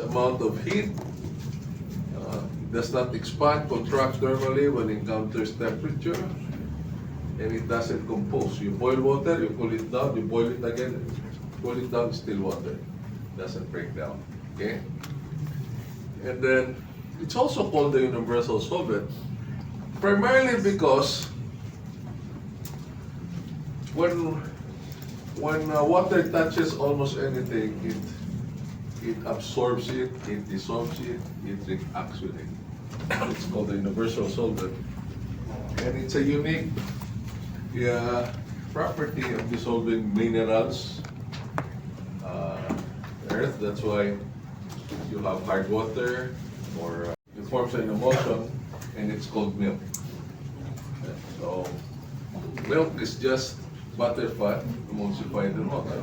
Amount of heat does not expand, contract thermally when it encounters temperature, and it doesn't compose. You boil water, you cool it down, you boil it again, cool it down, still water. Doesn't break down. Okay? And then it's also called the universal solvent, primarily because when water touches almost anything, it absorbs it, it dissolves it, it reacts with it. It's called the universal solvent. And it's a unique property of dissolving minerals, earth. That's why you have hard water, or it forms an emulsion, and it's called milk. So milk is just butter fat emulsified in water.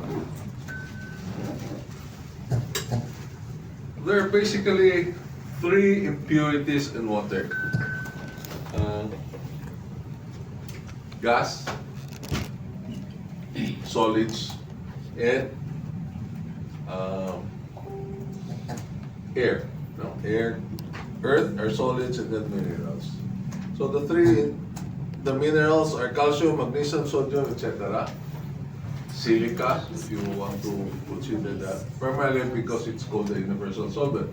There are basically three impurities in water: gas, solids, and air. No? Air, earth are solids, and then minerals. So the minerals are calcium, magnesium, sodium, etc. Silica, if you want to consider that, primarily because it's called the universal solvent.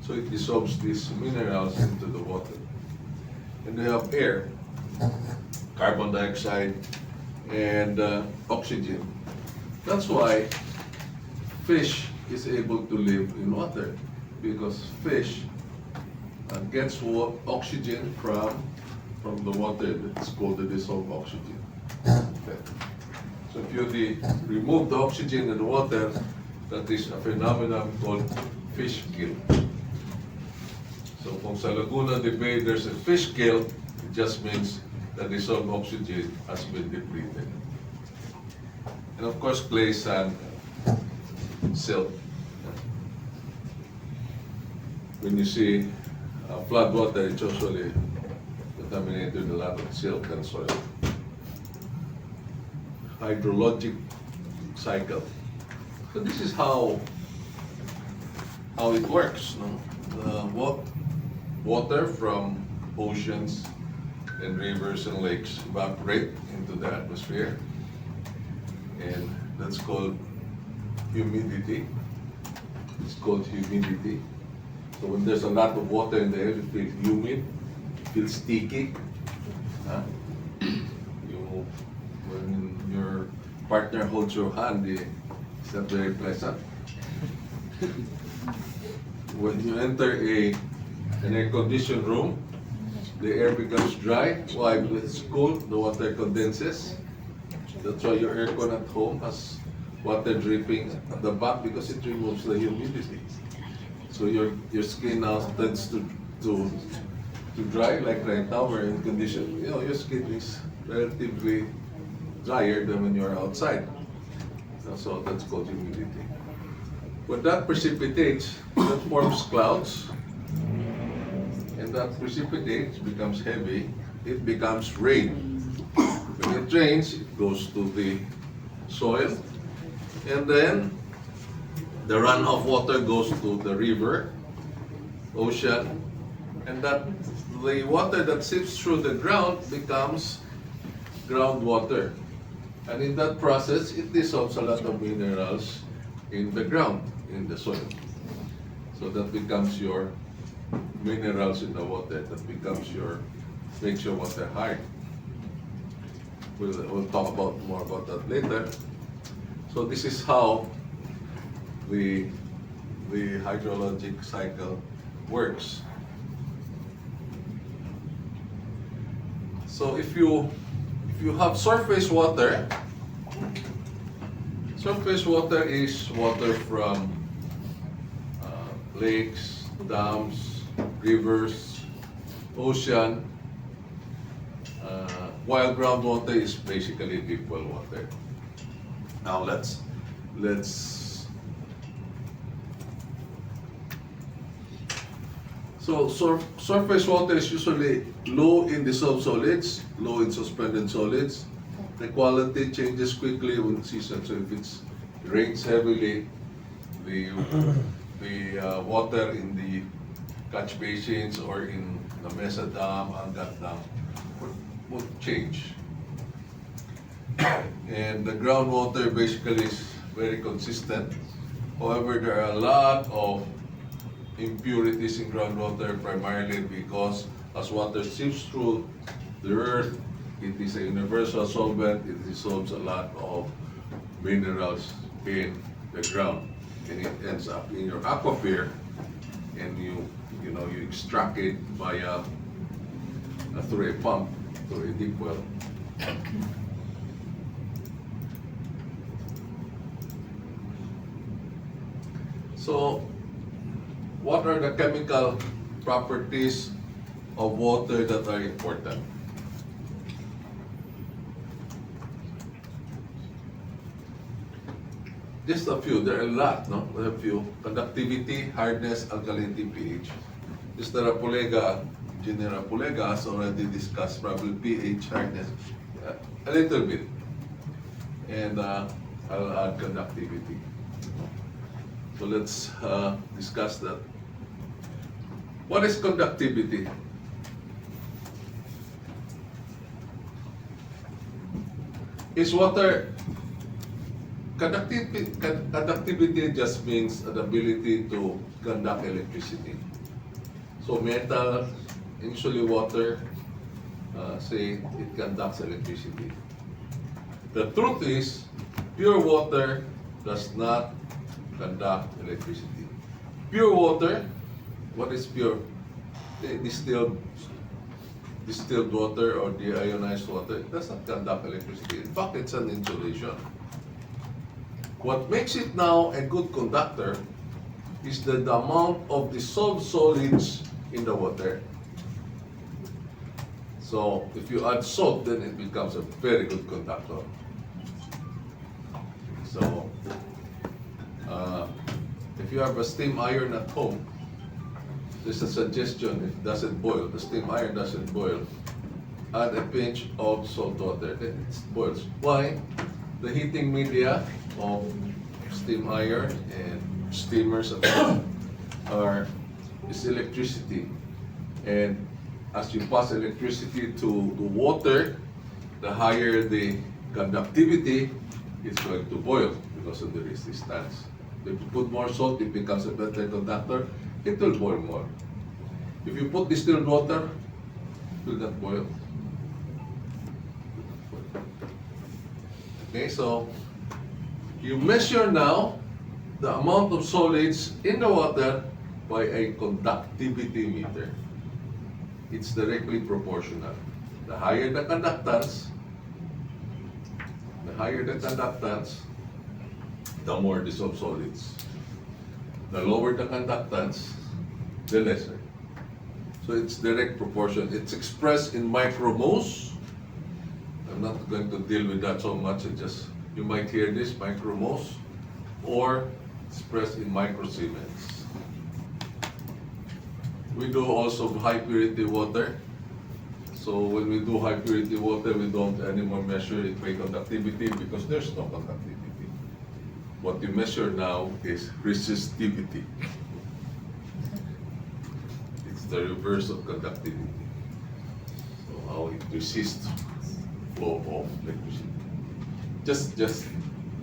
So it dissolves these minerals into the water. And we have air, carbon dioxide, and oxygen. That's why fish is able to live in water, because fish gets oxygen from the water. That's called the dissolved oxygen. Okay. So if you remove the oxygen in the water, that is a phenomenon called fish kill. So kung sa Laguna de Bay there's a fish kill, it just means the dissolved oxygen has been depleted. And of course clay, sand, silt. When you see flood water, it's usually contaminated with a lot of silt and soil. Hydrologic cycle. So this is how it works. No? Water from oceans and rivers and lakes evaporate into the atmosphere, and that's called humidity. It's called humidity. So when there's a lot of water in the air, it feels humid, it feels sticky. When your partner holds your hand, it's not very pleasant. When you enter an air-conditioned room, the air becomes dry. Why? Because it's cool, the water condenses. That's why your aircon at home has water dripping at the back, because it removes the humidity. So your skin now tends to dry, like right now we're in condition. You know, your skin is relatively drier than when you're outside. So that's called humidity. When that precipitates, that forms clouds, and that precipitates, becomes heavy, it becomes rain. When it rains, it goes to the soil, and then the runoff water goes to the river, ocean, and that the water that seeps through the ground becomes groundwater. And in that process, it dissolves a lot of minerals in the ground, in the soil. So that becomes your minerals in the water. That becomes makes your water hard. We'll talk more about that later. So this is how the hydrologic cycle works. So if you have surface water is water from lakes, dams, rivers, ocean, while groundwater is basically deep well water. Now let's So surface water is usually low in dissolved solids, low in suspended solids. The quality changes quickly with season. So if it rains heavily, the the water in the catch basins or in the Mesa Dam, Angat Dam would change. And the groundwater basically is very consistent. However, there are a lot of impurities in groundwater, primarily because as water seeps through the earth, it is a universal solvent. It dissolves a lot of minerals in the ground, and it ends up in your aquifer, and you extract it via through a pump, through a deep well. So, what are the chemical properties of water that are important? Just a few. There are a lot, no? There are a few. Conductivity, hardness, alkalinity, pH. Mr. Apulega, Engineer Apulega has already discussed probably pH, hardness, a little bit. And I'll add conductivity. So let's discuss that. What is conductivity? Is water conductivity just means the ability to conduct electricity. So metal, usually water, say it conducts electricity. The truth is, pure water does not conduct electricity. Pure water, what is pure? Distilled water or deionized water, it does not conduct electricity. In fact, it's an insulation. What makes it now a good conductor is the amount of dissolved solids in the water. So, if you add salt, then it becomes a very good conductor. So, if you have a steam iron at home, there's a suggestion, if it doesn't boil, the steam iron doesn't boil, add a pinch of salt water, then it boils. Why? The heating media of steam iron and steamers at home is electricity. And as you pass electricity to water, the higher the conductivity, it's going to boil because of the resistance. If you put more salt, it becomes a better conductor, it will boil more. If you put distilled water, it will not boil. Okay, so you measure now the amount of solids in the water by a conductivity meter. It's directly proportional. The higher the conductance, the more dissolved solids. The lower the conductance, the lesser. So it's direct proportion. It's expressed in micromoles. I'm not going to deal with that so much. You might hear this, micromoles, or expressed in microsiemens. We do also high purity water. So when we do high purity water, we don't anymore measure it by conductivity because there's no conductivity. What you measure now is resistivity. It's the reverse of conductivity. So how it resists flow of electricity. Just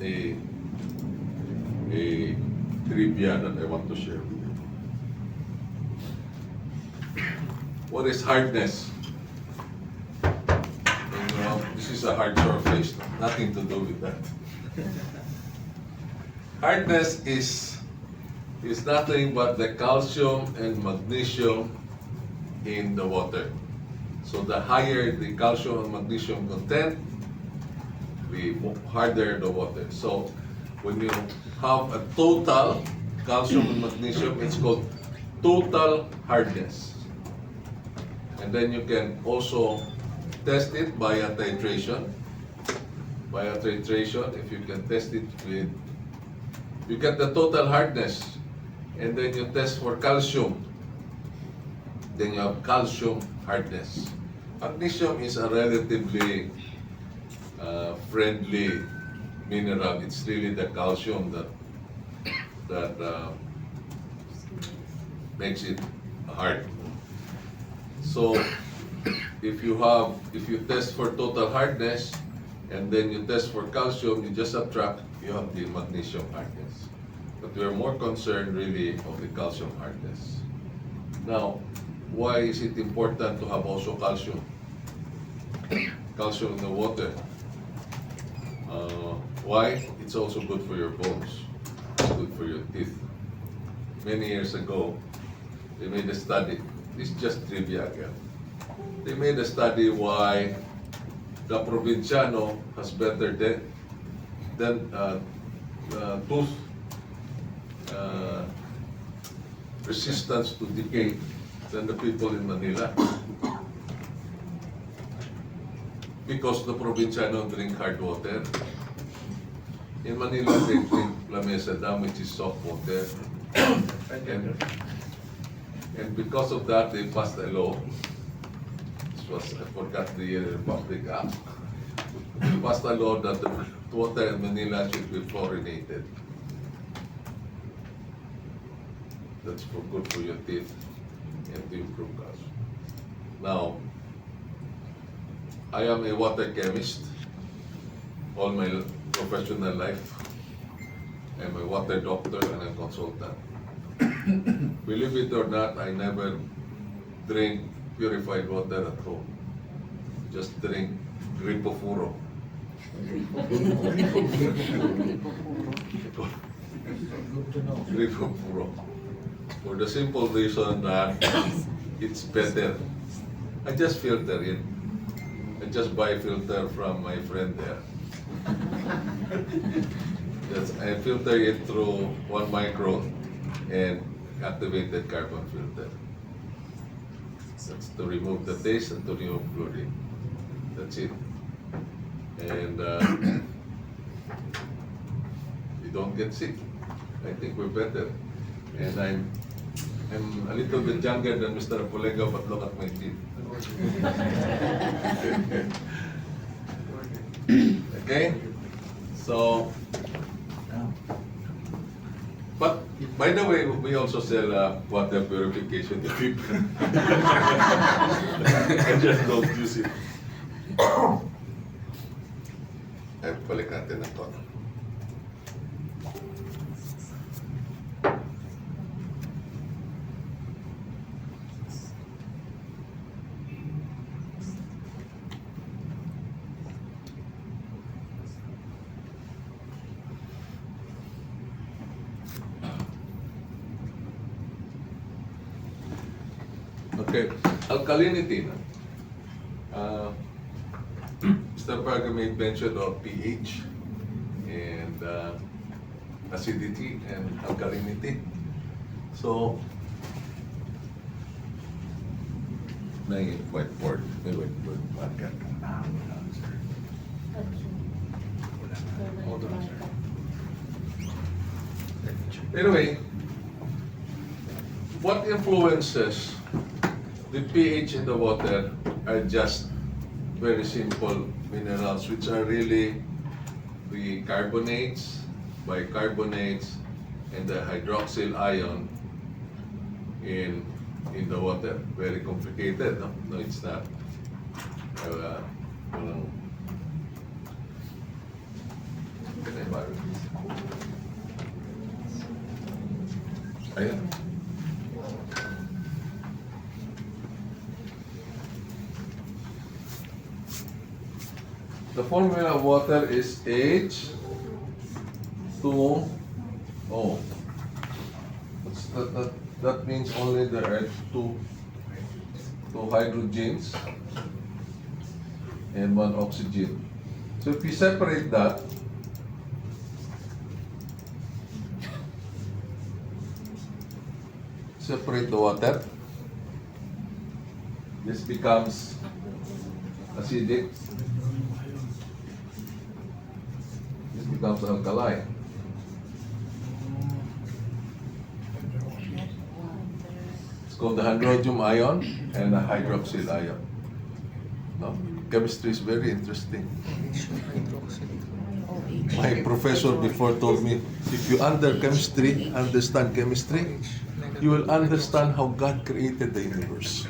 a trivia that I want to share with you. What is hardness? This is a hard surface, nothing to do with that. Hardness is nothing but the calcium and magnesium in the water. So the higher the calcium and magnesium content, the harder the water. So when you have a total calcium and magnesium, it's called total hardness. And then you can also test it by titration. If you can test it with, you get the total hardness, and then you test for calcium. Then you have calcium hardness. Magnesium is a relatively friendly mineral. It's really the calcium that makes it hard. So if you test for total hardness and then you test for calcium, you just subtract, you have the magnesium hardness. But we are more concerned really of the calcium hardness. Now, why is it important to have also calcium? Calcium in the water. Why? It's also good for your bones. It's good for your teeth. Many years ago, they made a study. This is just trivia again. They made a study why the provinciano has better tooth resistance to decay than the people in Manila. Because the provinciano drink hard water. In Manila, they drink lamesa dam, which is soft water. And because of that, they passed a law. This was, I forgot the Republic Act. They passed a law that the water in Manila should be fluorinated. That's good for your teeth and to improve calcium. Now, I am a water chemist all my professional life. I'm a water doctor and a consultant. Believe it or not, I never drink purified water at home. Just drink gripo puro. Gripo puro. For the simple reason that it's better. I just filter it. I just buy filter from my friend there. I filter it through 1 micron and activated carbon filter. That's to remove the taste and to remove chlorine. That's it. And you don't get sick. I think we're better. And I'm a little bit younger than Mr. Apolega, but look at my teeth. Okay? So, but by the way, we also sell water purification equipment. I just don't use it. Ay, balik natin na to. Okay, alkalinity. Mr. Parker made mention of pH and acidity and alkalinity. So, may whiteboard. Anyway, what influences the pH in the water are just very simple minerals, which are really the carbonates, bicarbonates, and the hydroxyl ion in the water. Very complicated, no? No, it's not. Ayan. The formula of water is H2O. That means only there are two hydrogens and 1 oxygen. So if you separate that, separate the water, this becomes acidic. This becomes alkali. It's called the hydronium ion and the hydroxyl ion. No? Chemistry is very interesting. My professor before told me, if you understand chemistry, you will understand how God created the universe.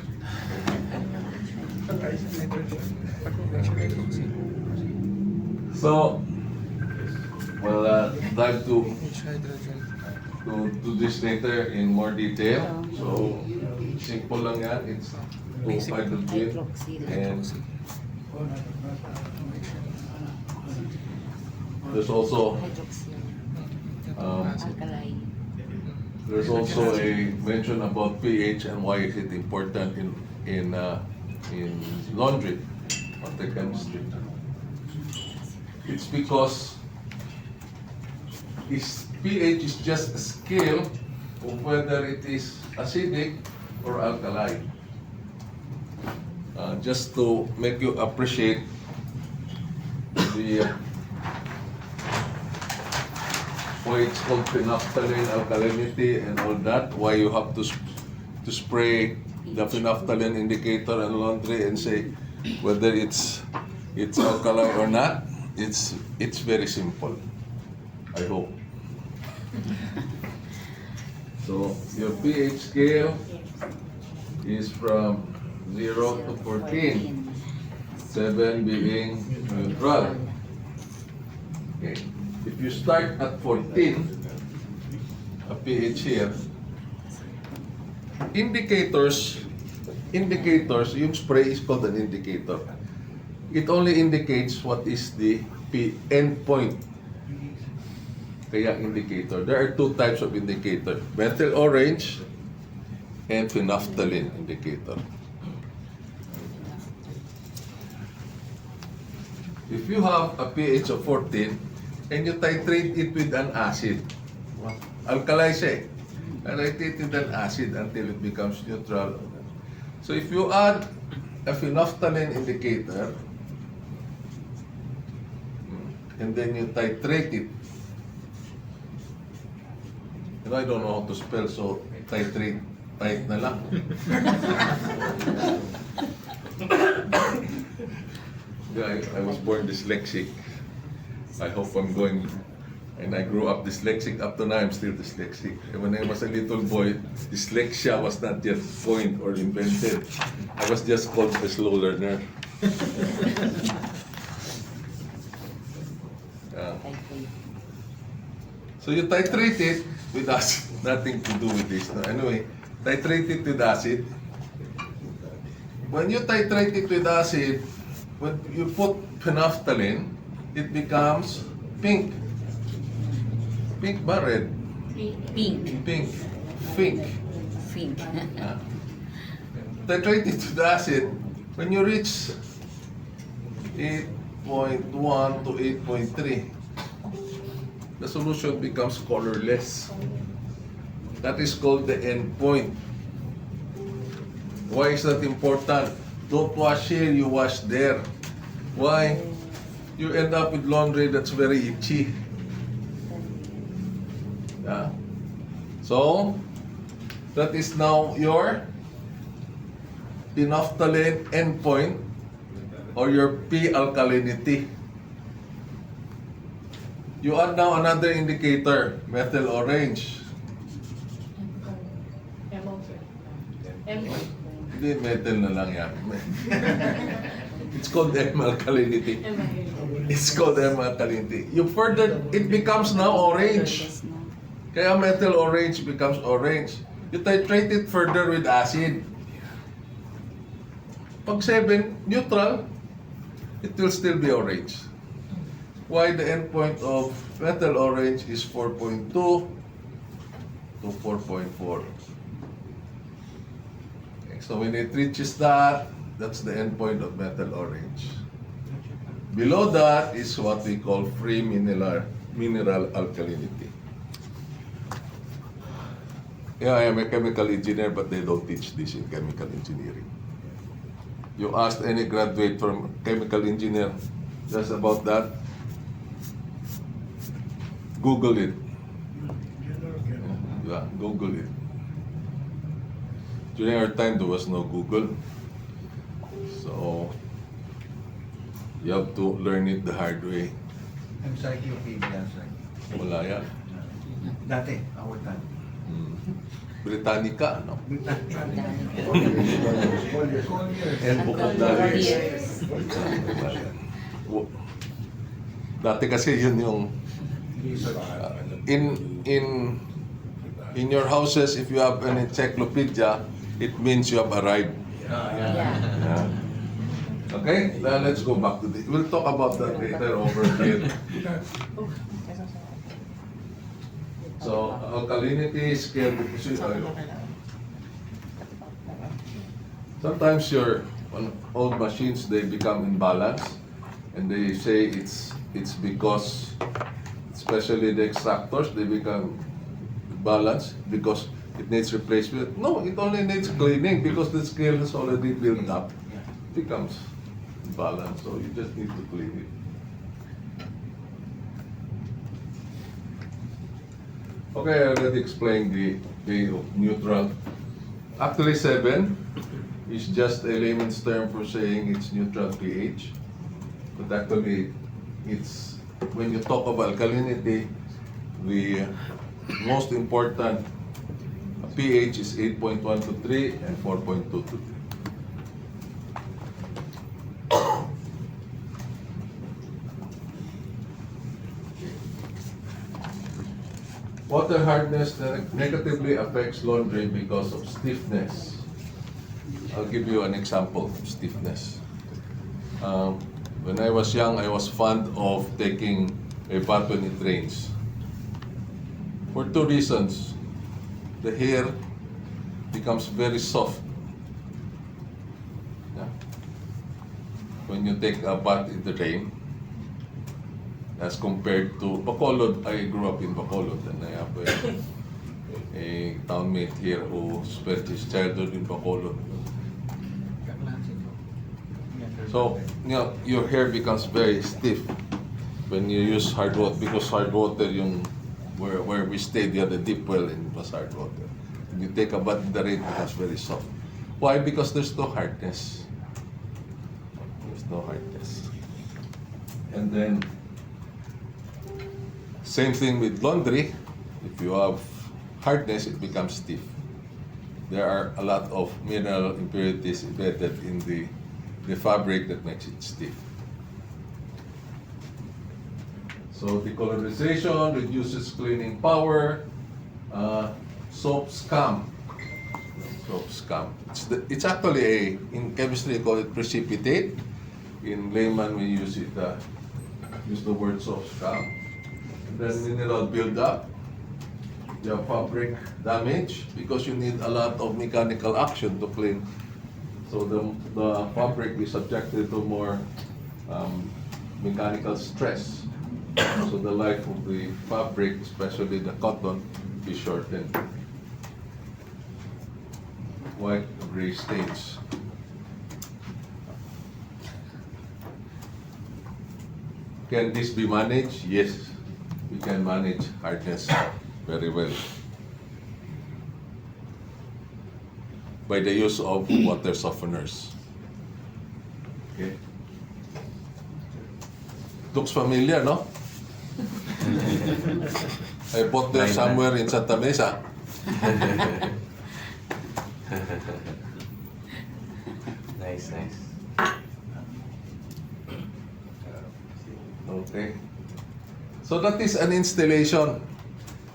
So, we'll dive to this later in more detail. So, simple lang yan. It's 2-hydrogen and there's also there's also a mention about pH and why is it important in laundry, water chemistry. It's because pH is just a scale of whether it is acidic or alkali. Just to make you appreciate the why it's called phenolphthalein alkalinity and all that, why you have to spray the phenolphthalein indicator on laundry and say whether it's alkali or not. It's very simple, I hope. So your pH scale is from 0 to 14, 7 being neutral. Okay. If you start at 14, a pH here, indicators, yung spray is called an indicator. It only indicates what is the end point. Kaya indicator. There are two types of indicator. Methyl orange and phenolphthalein indicator. If you have a pH of 14 and you titrate it with an acid, alkali siya eh. Titrate it with an acid until it becomes neutral. So if you add a phenolphthalein indicator and then you titrate it, I don't know how to spell, so titrate, tight na lang. Yeah, I was born dyslexic. I hope I'm going, and I grew up dyslexic. Up to now, I'm still dyslexic. And when I was a little boy, dyslexia was not yet coined or invented. I was just called a slow learner. So you titrate it with acid, nothing to do with this. No? Anyway, titrate it with acid. When you titrate it with acid, when you put phenolphthalein, it becomes pink. Pink ba red? Pink. Pink. Pink. Pink. Titrate it with acid. When you reach 8.1 to 8.3, the solution becomes colorless. That is called the end point. Why is that important? Don't wash here, you wash there. Why? You end up with laundry that's very itchy. Yeah. So, that is now your phenolphthalein endpoint or your P alkalinity. You add now another indicator, methyl orange. Hindi, methyl na lang yan. It's called M alkalinity. It's called M alkalinity. You further, it becomes now orange. Kaya methyl orange becomes orange. You titrate it further with acid. Pag 7, neutral, it will still be orange. Why the endpoint of methyl orange is 4.2 to 4.4. Okay, so when it reaches that, that's the endpoint of methyl orange. Below that is what we call free mineral alkalinity. Yeah, I am a chemical engineer, but they don't teach this in chemical engineering. You ask any graduate from chemical engineer just about that, Google it. Yeah, Google it. During our time, there was no Google. So, you have to learn it the hard way. Encyclopedia, sir. Wala yan. Dati, our time. Britannica, no? And Ang vocabularies. years. Dati kasi yun yung in in your houses, if you have an encyclopedia, it means you have arrived. Yeah. Yeah. Okay, now let's go back to this. We'll talk about that later over here. So, alkalinity, scale deposition. Sometimes your old machines, they become imbalanced, and they say it's because, especially the extractors, they become balanced because it needs replacement. No, it only needs cleaning because the scale is already built up. It becomes balanced, so you just need to clean it. Okay, I already explained the neutral. Actually, 7 is just a layman's term for saying it's neutral pH. But actually, it's when you talk of alkalinity, the most important pH is 8.123 and 4.223. Water hardness negatively affects laundry because of stiffness. I'll give you an example of stiffness. When I was young, I was fond of taking a bath when it rains. For 2 reasons. The hair becomes very soft. Yeah. When you take a bath in the rain, as compared to Bacolod. I grew up in Bacolod, and I have a townmate here who spent his childhood in Bacolod. So, you know, your hair becomes very stiff when you use hard water, because hard water yung where we stayed, we had a deep well and it was hard water. When you take a bath in the rain, it becomes very soft. Why? Because there's no hardness. There's no hardness. And then, same thing with laundry. If you have hardness, it becomes stiff. There are a lot of mineral impurities embedded in the fabric that makes it stiff. So decolorization reduces cleaning power. Soap scum. Soap scum. It's actually in chemistry you call it precipitate. In layman we use it. Use the word soap scum. Then mineral buildup. You have fabric damage because you need a lot of mechanical action to clean. So the fabric is subjected to more mechanical stress. So the life of the fabric, especially the cotton, is shortened. White gray stains. Can this be managed? Yes, we can manage hardness very well by the use of water softeners. Okay. Looks familiar, no? I bought them somewhere in Santa Mesa. Nice, nice. Okay. So that is an installation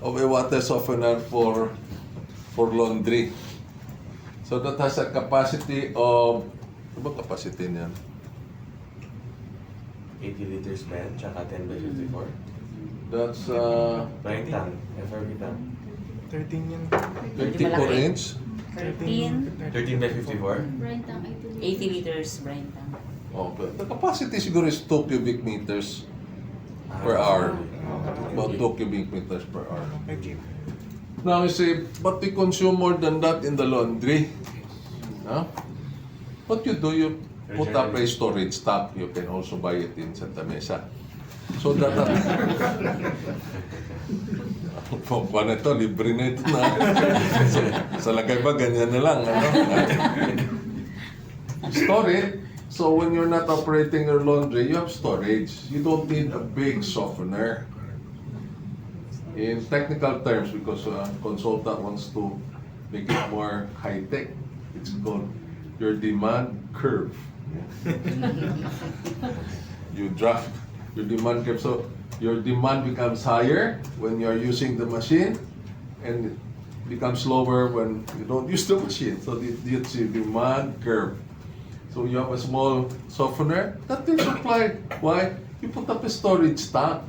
of a water softener for laundry. So that has a capacity of, ano ba capacity niyan? 80 liters man, tsaka 10 by 54. That's Brine tank, FRP tank. 13 yan. 54 inch. 13, 13 by 54. Brine tank, 80 liters brine tank. Oh, but the capacity siguro is 2 cubic meters per hour. About 2 cubic meters per hour. Okay. Now you say, but we consume more than that in the laundry. Huh? What you do, you put up a storage tank. You can also buy it in Santa Mesa. So that kung ito, libre na ito na. Sa lagay ba, ganyan na lang. Ano? Store it. So when you're not operating your laundry, you have storage. You don't need a big softener. In technical terms, because a consultant wants to make it more high-tech. It's called your demand curve. You draft your demand curve. So your demand becomes higher when you're using the machine, and it becomes lower when you don't use the machine. So it's your demand curve. So you have a small softener that will supply. Why? You put up a storage tank.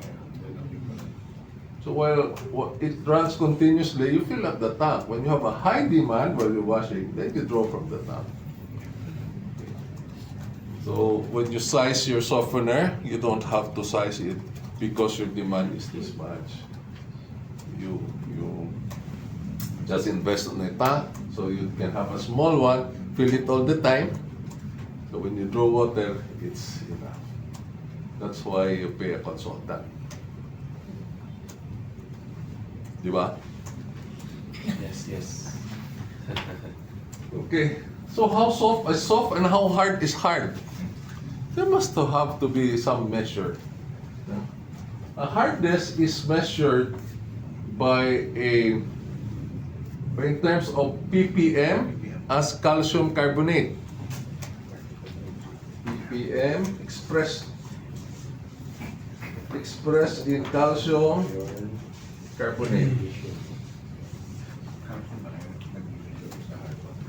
So while it runs continuously, you fill up the tank. When you have a high demand while you're washing, then you draw from the tank. So when you size your softener, you don't have to size it because your demand is this much. You just invest on a tank, so you can have a small one, fill it all the time. So when you draw water, it's enough. That's why you pay a consultant. Di ba? Yes, yes. Okay. So how soft is soft and how hard is hard? There must have to be some measure. A hardness is measured by in terms of ppm as calcium carbonate. ppm expressed in calcium carbonate.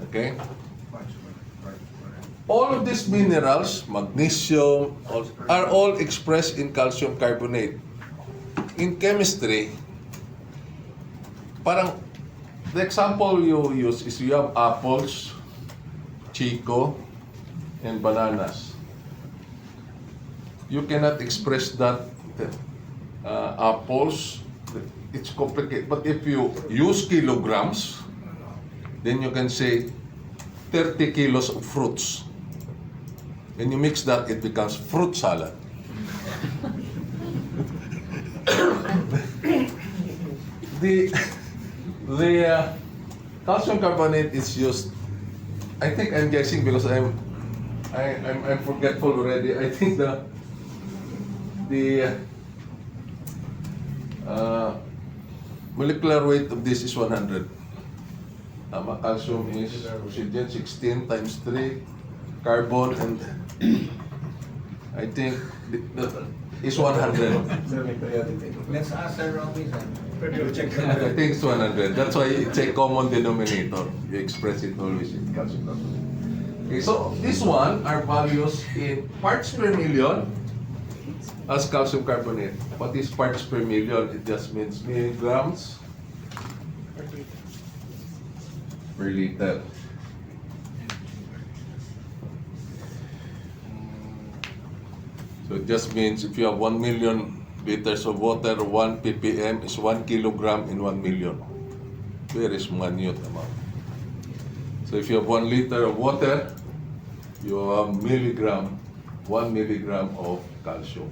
Okay? All of these minerals, magnesium, are all expressed in calcium carbonate. In chemistry, parang the example you use is you have apples, chico, and bananas. You cannot express that apples, it's complicated. But if you use kilograms, then you can say 30 kilos of fruits. When you mix that, it becomes fruit salad. The calcium carbonate is used. I think I'm guessing because I'm forgetful already. I think the molecular weight of this is 100. Calcium is oxygen 16 times 3, carbon, and I think is 100. Let's ask Sir Robinson. I think it's 100. That's why it's a common denominator. You express it always in calcium carbonate. Okay, so this one are values in parts per million as calcium carbonate. What is parts per million? It just means milligrams per liter. So it just means if you have 1 million liters of water, 1 ppm is 1 kilogram in 1 million. Very minute amount. So if you have 1 liter of water, you have 1 milligram of calcium.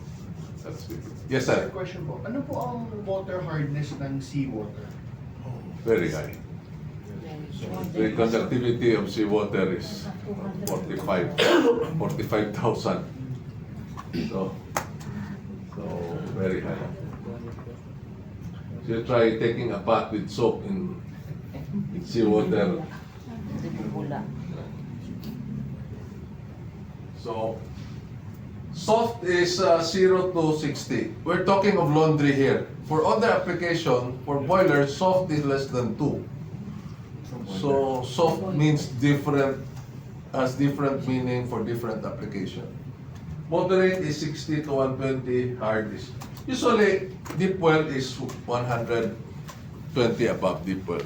That's good. Yes, sir. Question po, ano po ang water hardness ng seawater? Very high. The conductivity of seawater is 45,000. So very high. So you try taking a bath with soap in seawater. So soft is 0 to 60. We're talking of laundry here. For other application, for boilers, soft is less than 2. So soft means different, has different meaning for different application. Moderate is 60 to 120, hard is. Usually, deep well is 120 above deep well.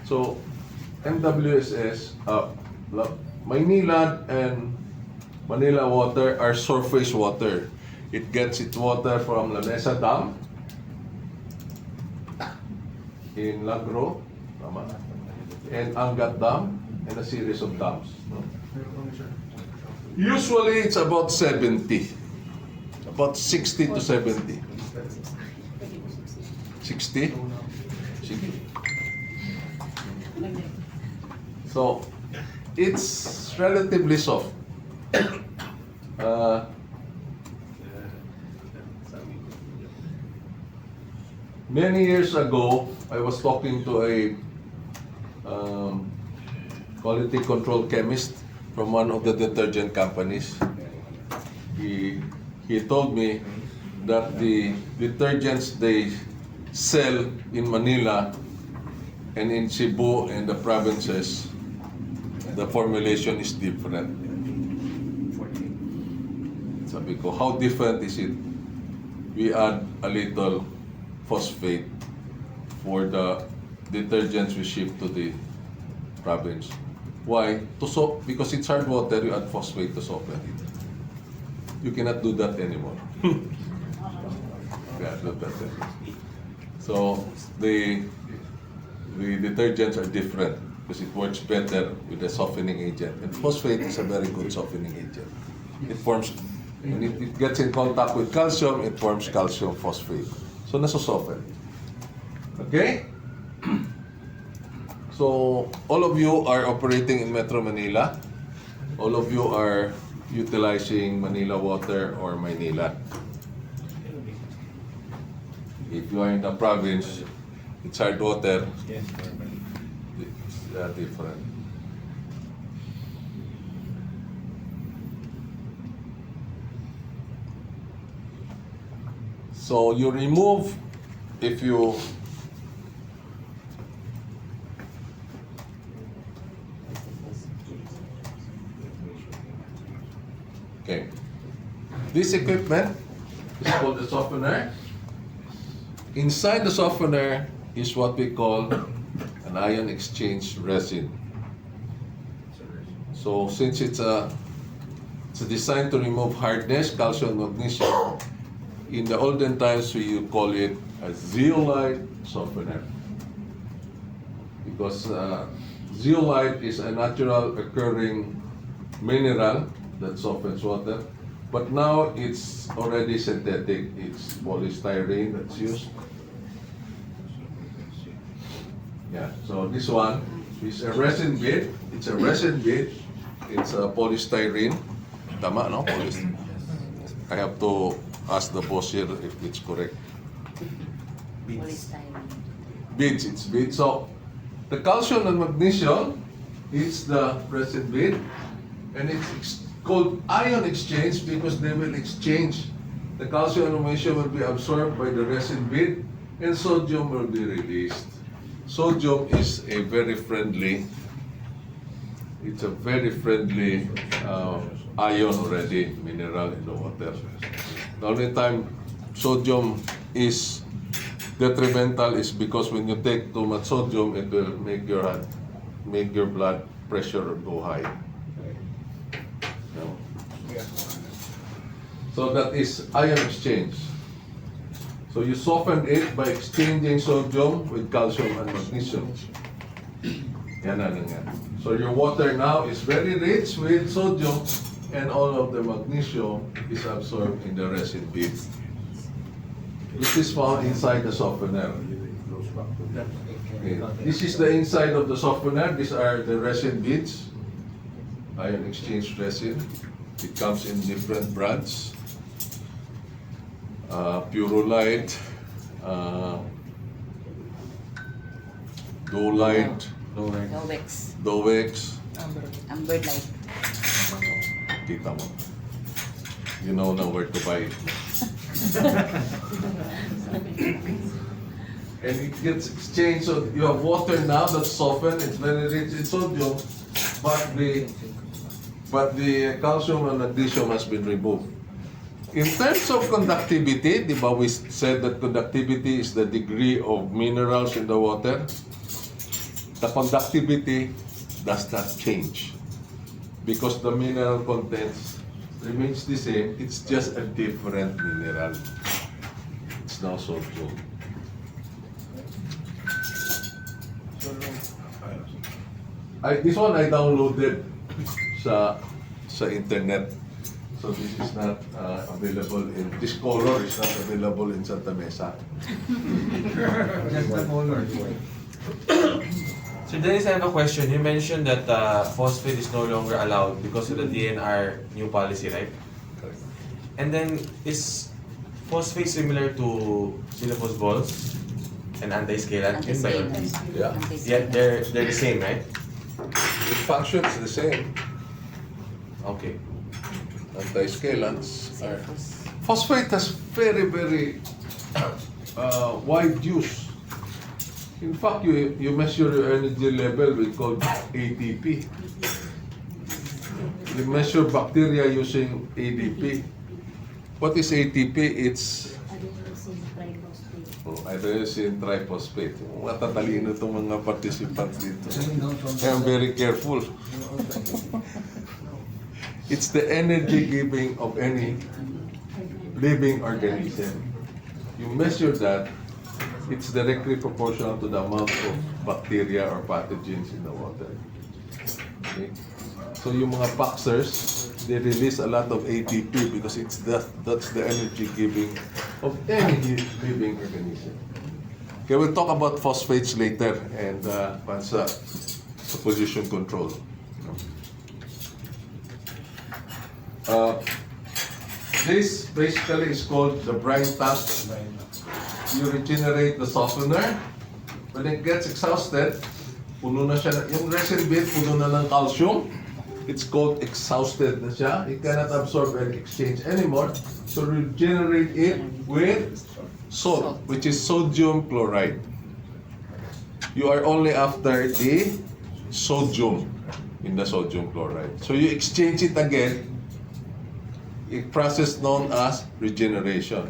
So, MWSS, Maynilad and Manila water are surface water. It gets its water from La Mesa Dam in Lagro, and Angat Dam, and a series of dams. Usually, it's about 70. About 60 to 70. 60? So, it's relatively soft. Many years ago, I was talking to a quality control chemist from one of the detergent companies. He told me that the detergents they sell in Manila and in Cebu and the provinces, the formulation is different. Sabi ko, how different is it? We add a little phosphate for the detergents we ship to the province. Why? To soak, because it's hard water, you add phosphate to soften it. You cannot do that anymore. Yeah, do that anymore. So the detergents are different because it works better with the softening agent. And phosphate is a very good softening agent. It forms, when it gets in contact with calcium, it forms calcium phosphate. So naso-soften. Okay? So all of you are operating in Metro Manila. All of you are utilizing Manila Water or Maynila. If you are in the province, it's hard water. Yes. It's different. So you remove, if you okay, this equipment is called the softener. Inside the softener is what we call an ion exchange resin. So since it's designed to remove hardness, calcium, magnesium, in the olden times we call it a zeolite softener. Because zeolite is a natural occurring mineral that softens water. But now it's already synthetic. It's polystyrene that's used. Yeah, so this one is a resin bead. It's a resin bead. It's a polystyrene. Tama, no? Polystyrene. I have to ask the boss here if it's correct. Polystyrene. Beads, it's beads. So the calcium and magnesium is the resin bead, and it's called ion exchange because they will exchange. The calcium and magnesium will be absorbed by the resin bead, and sodium will be released. Sodium is a very friendly. It's a very friendly ion already, mineral in the water. The only time sodium is detrimental is because when you take too much sodium, it will make your blood pressure go high. No? So that is ion exchange. So you soften it by exchanging sodium with calcium and magnesium. Yan na yan. So your water now is very rich with sodium, and all of the magnesium is absorbed in the resin bead, which is found inside the softener. Okay. This is the inside of the softener. These are the resin beads, ion exchange resin. It comes in different brands. Purolite, Dolite, Dowex. Dowex. Amber light. Kita mo. You know now where to buy it. And it gets exchanged, so you have water now that's softened, it's very rich in sodium, but the calcium and magnesium has been removed. In terms of conductivity, di ba we said that conductivity is the degree of minerals in the water? The conductivity does not change because the mineral contents remains the same. It's just a different mineral. It's now sodium. This one I downloaded sa internet. So this is not available in, this color is not available in Santa Mesa. Just the color. So Dennis, I have a question. You mentioned that phosphate is no longer allowed because of the DNR new policy, right? Correct. And then is phosphate similar to silicose balls and anti-scalant? Yun ba yun? Yeah. Yeah, they're the same, right? The function is the same. Okay. Anti-scalants are... Sulfurs. Phosphate has very, very wide use. In fact, you measure your energy level with called ATP. You measure bacteria using ADP. What is ATP? It's adenosine triphosphate. Matatalino itong mga participants dito. I'm very careful. It's the energy giving of any living organism. You measure that, it's directly proportional to the amount of bacteria or pathogens in the water. Okay? So yung mga boxers, they release a lot of ATP because that's the energy giving of any living organism. Okay, we'll talk about phosphates later and sa position control. This basically is called the brine tank. You regenerate the softener. When it gets exhausted, puno na siya, yung resin bit puno na ng calcium. It's called exhausted na siya. It cannot absorb and exchange anymore. So regenerate it with salt, which is sodium chloride. You are only after the sodium in the sodium chloride. So you exchange it again, a process known as regeneration.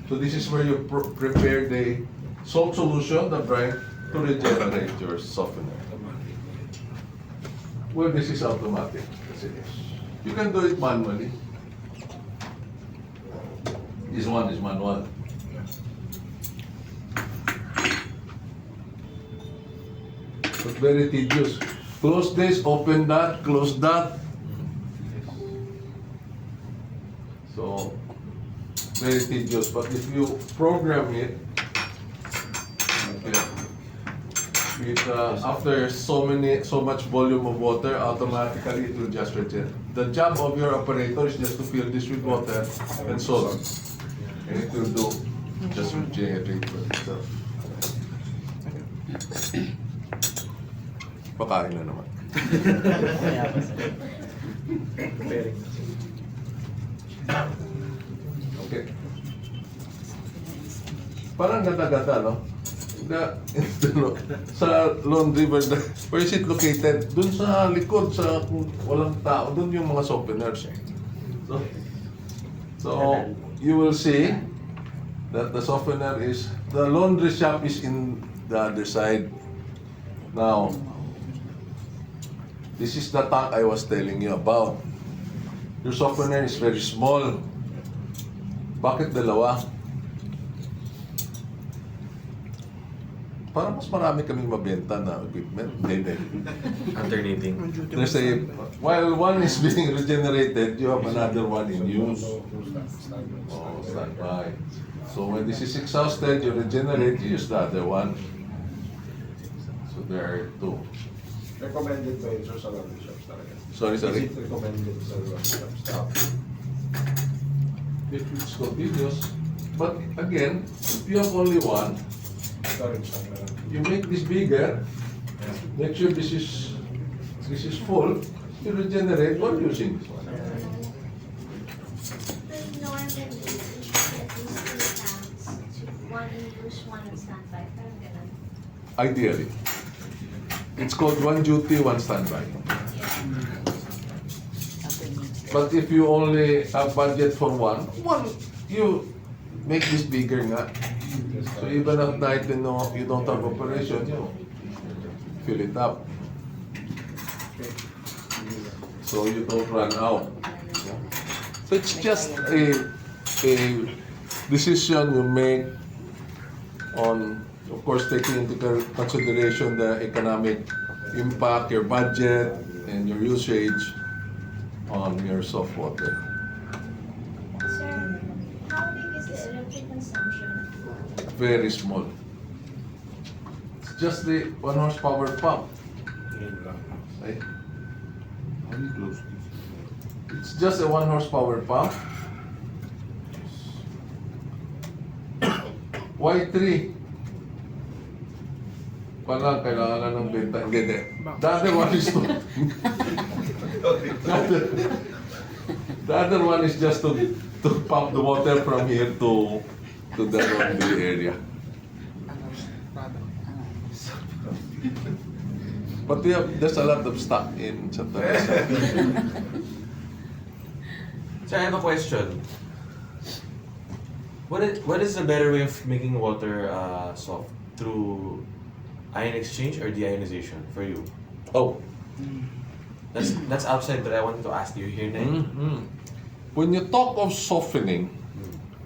So this is where you prepare the salt solution, the brine, to regenerate your softener. Well, this is automatic. You can do it manually. This one is manual. But very tedious. Close this, open that, close that. So, very tedious. But if you program it, okay, with, after so much volume of water, automatically it will just regenerate. The job of your operator is just to fill this with water and salt, and it will do just regenerate for itself. Pakain na naman. Okay. Parang gata-gata, no? Sa Lone River, where is it located? Doon sa likod, sa walang tao, doon yung mga softeners. So you will see that the softener is, the laundry shop is in the other side. Now, this is the tank I was telling you about. Your softener is very small. Bakit dalawa? Para mas marami kaming mabenta na equipment. Hindi. Alternating. There's a, while one is being regenerated, you have another one in use. Oh, standby. So when this is exhausted, you regenerate, you use the other one. So there are two. Recommended by your sa laundry shops talaga. Sorry. Is it recommended sa laundry shops? It's continuous. But again, if you have only one, Storage lang na. you make this bigger, make sure this is full, you regenerate while using this one. Normally, you should at least 2 tanks. One in use, one in standby. Parang ganun. Ideally. It's called one duty, one standby. But if you only have budget for one, you make this bigger nga. So even at night, you don't have operation, you fill it up. So you don't run out. So it's just a decision you make on, of course, taking into consideration the economic impact, your budget, and your usage on your soft water. Sir, how big is the electric consumption? Very small. It's just the 1 horsepower pump. Right? How do you close this? It's just a 1 horsepower pump. Why 3? pa lang, kailangan ng benta. Hindi. The other one is to... the other one is just to pump the water from here to the laundry area. But there's a lot of stock in Santa Rosa. So I have a question. What is the better way of making water soft? Through ion exchange or deionization for you? Oh. That's outside, but I wanted to ask you here now. When you talk of softening,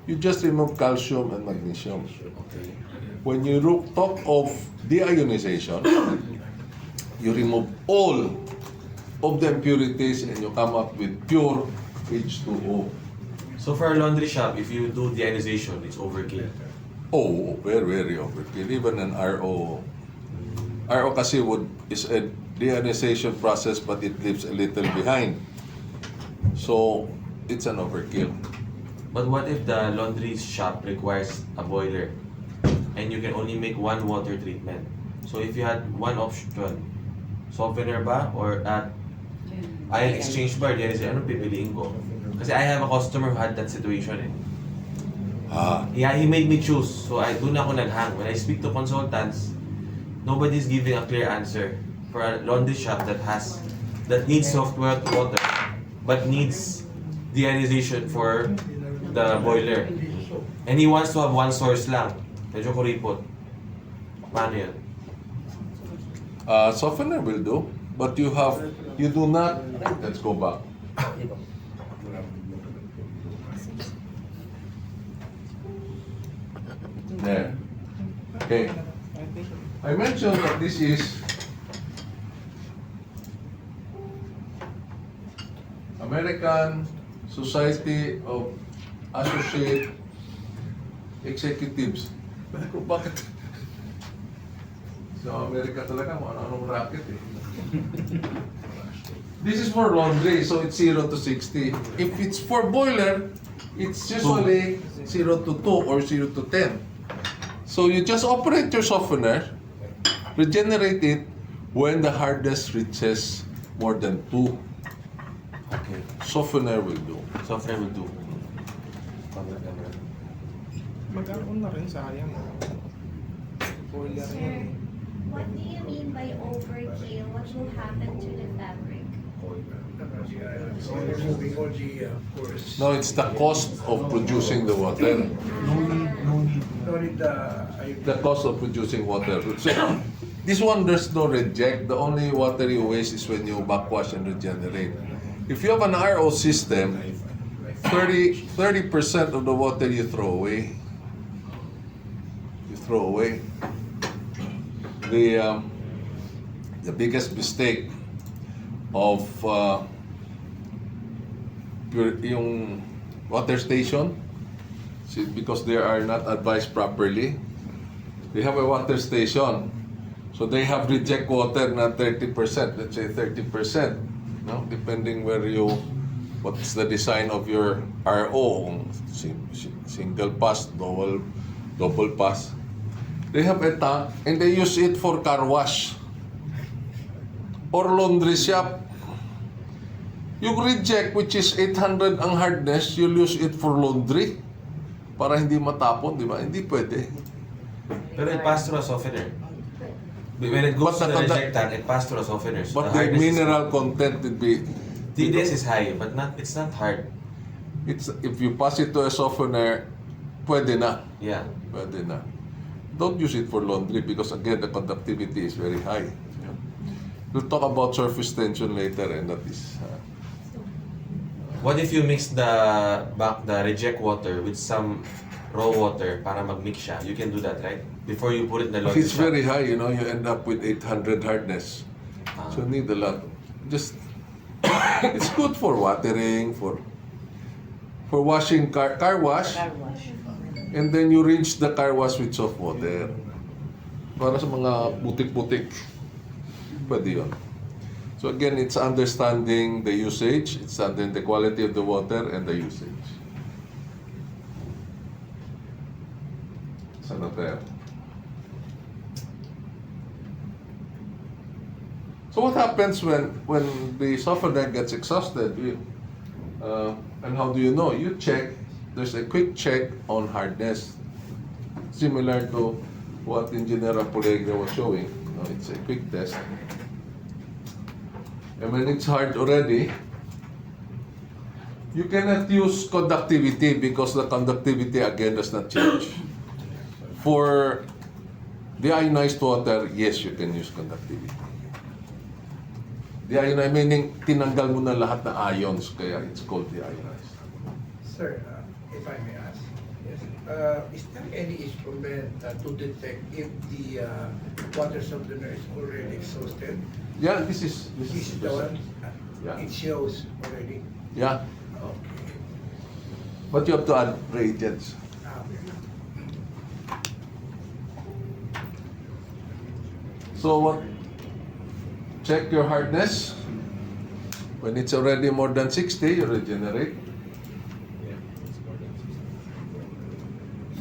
you just remove calcium and magnesium. Okay. When you talk of deionization, you remove all of the impurities and you come up with pure H2O. So for a laundry shop, if you do deionization, it's overkill. Oh, very, very overkill. Even an RO. RO kasi is a deionization process, but it leaves a little behind. So, it's an overkill. But what if the laundry shop requires a boiler and you can only make one water treatment? So if you had one option, softener ba or ion exchange ba, deionization, anong pipiliin ko? Kasi I have a customer who had that situation eh. Yeah, he made me choose. So doon ako naghang. When I speak to consultants, nobody's giving a clear answer for a laundry shop that needs soft water but needs deionization for the boiler. And he wants to have one source lang. Medyo kuripot. Paano yan? Softener will do, but you do not, let's go back. There. Okay. I mentioned that this is American Society of Associate Executives. Bakit? Sa Amerika talaga, ano-anong racket eh. This is for laundry, so it's 0 to 60. If it's for boiler, it's usually 0 to 2 or 0 to 10. So you just operate your softener, regenerate it when the hardness reaches more than 2. Okay. Softener will do. Softener will do. Magkaroon na rin, sayang. Boiler Sir, yun. what do you mean by overkill? What will happen to the fabric? So removing all the pores. No, it's the cost of producing the water. No need The cost of producing water. So, this one, there's no reject. The only water you waste is when you backwash and regenerate. If you have an RO system, 30% of the water you throw away. You throw away. The biggest mistake of yung water station, because they are not advised properly. They have a water station, so they have reject water na 30%, let's say 30%, no? Depending what's the design of your RO, single pass, double pass. They have a tank and they use it for car wash or laundry shop. Yung reject, which is 800 ang hardness, you'll use it for laundry para hindi matapon, di ba? Hindi pwede. Pero it passed through a softener. When it goes to the reject tank, it passed through a softener. So But the hardness mineral content would be... TDS is high, but it's not hard. If you pass it to a softener, pwede na. Yeah. Pwede na. Don't use it for laundry because again, the conductivity is very high. We'll talk about surface tension later, and that is... What if you mix the reject water with some raw water para mag-mix siya? You can do that, right? Before you put it in the If laundry it's shop. very high, you end up with 800 hardness. So need a lot. Just it's good for watering, for washing car wash, Car wash. and then you rinse the car wash with soft water. Para sa mga putik-putik. Pwede yun. So again, it's understanding the usage, it's understanding the quality of the water and the usage. Sana tayo? what happens when the softener gets exhausted? And how do you know? You check. There's a quick check on hardness, similar to what Engineer Apolegre was showing. It's a quick test. And when it's hard already, you cannot use conductivity because the conductivity again does not change. For the ionized water, yes, you can use conductivity. The ionized meaning tinanggal mo na lahat na ions, kaya it's called deionized. Sir, if I may ask, yes, is there any instrument to detect if the water softener is already exhausted? Yeah, this is This is the one. Yeah. It shows already. Yeah, Okay. but you have to add reagents. Okay. So what? Check your hardness. When it's already more than 60, you regenerate.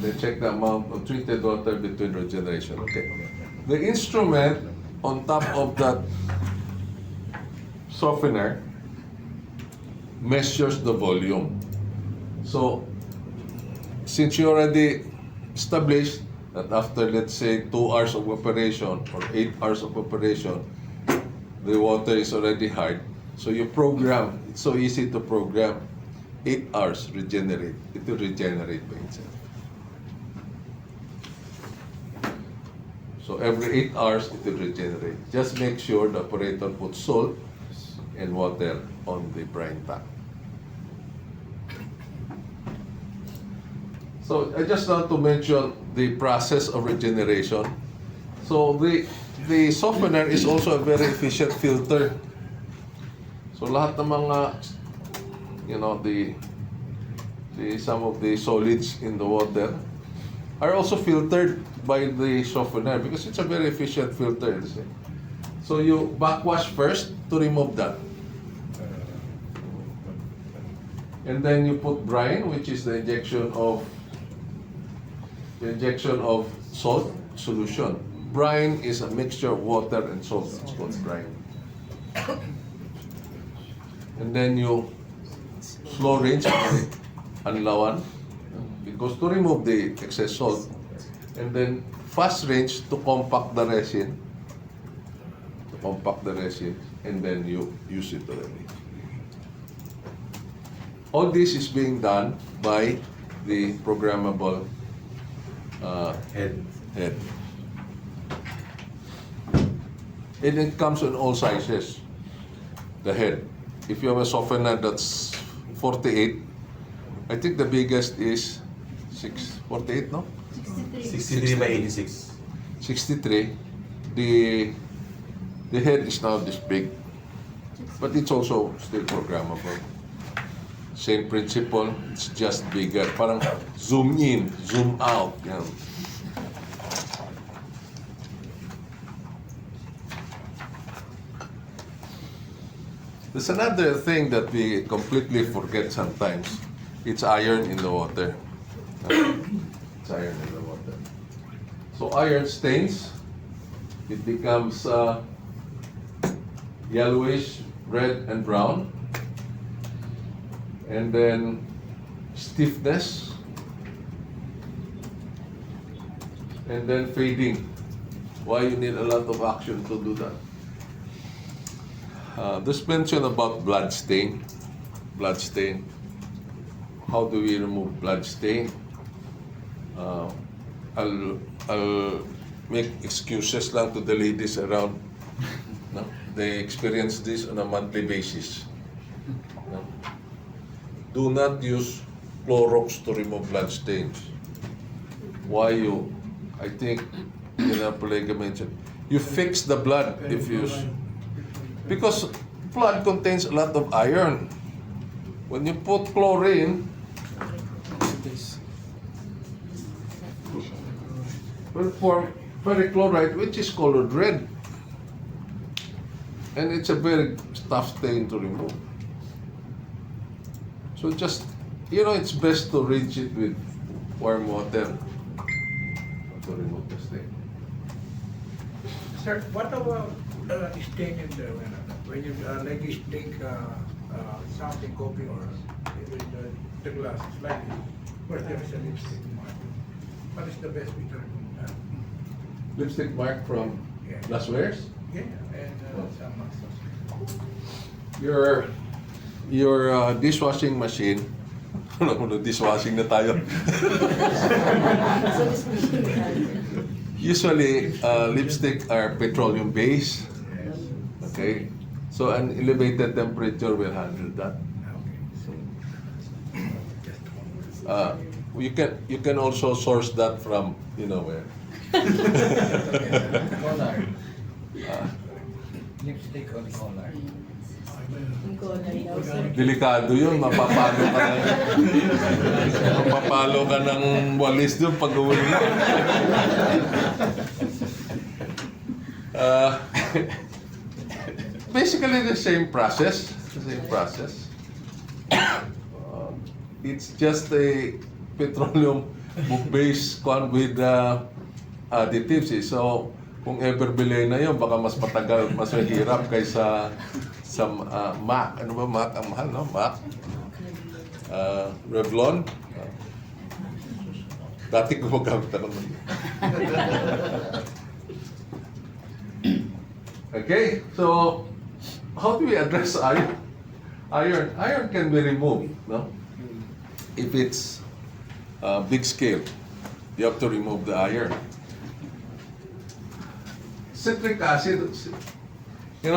Then check the amount of treated water between regeneration. Okay. The instrument on top of that softener measures the volume. So, since you already established that after, let's say, 2 hours of operation or 8 hours of operation, the water is already hard. So you program, it's so easy to program. 8 hours regenerate. It will regenerate by itself. So every 8 hours it will regenerate. Just make sure the operator puts salt and water on the brine tank. So I just want to mention the process of regeneration. So the softener is also a very efficient filter. So lahat ng mga, some of the solids in the water are also filtered by the softener because it's a very efficient filter. So you backwash first to remove that. And then you put brine, which is the injection of salt solution. Brine is a mixture of water and salt. It's called brine. And then you slow rinse anlawan because to remove the excess salt. And then fast rinse to compact the resin. And then you use it already. All this is being done by the programmable head. And it comes in all sizes. The head. If you have a softener that's 48, I think the biggest is 48, no? 63 by 86. 63. The head is now this big, but it's also still programmable. Same principle, it's just bigger. Parang zoom in, zoom out. Yan. There's another thing that we completely forget sometimes. It's iron in the water. It's iron in the water. So iron stains. It becomes yellowish, red, and brown. And then stiffness. And then fading. Why you need a lot of action to do that? This mention about blood stain. Blood stain. How do we remove blood stain? I'll make excuses lang to the ladies around. No? They experience this on a monthly basis. No? Do not use Clorox to remove blood stains. Why you? I think, Palega mentioned, you fix the blood if you use. Because blood contains a lot of iron. When you put chlorine, will form perchloride, which is colored red. And it's a very tough stain to remove. So just, it's best to rinse it with warm water to remove the stain. Sir, what about stain in the when you like you take something coffee or even the glass slightly, where there is a lipstick mark. What is the best way to remove that? Lipstick mark from Yeah. glasswares. Yeah, and some Your dishwashing machine. Ano, dishwashing na tayo. Usually, lipstick are petroleum based. Okay, so an elevated temperature will handle that. You can also source that from where. Collar. Lipstick on collar. Delikado yun, mapapalo ka ng walis doon pag uwi na. Basically the same process. It's just a petroleum-based one with additives. So, kung ever bilhin na yun, baka mas matagal, mas mahirap kaysa sa MAC. Ano ba MAC? Ang mahal, no? MAC. Revlon. Dati gumagamit ako nun. Okay, so how do we address iron? Iron can be removed, no? If it's big scale, you have to remove the iron. Citric acid, the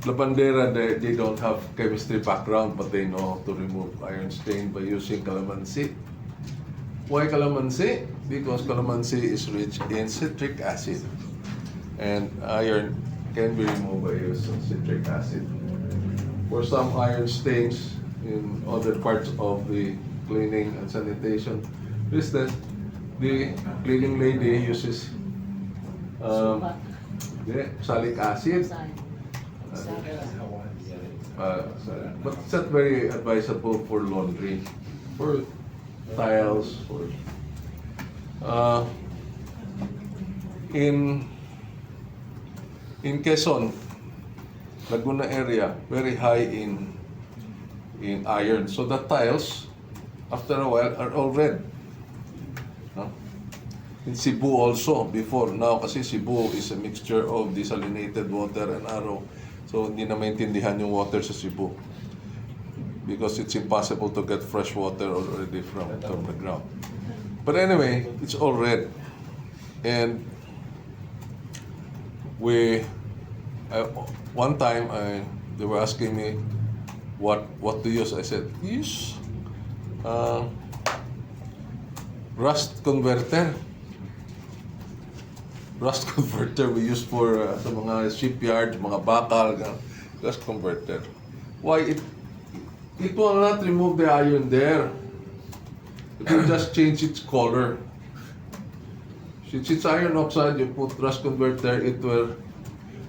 lavandera, they don't have chemistry background, but they know how to remove iron stain by using calamansi. Why calamansi? Because calamansi is rich in citric acid, and iron can be removed by using citric acid. For some iron stains in other parts of the cleaning and sanitation business, the cleaning lady uses salic acid. But it's not very advisable for laundry, for tiles, for in Quezon, Laguna area, very high in iron. So the tiles, after a while, are all red. No? In Cebu also, before. Now kasi Cebu is a mixture of desalinated water and RO. So hindi na maintindihan yung water sa Cebu. Because it's impossible to get fresh water already from the ground. But anyway, it's all red. And one time they were asking me what to use. I said, use rust converter. Rust converter we use for sa mga shipyards, mga bakal, rust converter. Why? It will not remove the iron there. It will just change its color. Since it's iron oxide, you put rust converter, it will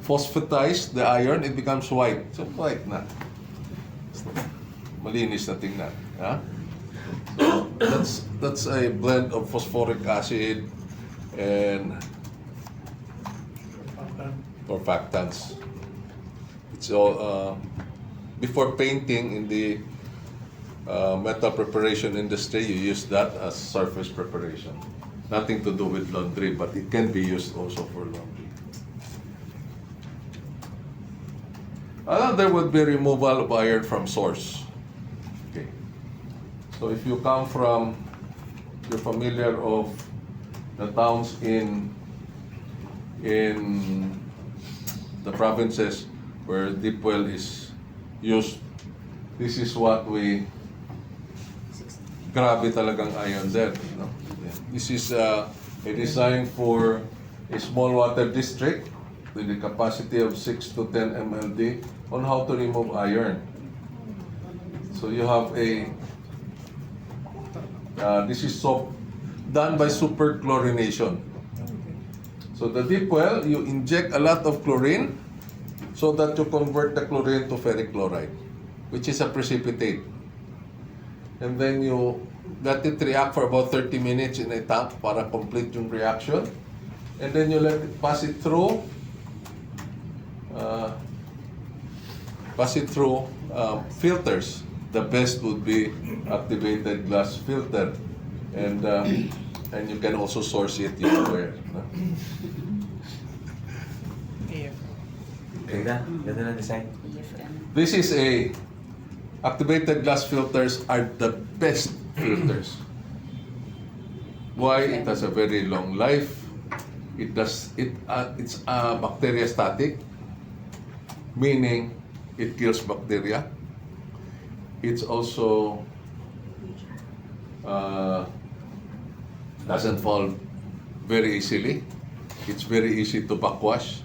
phosphatize the iron, it becomes white. So white na. Malinis na tingnan. Ha? So that's a blend of phosphoric acid and surfactants. It's all before painting in the metal preparation industry, you use that as surface preparation. Nothing to do with laundry, but it can be used also for laundry. There would be removal of iron from source. Okay. So if you come from, you're familiar of the towns in the provinces where deep well is used, this is what we, grabe talagang iron there. No? Yeah. This is a design for a small water district with a capacity of 6 to 10 MLD on how to remove iron. So you have this is done by superchlorination. So the deep well, you inject a lot of chlorine so that you convert the chlorine to ferric chloride, which is a precipitate. And then you let it react for about 30 minutes in a tank para complete yung reaction. And then you let it pass it through pass it through filters. The best would be activated glass filter, and you can also source it anywhere. No? Ganda. Ganda na design. EFM. This is a activated glass filters are the best filters. Why? It has a very long life. It's bacteria static, meaning it kills bacteria. It's also doesn't fall very easily. It's very easy to backwash.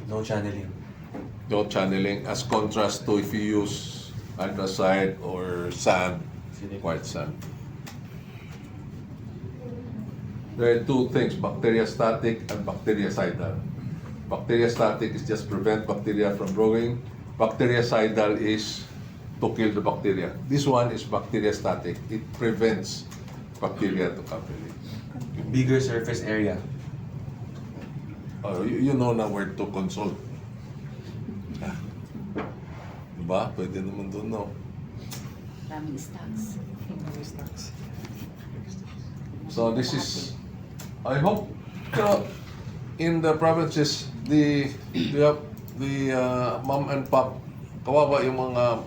No channeling. No channeling, as contrast to if you use anthracite or sand, white sand. There are two things, bacteriostatic and bactericidal. Bacteriostatic is just prevent bacteria from growing. Bactericidal is to kill the bacteria. This one is bacteriostatic. It prevents bacteria to come in. Bigger surface area. You know na where to consult. Diba? Pwede naman doon, no? Maraming stocks. So this is, I hope, in the provinces, the mom and pop, kawawa yung mga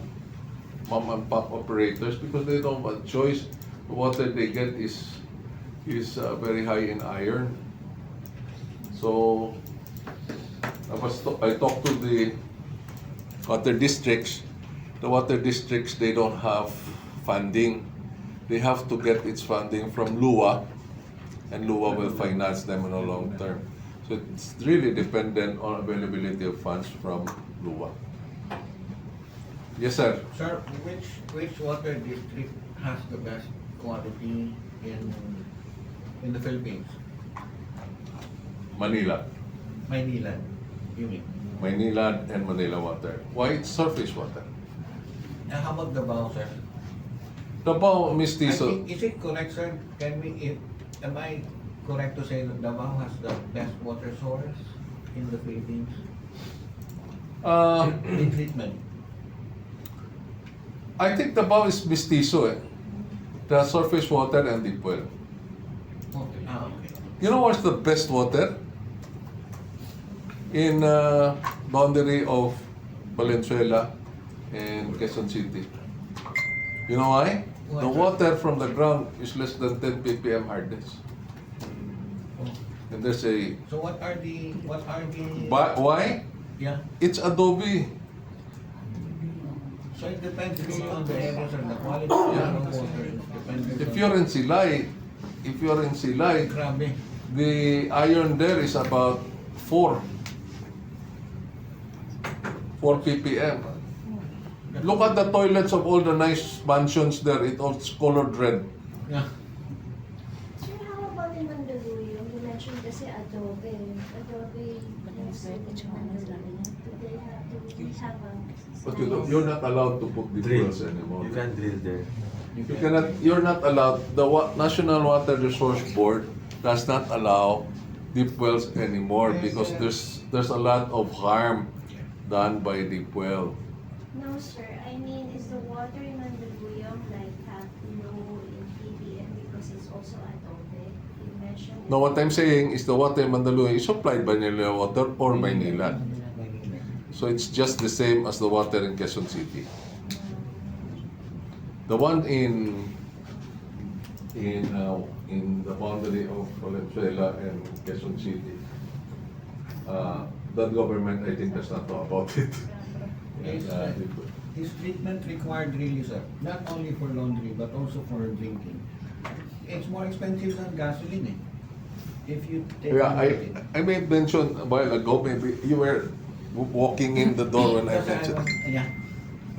mom and pop operators because they don't have a choice. The water they get is very high in iron. So I talked to the water districts. The water districts, they don't have funding. They have to get its funding from LUA, and LUA will finance them in the long term. So it's really dependent on availability of funds from LUA. Yes, sir. Sir, which water district has the best quality in the Philippines? Manila. Maynila, you mean? Maynila and Manila water. Why? It's surface water. And how about Davao, sir? Davao I Mestizo. think, is it correct, sir? Am I correct to say that Davao has the best water source in the Philippines? In treatment. I think Davao is Mestizo. The surface water and deep well. Okay. Okay. You know what's the best water? In boundary of Valenzuela and Quezon City. You know why? Why, The sir? water from the ground is less than 10 ppm hardness. And there's a... So what are the Why? yeah? It's adobe. So it depends really on the areas and the quality Yeah. of the water. It depends If on- you're in Silay, Grabe. the iron there is about 4 ppm. Look at the toilets of all the nice mansions there. It's colored red. Yeah. Sir, how about in Mandaluyong? You mentioned kasi adobe. Adobe, do they have a... But you're not allowed to put the Drill. wells anymore. You can drill there. You're not allowed. The National Water Resource Board does not allow deep wells anymore because there's a lot of harm done by deep well. No, sir. I mean, is the water in Mandaluyong like have low in ppm because it's also adobe? You mentioned... Now what I'm saying is the water in Mandaluyong is supplied by Manila Water or Maynila. So it's just the same as the water in Quezon City. The one in the boundary of Valenzuela and Quezon City, that government I think does not know about it. Is is treatment required really, sir? Not only for laundry but also for drinking. It's more expensive than gasoline, eh? If you take Yeah, a look at it. I made mention a while ago, maybe you were walking in the door when I Because mentioned. yeah.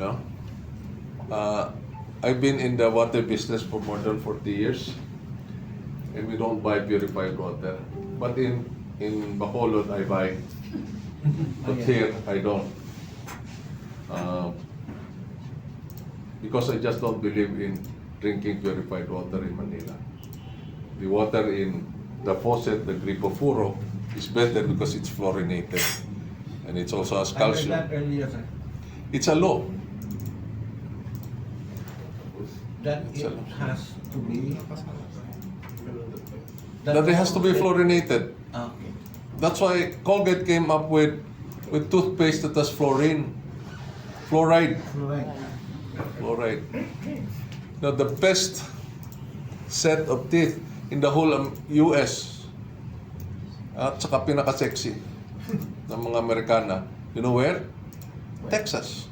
No? I've been in the water business for more than 40 years, and we don't buy purified water. But in Bacolod, I buy. But yeah. here, I don't. Because I just don't believe in drinking purified water in Manila. The water in the faucet, the Gripofuro, is better because it's fluorinated. And it's also has I read that calcium. earlier, sir. It's a law. That It's it a- has to be. That it has to be fluorinated. Okay. That's why Colgate came up with toothpaste that has fluoride. Fluoride. Fluoride. Now the best set of teeth in the whole US at saka pinaka-sexy ng mga Amerikana. You know where? Texas.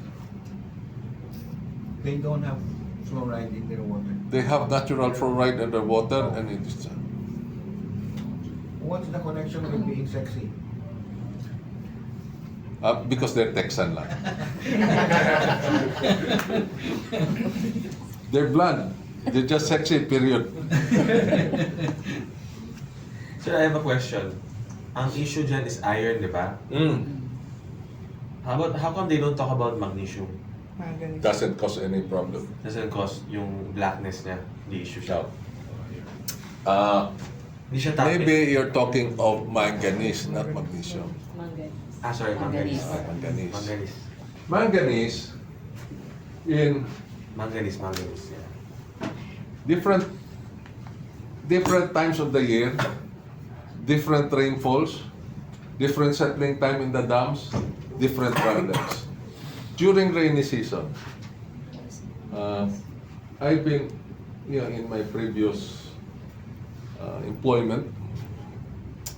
They don't have fluoride in their water. They have natural fluoride in their water and it is What's the connection with being sexy? because they're Texan lang. They're blonde. They're just sexy, period. Sir, I have a question. Ang issue dyan is iron, di ba? How come they don't talk about magnesium? Doesn't cause any problem. Doesn't cause yung blackness niya, the issue siya. Hindi siya topic. Maybe you're talking of manganese, not magnesium. Sorry, manganese. Manganese. Manganese. Manganese in Manganese, yeah. different times of the year, different rainfalls, different settling time in the dams, different problems. During rainy season, I've been, in my previous employment,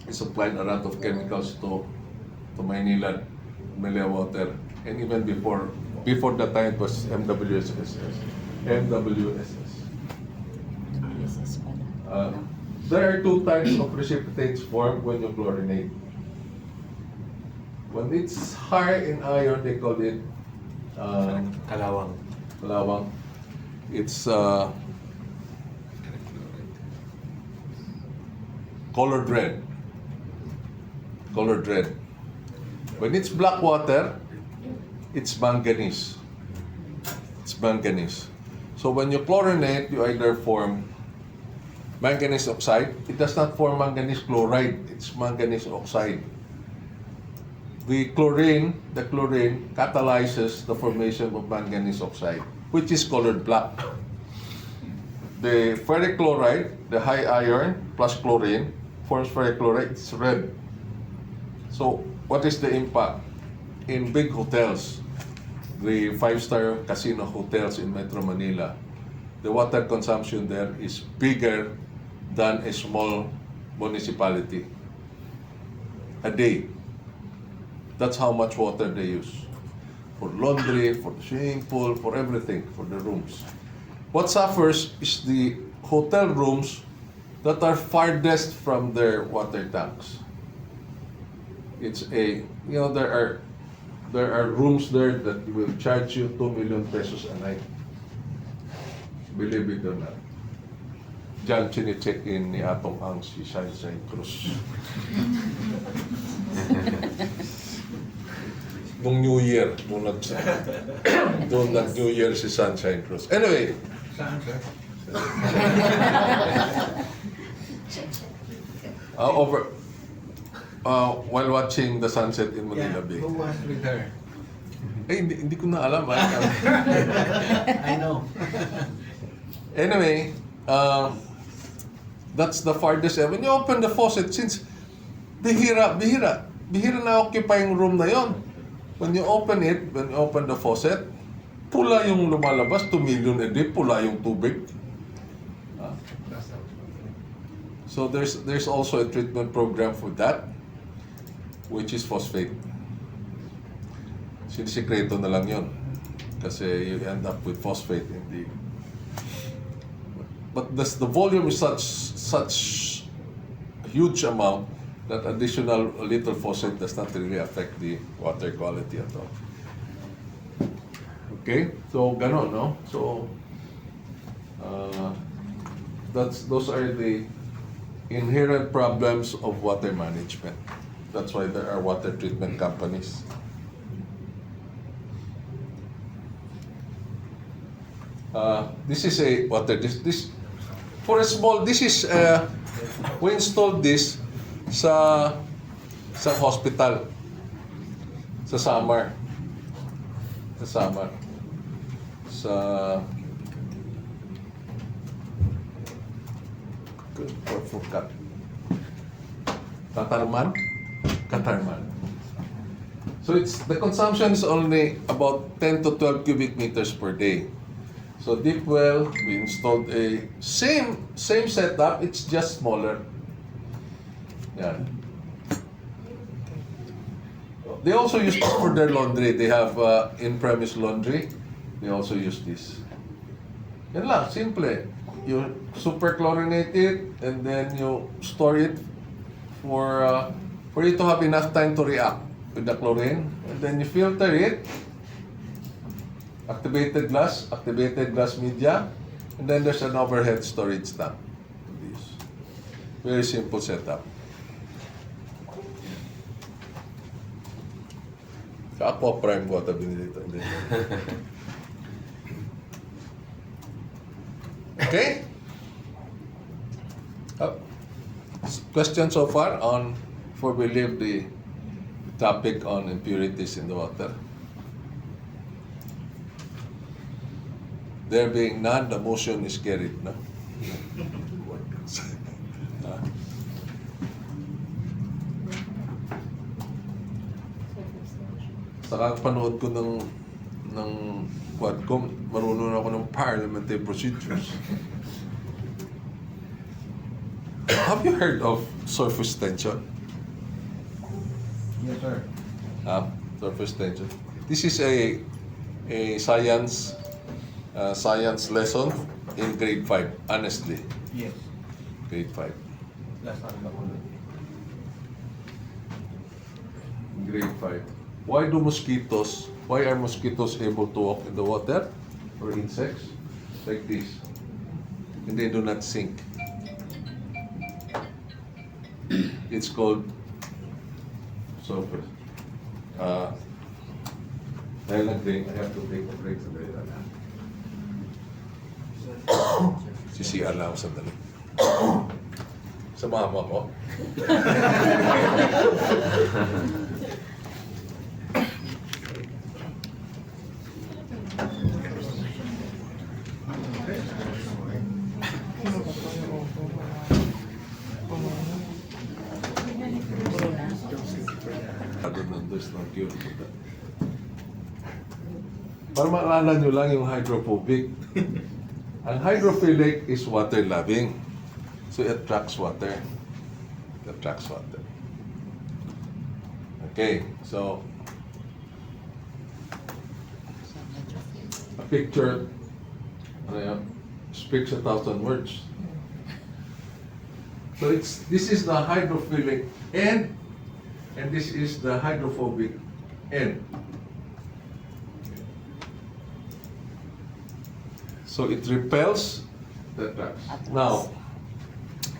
I supplied a lot of chemicals to Maynila Water, and even before that time it was MWSS. There are two types of precipitates formed when you chlorinate. When it's high in iron, they call it Kalawang. kalawang. It's colored red. Colored red. When it's black water, it's manganese. It's manganese. So when you chlorinate, you either form manganese oxide. It does not form manganese chloride. It's manganese oxide. The chlorine catalyzes the formation of manganese oxide, which is colored black. The ferric chloride, the high iron plus chlorine, forms ferric chloride. It's red. So what is the impact? In big hotels, the 5-star casino hotels in Metro Manila, the water consumption there is bigger than a small municipality a day. That's how much water they use for laundry, for the swimming pool, for everything, for the rooms. What suffers is the hotel rooms that are farthest from their water tanks. It's there are rooms there that will charge you 2 million pesos a night. Believe it or not. Diyan chine-check in ni Atong Ang si Sunshine Cruz. Nung New Year, nung nag-New Year si Sunshine Cruz. Anyway, Saan, sir? while watching the sunset in Manila Bay. Who was with her? Hindi ko na alam. I know. Anyway, that's the farthest ever. When you open the faucet, since bihira na occupying room na yon. When you open the faucet, pula yung lumalabas, 2 million a day, pula yung tubig. So there's also a treatment program for that, which is phosphate. Sinisikreto na lang yun. Kasi you end up with phosphate in the... But the volume is such huge amount that additional little phosphate does not really affect the water quality at all. Okay? So, ganon, no? So, those are the inherent problems of water management. That's why there are water treatment companies. This is a water. This for a small. This is We installed this sa hospital. Sa Samar. Sa Katarman. Katarman. So the consumption is only about 10 to 12 cubic meters per day. So deep well, we installed a same setup, it's just smaller. Yeah. They also use this for their laundry. They have in-premise laundry. They also use this. Yan lang, simple. You super chlorinate it and then you store it for you to have enough time to react with the chlorine, and then you filter it. Activated glass media, and then there's an overhead storage tank. This very simple setup. Aqua Prime ko ata binili ito. Okay? Question so far on before we leave the topic on impurities in the water? There being none, the motion is carried, no? Sa kakapanood ko ng Quadcom, marunong ako ng parliamentary procedures. Have you heard of surface tension? Yes, sir. Surface tension. This is a science lesson in grade 5, honestly. Yes. Grade 5. Last time ako. Grade 5. Why are mosquitoes able to walk in the water? Or insects? Like this. And they do not sink. It's called surface. Dahil nag-drink, I have to take a break sa dahil na. CCR lang ako sandali. Sa mama ko. There's no cure for that. Para maalala nyo lang yung hydrophobic. Ang hydrophilic is water-loving. So it attracts water. It attracts water. Okay, so a picture speaks 1,000 words. So this is the hydrophilic end, and this is the hydrophobic end. So it repels the attracts. Now,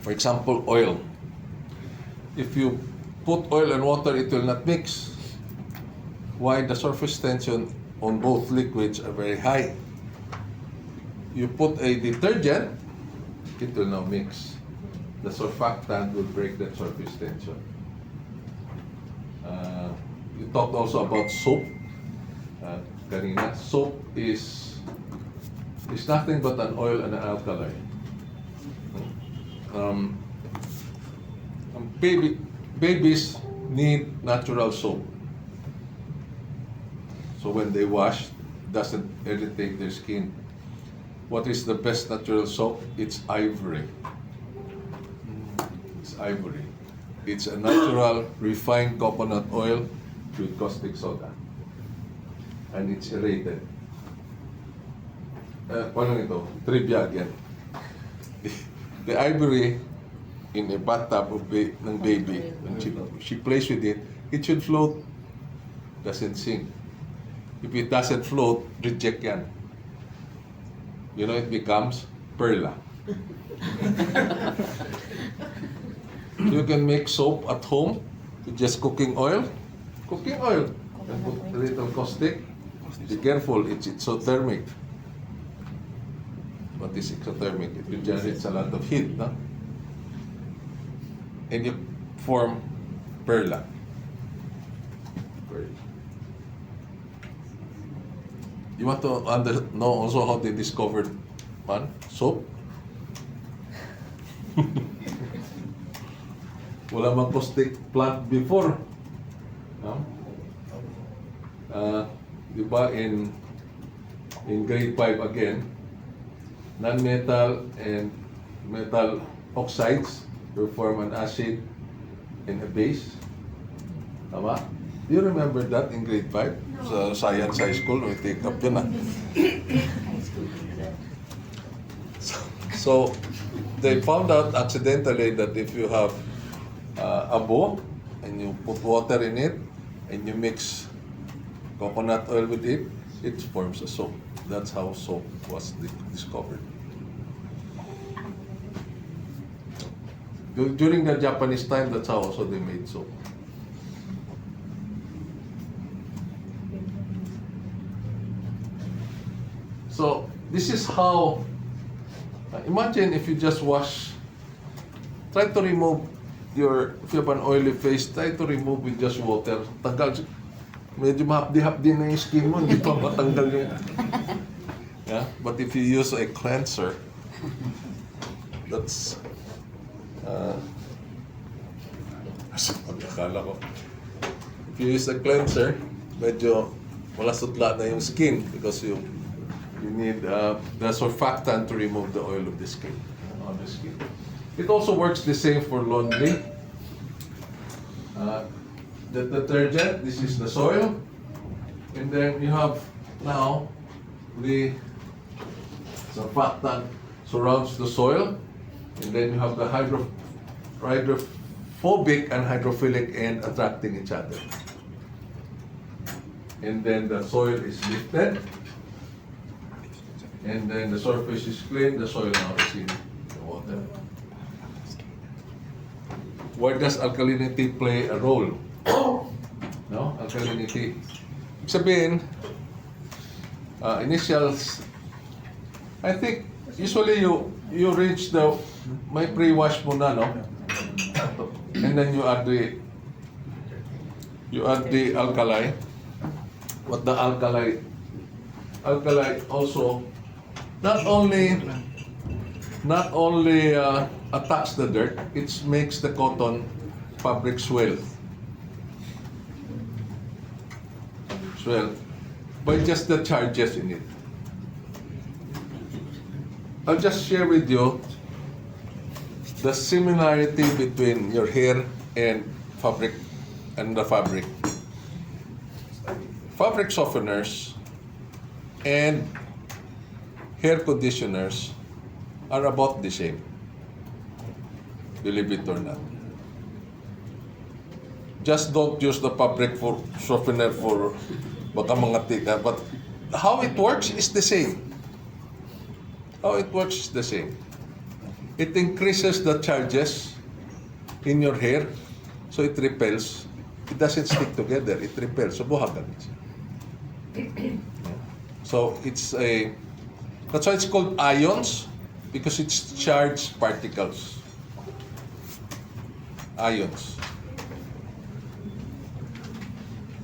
for example, oil. If you put oil and water, it will not mix. Why? The surface tension on both liquids are very high. You put a detergent, it will now mix. The surfactant will break that surface tension. You talked also about soap. Kanina, soap is nothing but an oil and an alkali. Babies need natural soap. So when they wash, it doesn't irritate their skin. What is the best natural soap? It's ivory. It's ivory. It's a natural refined coconut oil with caustic soda. And it's aerated. Paano ito? Trivia again. The ivory in a bathtub of ng baby, when she plays with it, it should float. Doesn't sink. If it doesn't float, reject yan. You know, it becomes perla. You can make soap at home with just cooking oil. Cooking oil. And put a little caustic. Be careful, it's exothermic. What is exothermic? It will generate a lot of heat, no? and you form perla. You want to know also how they discovered soap? Wala mang caustic plant before. No? Di ba in grade 5 again, non-metal and metal oxides will form an acid and a base. Tama? Do you remember that in grade 5? Sa science high school, we take up yun So, they found out accidentally that if you have abo and you put water in it and you mix coconut oil with it, it forms a soap. That's how soap was discovered. During the Japanese time, that's how also they made soap. So, this is how, imagine if you just wash, try to remove if you have an oily face, try to remove with just water. Tagal, medyo mahapdi-hapdi na yung skin mo, hindi pa matanggal yung... Yeah? But if you use a cleanser, that's... Akala ko. If you use a cleanser, medyo wala sutla na yung skin because you need the surfactant to remove the oil of the skin. On the skin. It also works the same for laundry. The detergent, this is the soil. And then you have now the surfactant surrounds the soil. And then you have the hydrophobic and hydrophilic end attracting each other. And then the soil is lifted. And then the surface is clean, the soil now is in the water. Where does alkalinity play a role? No? Alkalinity. Ibig sabihin, initials, I think usually you reach may pre-wash muna, no? And then you add the alkali. What the alkali also not only attacks the dirt, it makes the cotton fabric swell by just the charges in it. I'll just share with you the similarity between your hair and the fabric. Fabric softeners and hair conditioners are about the same, believe it or not. Just don't use the fabric for softener for baka mga tika, but how it works is the same. It increases the charges in your hair, so it repels. It doesn't stick together, it repels. So buhagan siya. So that's why it's called ions, because it's charged particles. Ions.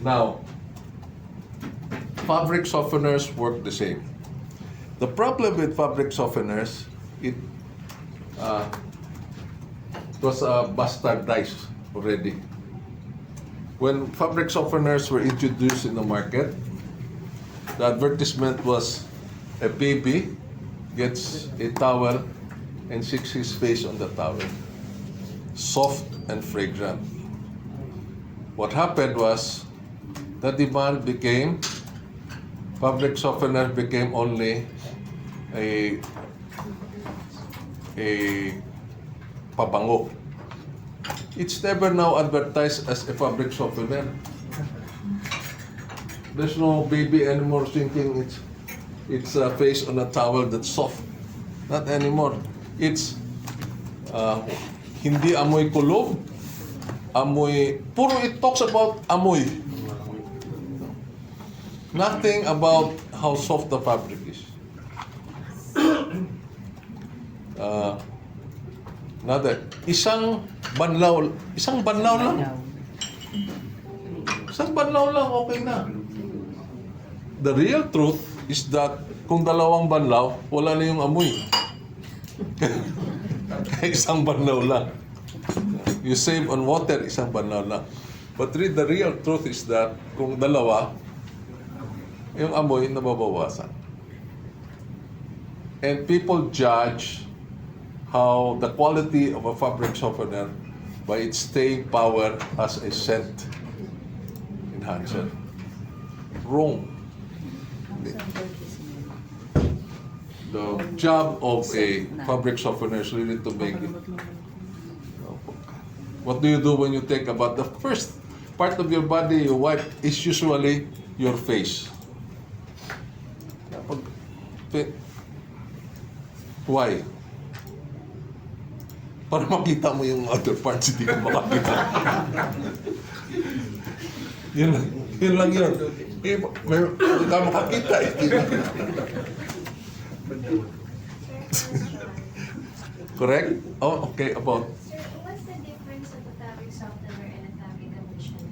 Now, fabric softeners work the same. The problem with fabric softeners, it was bastardized already. When fabric softeners were introduced in the market, the advertisement was a baby gets a towel and sticks his face on the towel. Soft and fragrant. What happened was the demand became, fabric softener became only a pabango. It's never now advertised as a fabric softener. There's no baby anymore thinking it's a face on a towel that's soft. Not anymore. It's hindi amoy kulob, amoy, puro it talks about amoy. Nothing about how soft the fabric is. Another. Isang banlaw lang. Isang banlaw lang, okay na. The real truth is that kung dalawang banlaw, wala na yung amoy. Isang banlaw lang. You save on water, isang banlaw lang. But the real truth is that kung dalawa, yung amoy nababawasan. And people judge how the quality of a fabric softener by its staying power as a scent enhancer. Wrong. The job of a fabric softener is really to make it. What do you do when you take a bath? The first part of your body you wipe is usually your face. Why? Para makita mo yung other parts, hindi ko makakita. Yun lang yun. Hindi ka makakita. Correct? Oh, okay, about. Sir, what's the difference of a fabric softener and a fabric conditioner?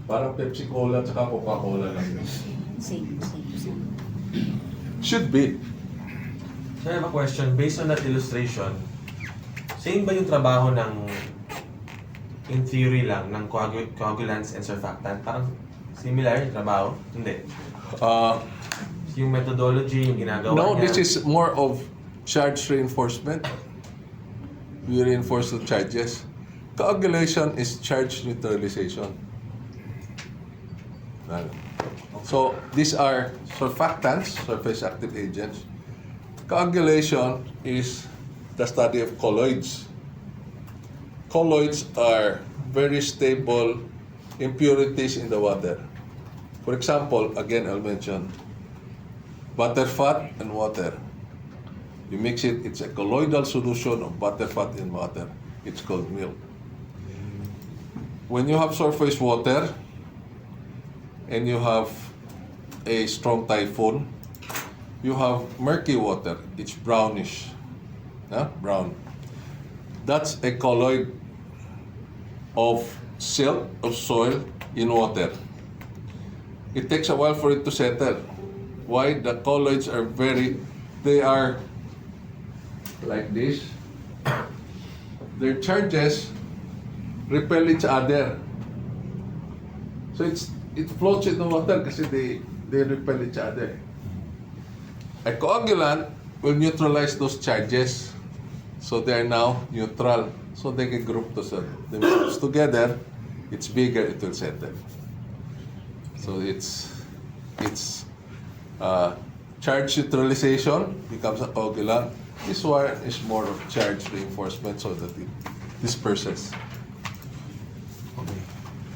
Parang Pepsi Cola at saka Coca-Cola lang yun. Same. Should be. So I have a question. Based on that illustration, same ba yung trabaho ng, in theory lang, ng coagulants and surfactant? Parang similar yung trabaho? Hindi. Yung methodology, yung ginagawa No, niya. this is more of charge reinforcement. We reinforce the charges. Coagulation is charge neutralization. So these are surfactants, surface active agents. Coagulation is the study of colloids. Colloids are very stable impurities in the water. For example, again I'll mention butterfat and water. You mix it, it's a colloidal solution of butterfat in water. It's called milk. When you have surface water and you have a strong typhoon, you have murky water. It's brownish. Brown. That's a colloid of silt, of soil in water. It takes a while for it to settle. Why? The colloids are they are like this. Their charges repel each other. So it floats in the water kasi they repel each other. A coagulant will neutralize those charges. So they are now neutral. So they can group themselves together. It's bigger, it will settle. So it's charge neutralization becomes a coagulant. This one is more of charge reinforcement so that it disperses.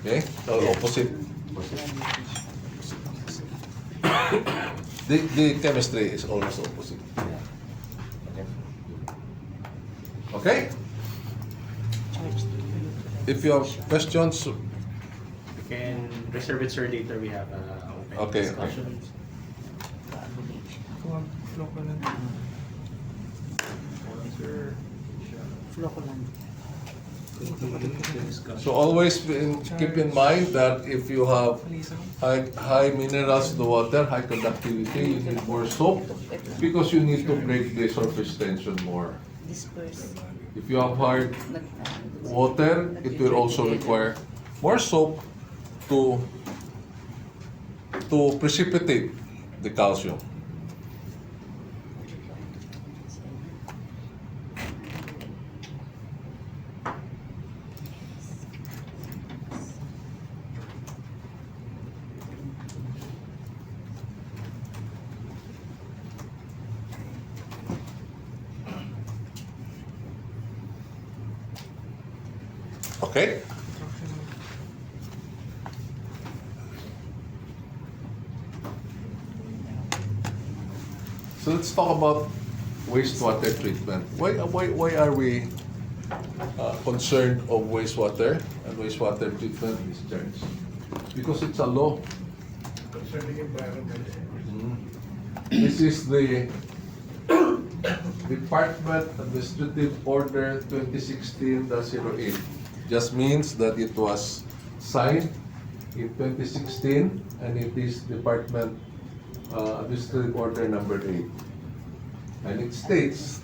Okay? So opposite. The chemistry is almost opposite. Okay? If you have questions, We can reserve it, sir. Later we have open Okay, discussion. so always keep in mind that if you have high minerals in the water, high conductivity, you need more soap because you need to break the surface tension more. Disperse. If you have hard water, it will also require more soap to precipitate the calcium. Okay? So let's talk about wastewater treatment. Why are we concerned of wastewater and wastewater treatment discharge? Because it's a law. Concerning environment. This is the Department Administrative Order 2016-08. Just means that it was signed in 2016 and it is Department Administrative Order number 8. And it states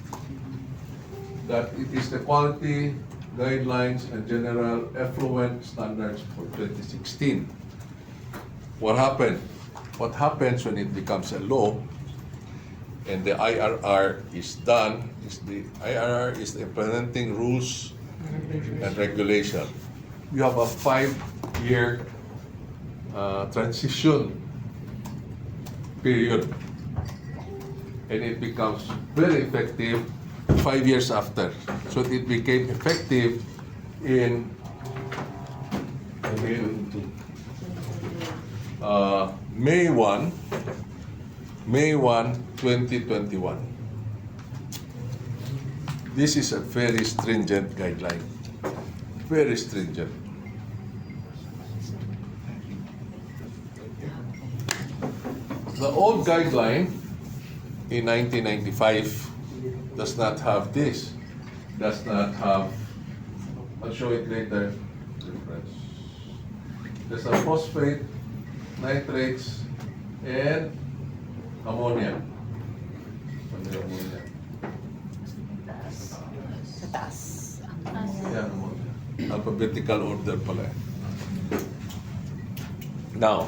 that it is the quality guidelines and general effluent standards for 2016. What happened? What happens when it becomes a law and the IRR is done, is the IRR is implementing rules and regulation. You have a 5-year transition period, and it becomes very effective 5 years after. So it became effective in May 1, 2021. This is a very stringent guideline. Very stringent. The old guideline in 1995 does not have this. Does not have, I'll show it later. There's a phosphate, nitrates, and ammonia. Ano yung ammonia? Sa taas. Yan, ammonia. Alphabetical order pala. Now,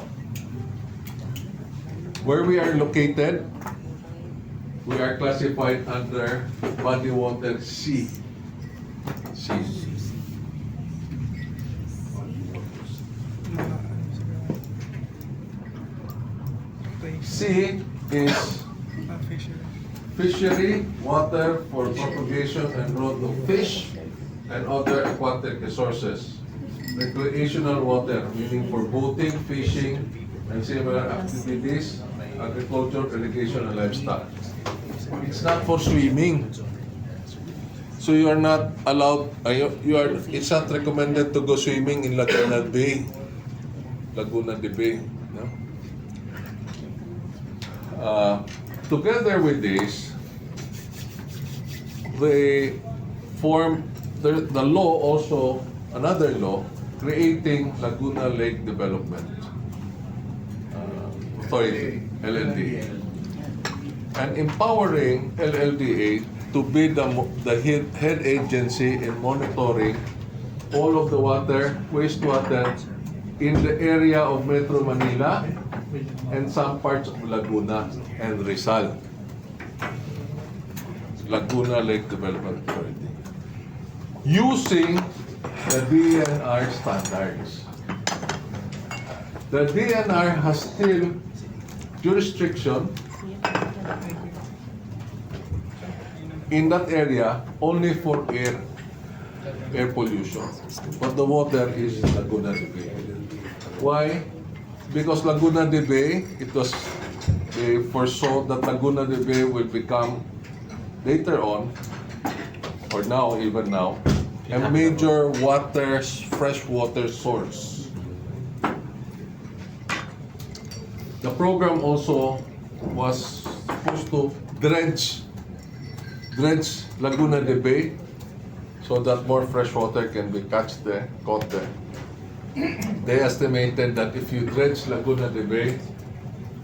where we are located, we are classified under body water C. C. C is fishery, water for propagation and growth of fish and other aquatic resources. Recreational water, meaning for boating, fishing, and similar activities, agriculture, irrigation, and livestock. It's not for swimming. So you are not allowed, it's not recommended to go swimming in Laguna Bay. Laguna de Bay. No? Together with this, they form the law also, another law, creating Laguna Lake Development Authority, LLDA, and empowering LLDA to be the head agency in monitoring all of the water, wastewater in the area of Metro Manila and some parts of Laguna and Rizal. Laguna Lake Development Authority. Using the DNR standards. The DNR has still jurisdiction in that area only for air pollution. But the water is Laguna de Bay. Why? Because Laguna de Bay, they foresaw that Laguna de Bay will become later on, or now, even now, a major freshwater source. The program also was supposed to drench Laguna de Bay so that more fresh water can be caught there. They estimated that if you drench Laguna de Bay,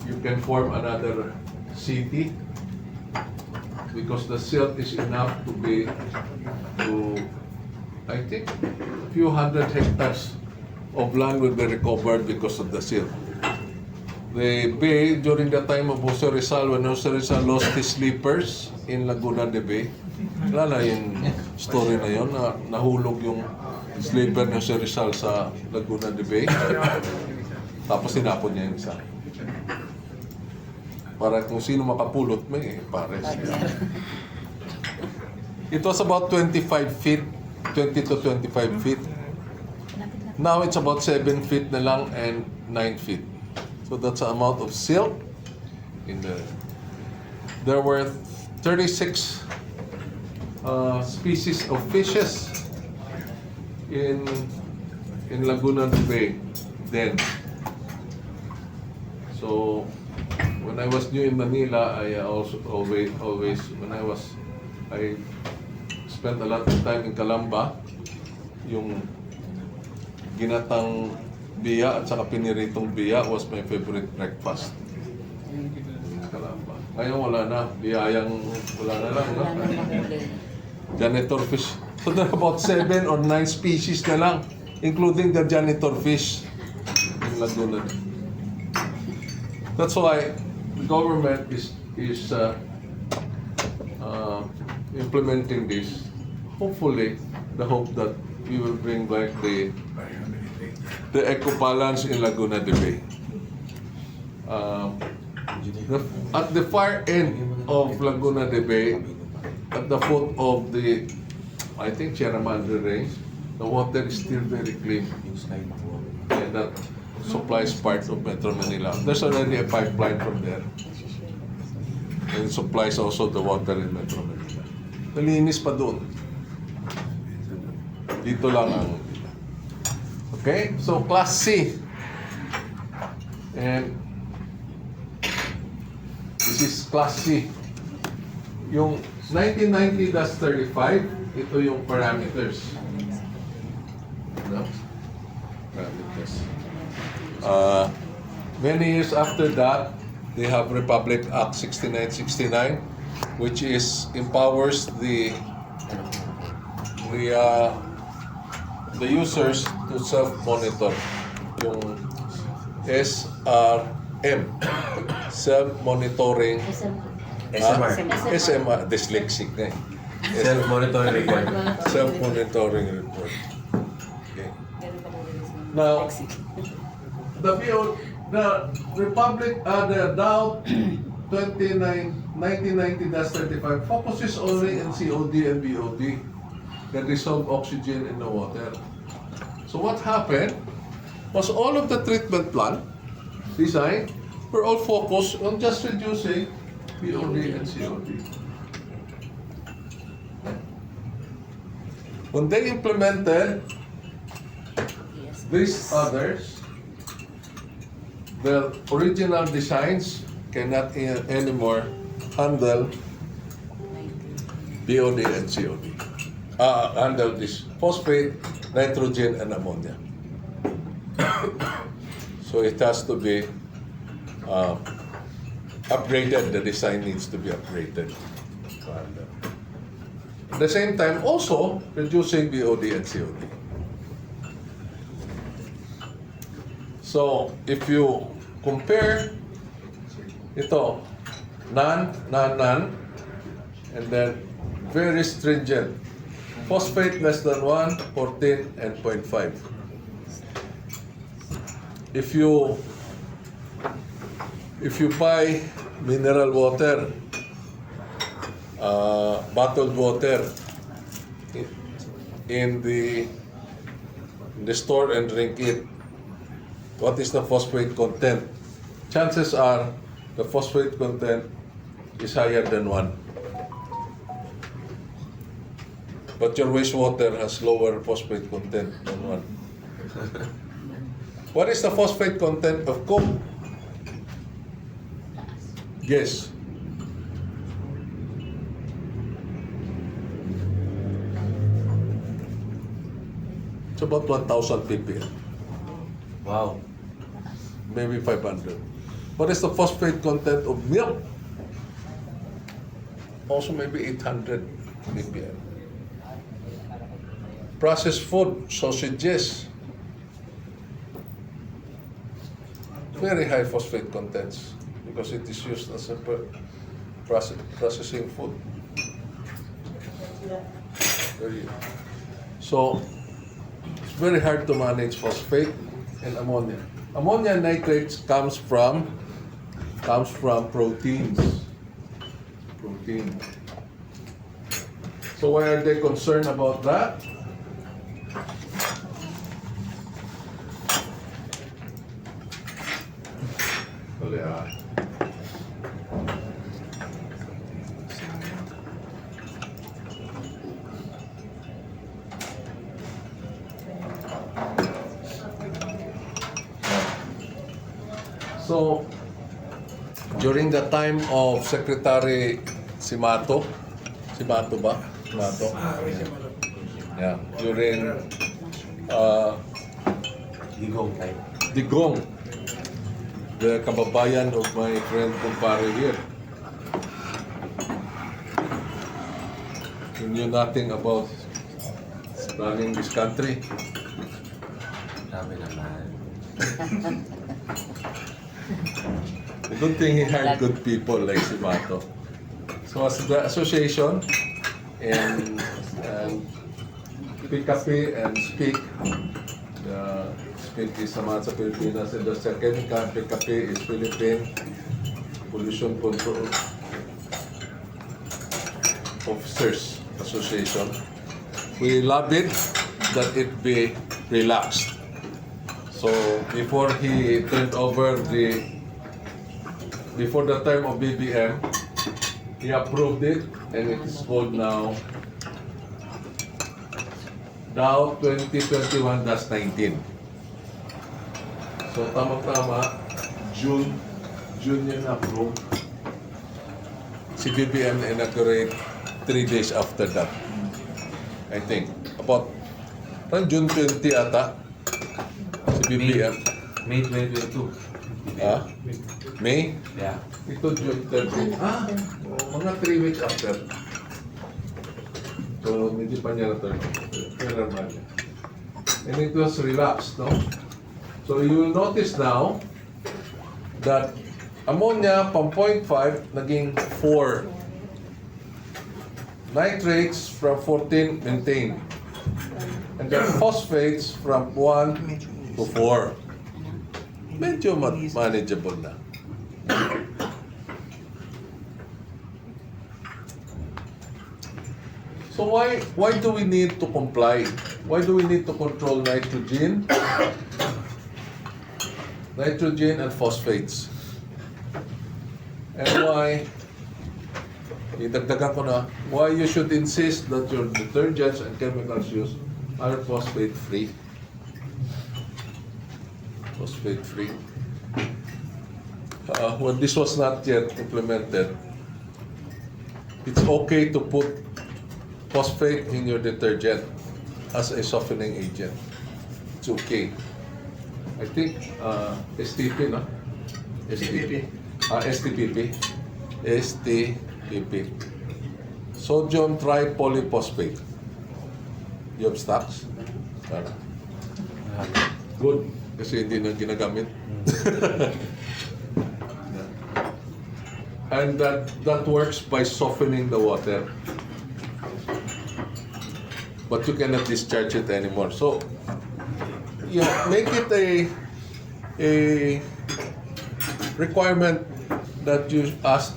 you can form another city because the silt is enough to I think a few hundred hectares of land will be recovered because of the silt. The bay, during the time of Jose Rizal, when Jose Rizal lost his sleepers in Laguna de Bay, wala na yung story na yun, na nahulog yung sleeper ni Jose Rizal sa Laguna de Bay. Tapos tinapon niya yung isa. Para kung sino makapulot, may pares. It was about 25 feet, 20 to 25 feet. Now it's about 7 feet na lang and 9 feet. So that's the amount of silt in there. There were 36 species of fishes in Laguna de Bay then. So when I was new in Manila, I also always I spent a lot of time in Calamba. Yung ginatang biya at saka piniritong biya was my favorite breakfast. Calamba. Ngayon wala na, biyayang wala na lang. No? Wala nang mahuli. Janitor fish. So there are about 7 or 9 species na lang, including the janitor fish in Laguna. That's why the government is implementing this. Hopefully, the hope that we will bring back the eco balance in Laguna de Bay. At the far end of Laguna de Bay, at the foot of the, I think, Sierra Madre Range, the water is still very clean. And that supplies part of Metro Manila. There's already a pipeline from there. And it supplies also the water in Metro Manila. Malinis pa doon. Dito lang ang... Okay? So, Class C. And this is Class C. Yung 1990-35, ito yung parameters. No? Parameters. Many years after that, they have Republic Act 6969, which empowers the users to self-monitor. Yung SRM, self-monitoring. SMR. SMR, dyslexic na eh. Self-monitoring report. Self-monitoring report. Okay. Now, the Republic, the DAO 1990-35 focuses only on COD and BOD, that dissolve oxygen in the water. So what happened was all of the treatment plant design were all focused on just reducing BOD and COD. When they implemented these others, the original designs cannot anymore handle BOD and COD. Handle this phosphate, nitrogen, and ammonia. So it has to be upgraded. The design needs to be upgraded. At the same time, also reducing BOD and COD. So if you compare ito, none, and then very stringent. Phosphate less than 1, 14, and 0.5. If you buy mineral water, bottled water in the store and drink it, what is the phosphate content? Chances are the phosphate content is higher than 1. But your wastewater has lower phosphate content than 1. What is the phosphate content of Coke? Guess. It's about 1,000 ppm. Wow. Maybe 500. What is the phosphate content of milk? Also maybe 800 ppm. Processed food, sausages, very high phosphate contents because it is used as a processing food. So it's very hard to manage phosphate and ammonia. Ammonia nitrates comes from proteins. So why are they concerned about that? So during the time of Secretary Simato, Simato ba? Simato? Yeah, during Digong type. Digong, the kababayan of my friend kumpare here. He knew nothing about running this country. Grabe naman. The good thing he hired good people like Simato. So as the association and PKP and SPEAK, SPEAK is Samahan sa Pilipinas, and the second PKP is Philippine Pollution Control Officers Association. We lobbied that it be relaxed. So before he turned over before the term of BBM, he approved it, and it is called now Dow 2021-19. So tama-tama, June yan approved. Si BBM inaugurate 3 days after that. I think. About June 20 ata. Si BBM. May 2022. Ah? May? Yeah. Ito June 30. Mga 3 weeks after. So, hindi pa niya na-turn. Pero naman niya. And it was relaxed, no? So, you will notice now that ammonia from 0.5 naging 4. Nitrates from 14 maintained. And then phosphates from 1 to 4. Medyo manageable na. So why do we need to comply? Why do we need to control nitrogen? Nitrogen and phosphates. And why, idagdagan ko na, why you should insist that your detergents and chemicals used are phosphate free. Phosphate free. When this was not yet implemented, it's okay to put phosphate in your detergent as a softening agent. It's okay. I think STP, no? STP. STPP. STPP. Sodium tripolyphosphate. You have stocks? Good. Kasi hindi na ginagamit. And that works by softening the water. But you cannot discharge it anymore. So, make it a requirement that you ask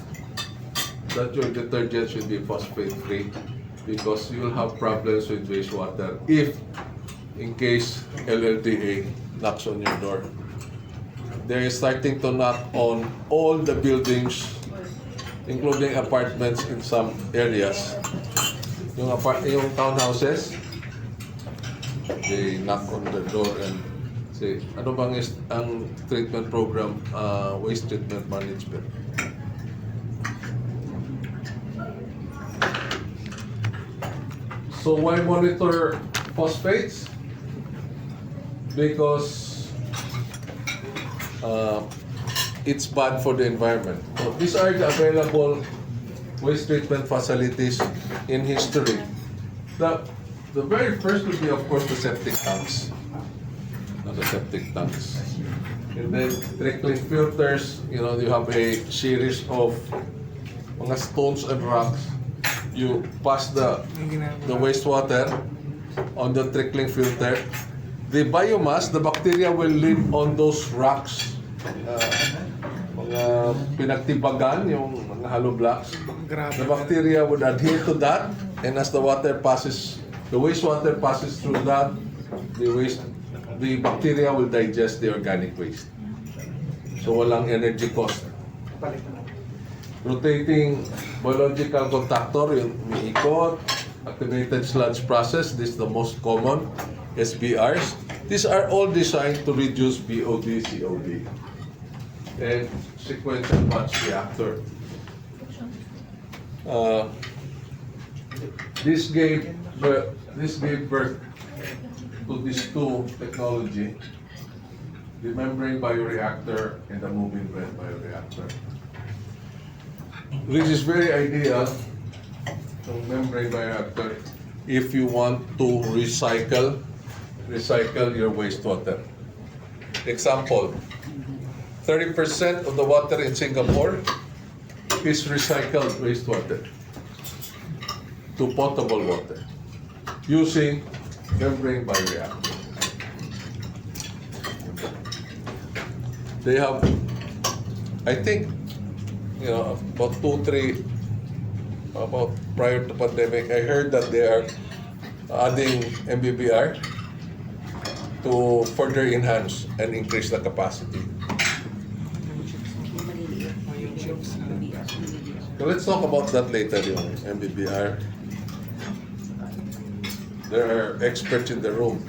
that your detergent should be phosphate free, because you will have problems with wastewater if, in case LLDA knocks on your door. They're starting to knock on all the buildings, including apartments in some areas. Yung townhouses, they knock on the door and say, ano bang ang treatment program, waste treatment management. So why monitor phosphates? Because it's bad for the environment. So these are the available waste treatment facilities in history. The very first would be, of course, the septic tanks. The septic tanks. And then trickling filters, you have a series of mga stones and rocks. You pass the wastewater on the trickling filter. The biomass, the bacteria will live on those rocks. Mga pinagtibagan, yung mga hollow blocks. The bacteria would adhere to that, and as the wastewater passes through that, the bacteria will digest the organic waste. So walang energy cost. Rotating biological contactor, yung umiikot, activated sludge process, this is the most common, SBRs. These are all designed to reduce BOD, COD. and sequential batch reactor. This gave birth to these two technology, the membrane bioreactor and the moving bread bioreactor. This is very ideal, the membrane bioreactor, if you want to recycle your wastewater. Example, 30% of the water in Singapore is recycled wastewater to potable water using membrane bioreactor. They have, I think, about prior to pandemic, I heard that they are adding MBBR to further enhance and increase the capacity. So let's talk about that later, yung MBBR. There are experts in the room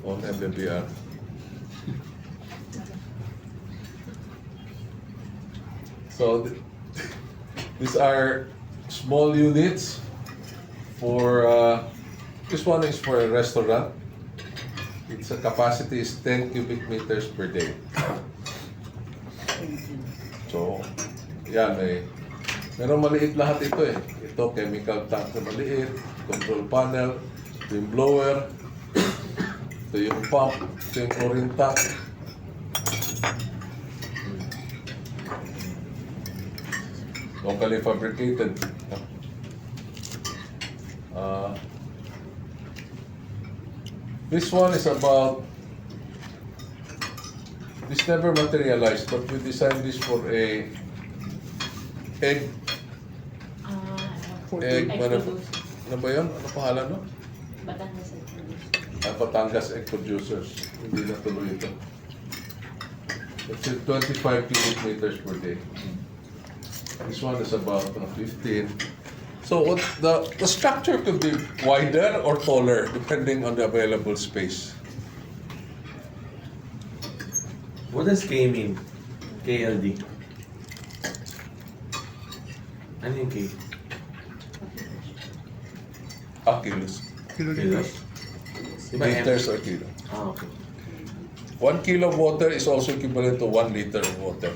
on MBBR. So these are small units for, this one is for a restaurant. Its capacity is 10 cubic meters per day. So, yan meron maliit lahat ito eh. Ito, chemical tank na maliit, control panel, yung blower, ito yung pump, ito yung chlorine tank. Locally fabricated. This one is about, this never materialized, but we designed this for a egg, ano ba yun? Ano pangalan no? Batangas egg producers. Hindi na tuloy ito. It's 25 cubic meters per day. This one is about 15. So what the structure could be wider or taller depending on the available space. What does K mean? KLD. Ano yung K? Kilos. Kilos? Diba M? Liters or kilo. Ah, okay. 1 kilo of water is also equivalent to 1 liter of water.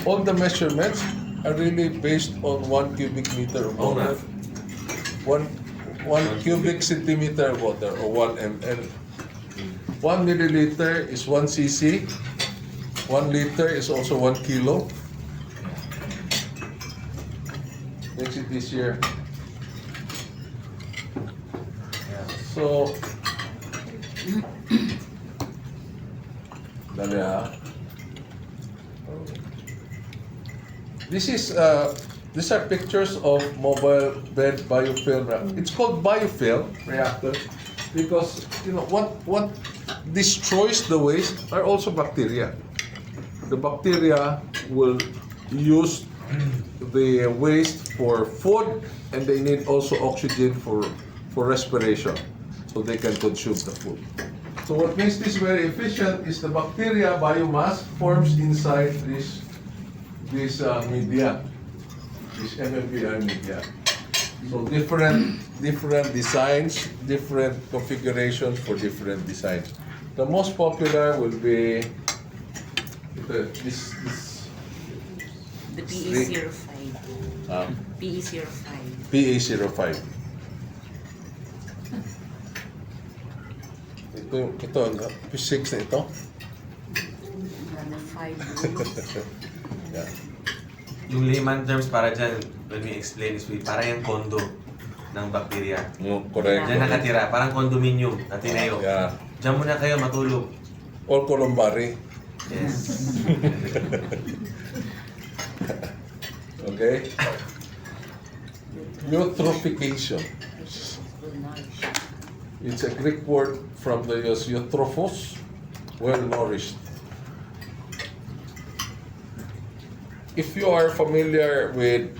All the measurements are really based on 1 cubic meter of water. One cubic centimeter of water, or 1 ml. 1 milliliter is 1 cc. 1 liter is also 1 kilo. Makes it easier. So, dali ha. These are pictures of mobile bed biofilm reactor. It's called biofilm reactor because what destroys the waste are also bacteria. The bacteria will use the waste for food, and they need also oxygen for respiration, so they can consume the food. So what makes this very efficient is the bacteria biomass forms inside this media, this MMPR media. So different designs, different configurations for different designs. The most popular will be this The PE05. PE05. PA05. Ito, physics na ito. 5 Yeah. Yung layman terms para dyan, when we explain this way, parang yung kondo ng bakterya. Correct. Diyan nakatira, parang condominium, Ateneo. Yeah. Diyan muna kayo matulog. Or columbari. Yes. Okay? Eutrophication. It's a Greek word from the eutrophos, well nourished. If you are familiar with,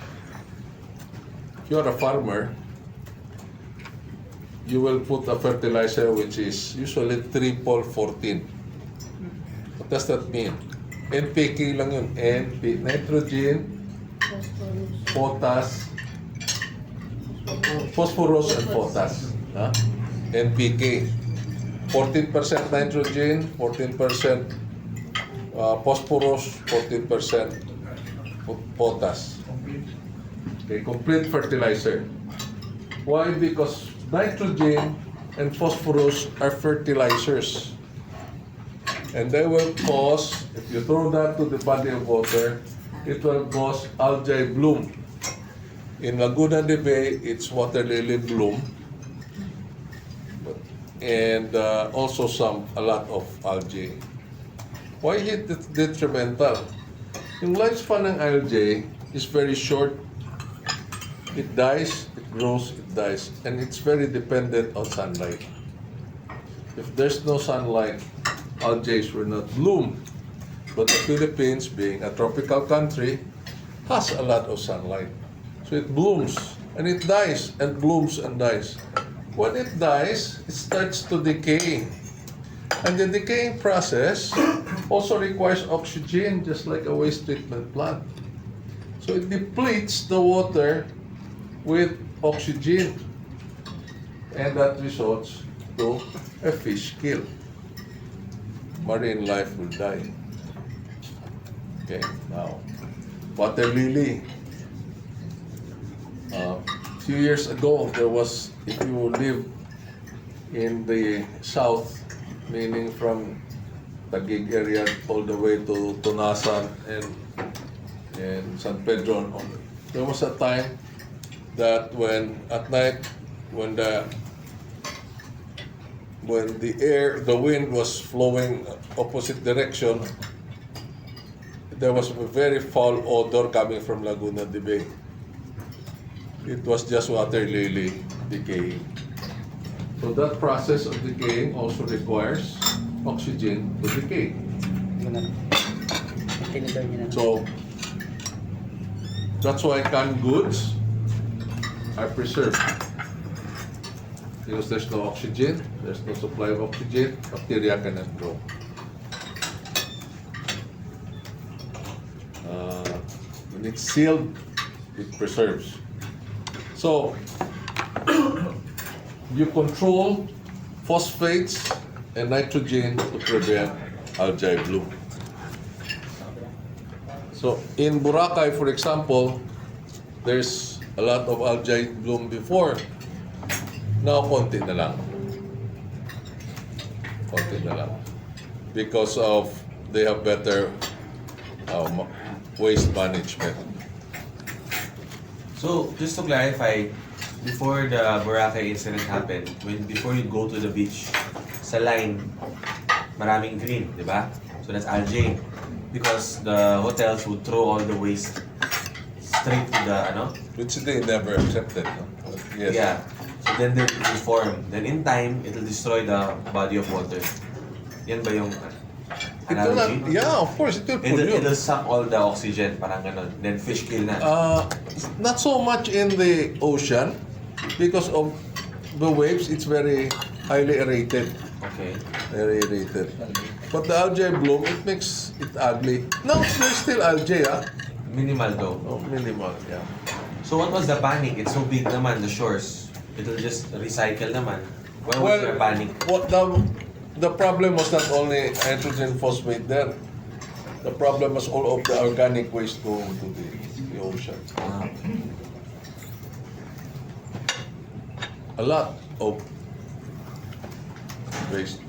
if you're a farmer, you will put a fertilizer which is usually triple 14. What does that mean? NPK lang yun. NP, nitrogen, potash, phosphorus and potash. Huh? NPK. 14% nitrogen, 14% phosphorus, 14% potash. Okay, complete fertilizer. Why? Because nitrogen and phosphorus are fertilizers. And they will cause, if you throw that to the body of water, it will cause algae bloom. In Laguna de Bay, it's water lily bloom. And also a lot of algae. Why is it detrimental? Yung lifespan ng algae is very short. It dies, it grows, it dies, and it's very dependent on sunlight. If there's no sunlight, algae will not bloom. But the Philippines, being a tropical country, has a lot of sunlight. So it blooms, and it dies, and blooms and dies. When it dies, it starts to decay. And the decaying process also requires oxygen, just like a waste treatment plant. So it depletes the water with oxygen. And that results to a fish kill. Marine life will die. Okay, now, water lily. Few years ago, there was, if you live in the south, meaning from Taguig area all the way to Tunasan and San Pedro, there was a time that when at night, when the wind was flowing opposite direction, there was a very foul odor coming from Laguna de Bay. It was just water lily decaying. So that process of decaying also requires oxygen to decay. So that's why canned goods are preserved. Because there's no oxygen, there's no supply of oxygen, bacteria cannot grow. When it's sealed, it preserves. So, you control phosphates and nitrogen to prevent algae bloom. So, in Boracay, for example, there's a lot of algae bloom before. Now, konti na lang. Konti na lang. Because of, they have better waste management. So, just to clarify, before the Boracay incident happened, before you go to the beach, sa line, maraming green, di ba? So that's algae. Because the hotels would throw all the waste straight to the, Which they never accepted. No? Yes. Yeah. So then they will form. Then in time, it will destroy the body of water. Yan ba yung It will not, analogy? yeah, of course, it will pollute. It'll suck all the oxygen, parang ganon. Then fish kill na. Not so much in the ocean because of the waves. It's very highly aerated. Okay. Very aerated. But the algae bloom, it makes it ugly. No, there's still algae, Minimal though. Oh, minimal, yeah. So what was the panic? It's so big naman, the shores. It'll just recycle naman. Why was there panic? What the problem was not only nitrogen phosphate there. The problem was all of the organic waste going to the ocean. Ah. A lot of waste.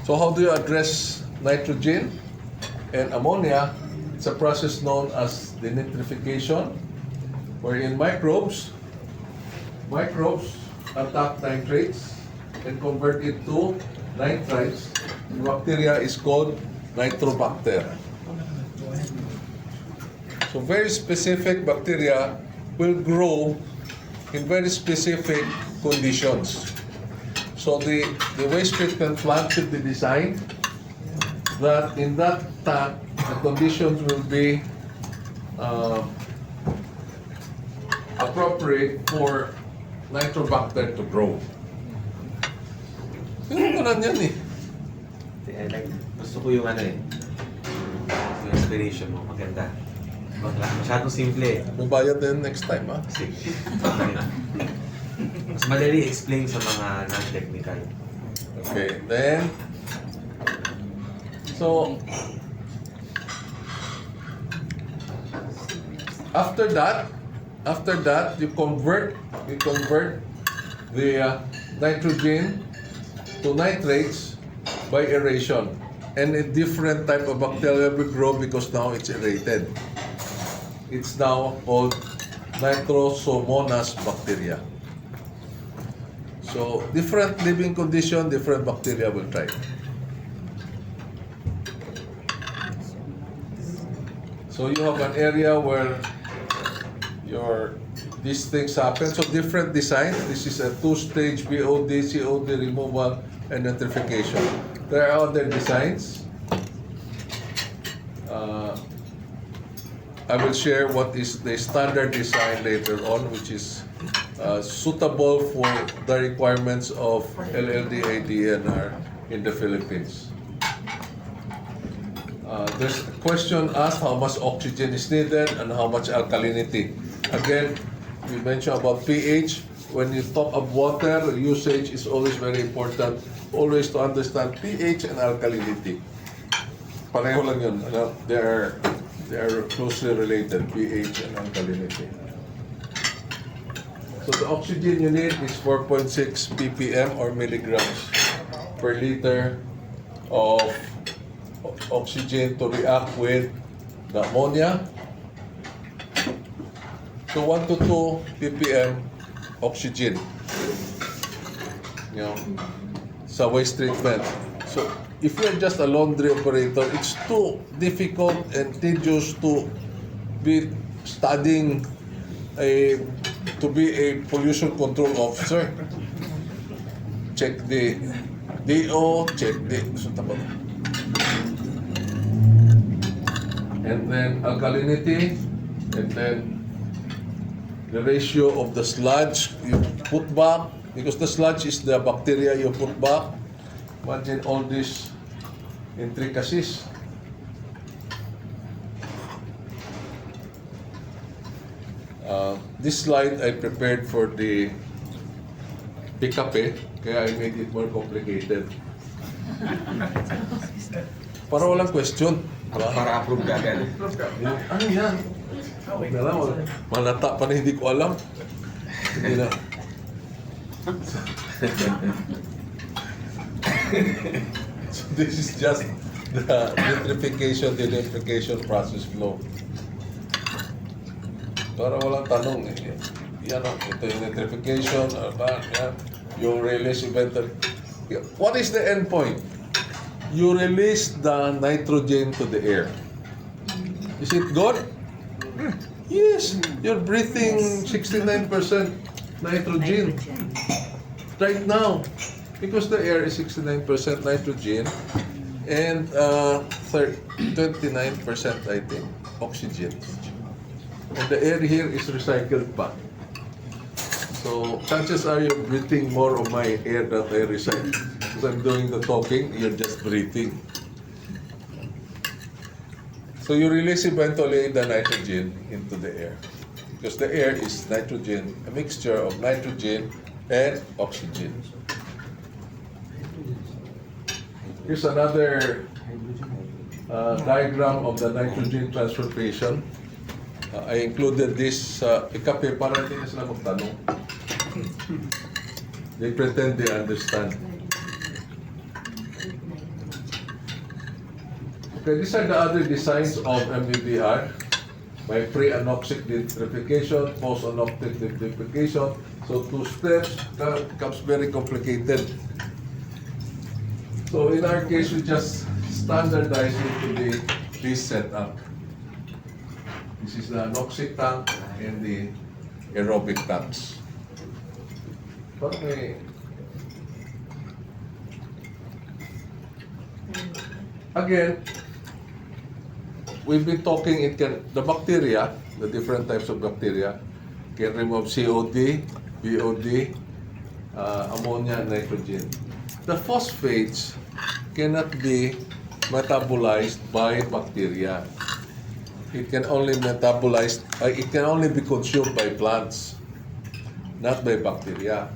So how do you address nitrogen and ammonia? It's a process known as denitrification, wherein microbes attack nitrates and convert it to nitrites. The bacteria is called nitrobacter. So very specific bacteria will grow in very specific conditions. So the waste treatment plant should be designed that in that tank, the conditions will be appropriate for Nitrobacter to grow. Pinukulan yan eh. I like, gusto ko yung ano eh. Yung inspiration mo, maganda. Masyadong simple eh. May bayad din next time, ha? Kasi, mas madali explain sa mga non-technical. Okay, then, so, after that, you convert the nitrogen to nitrates by aeration. And a different type of bacteria will grow because now it's aerated. It's now called Nitrosomonas bacteria. So, different living condition, different bacteria will thrive. So, you have an area where these things happen. So, different design. This is a two-stage BOD, COD removal, and nitrification. There are other designs. I will share what is the standard design later on, which is suitable for the requirements of LLDA-DNR in the Philippines. There's a question asked how much oxygen is needed and how much alkalinity. Again, we mentioned about pH. When you talk of water, usage is always very important. Always to understand pH and alkalinity. Pareho lang yun. They are closely related, pH and alkalinity. So the oxygen you need is 4.6 ppm or milligrams per liter of oxygen to react with the ammonia. So 1 to 2 ppm oxygen, sa waste treatment. So if you're just a laundry operator, it's too difficult and tedious to be studying to be a pollution control officer. Check the DO, check the and then alkalinity, and then the ratio of the sludge you put back, because the sludge is the bacteria you put back. Imagine all these intricacies. This slide I prepared for the PKP, kaya I made it more complicated. Para walang question. Para approve ka agad. Ano yan? Malata pa na hindi ko alam. Hindi na. So this is just the nitrification, denitrification process flow. Para walang tanong eh. Yan o, ito yung nitrification, yan, yung release eventually. What is the end point? You release the nitrogen to the air. Is it good? Yes, you're breathing 69% nitrogen right now, because the air is 69% nitrogen and 29%, I think, oxygen. And the air here is recycled back. So chances are you're breathing more of my air than I recycle. Because I'm doing the talking, you're just breathing. So you release eventually the nitrogen into the air. Because the air is nitrogen, a mixture of nitrogen and oxygen. Here's another diagram of the nitrogen transportation. I included this ikape para hindi na sila magtanong. They pretend they understand. Okay, these are the other designs of MBBR by pre-anoxic nitrification, post-anoxic nitrification. So 2 steps becomes very complicated. So in our case, we just standardize it to be this setup. This is the anoxic tank and the aerobic tanks. Okay. Again, we've been talking, the bacteria, the different types of bacteria, can remove COD, BOD, ammonia, and nitrogen. The phosphates cannot be metabolized by bacteria. It can only it can only be consumed by plants, not by bacteria.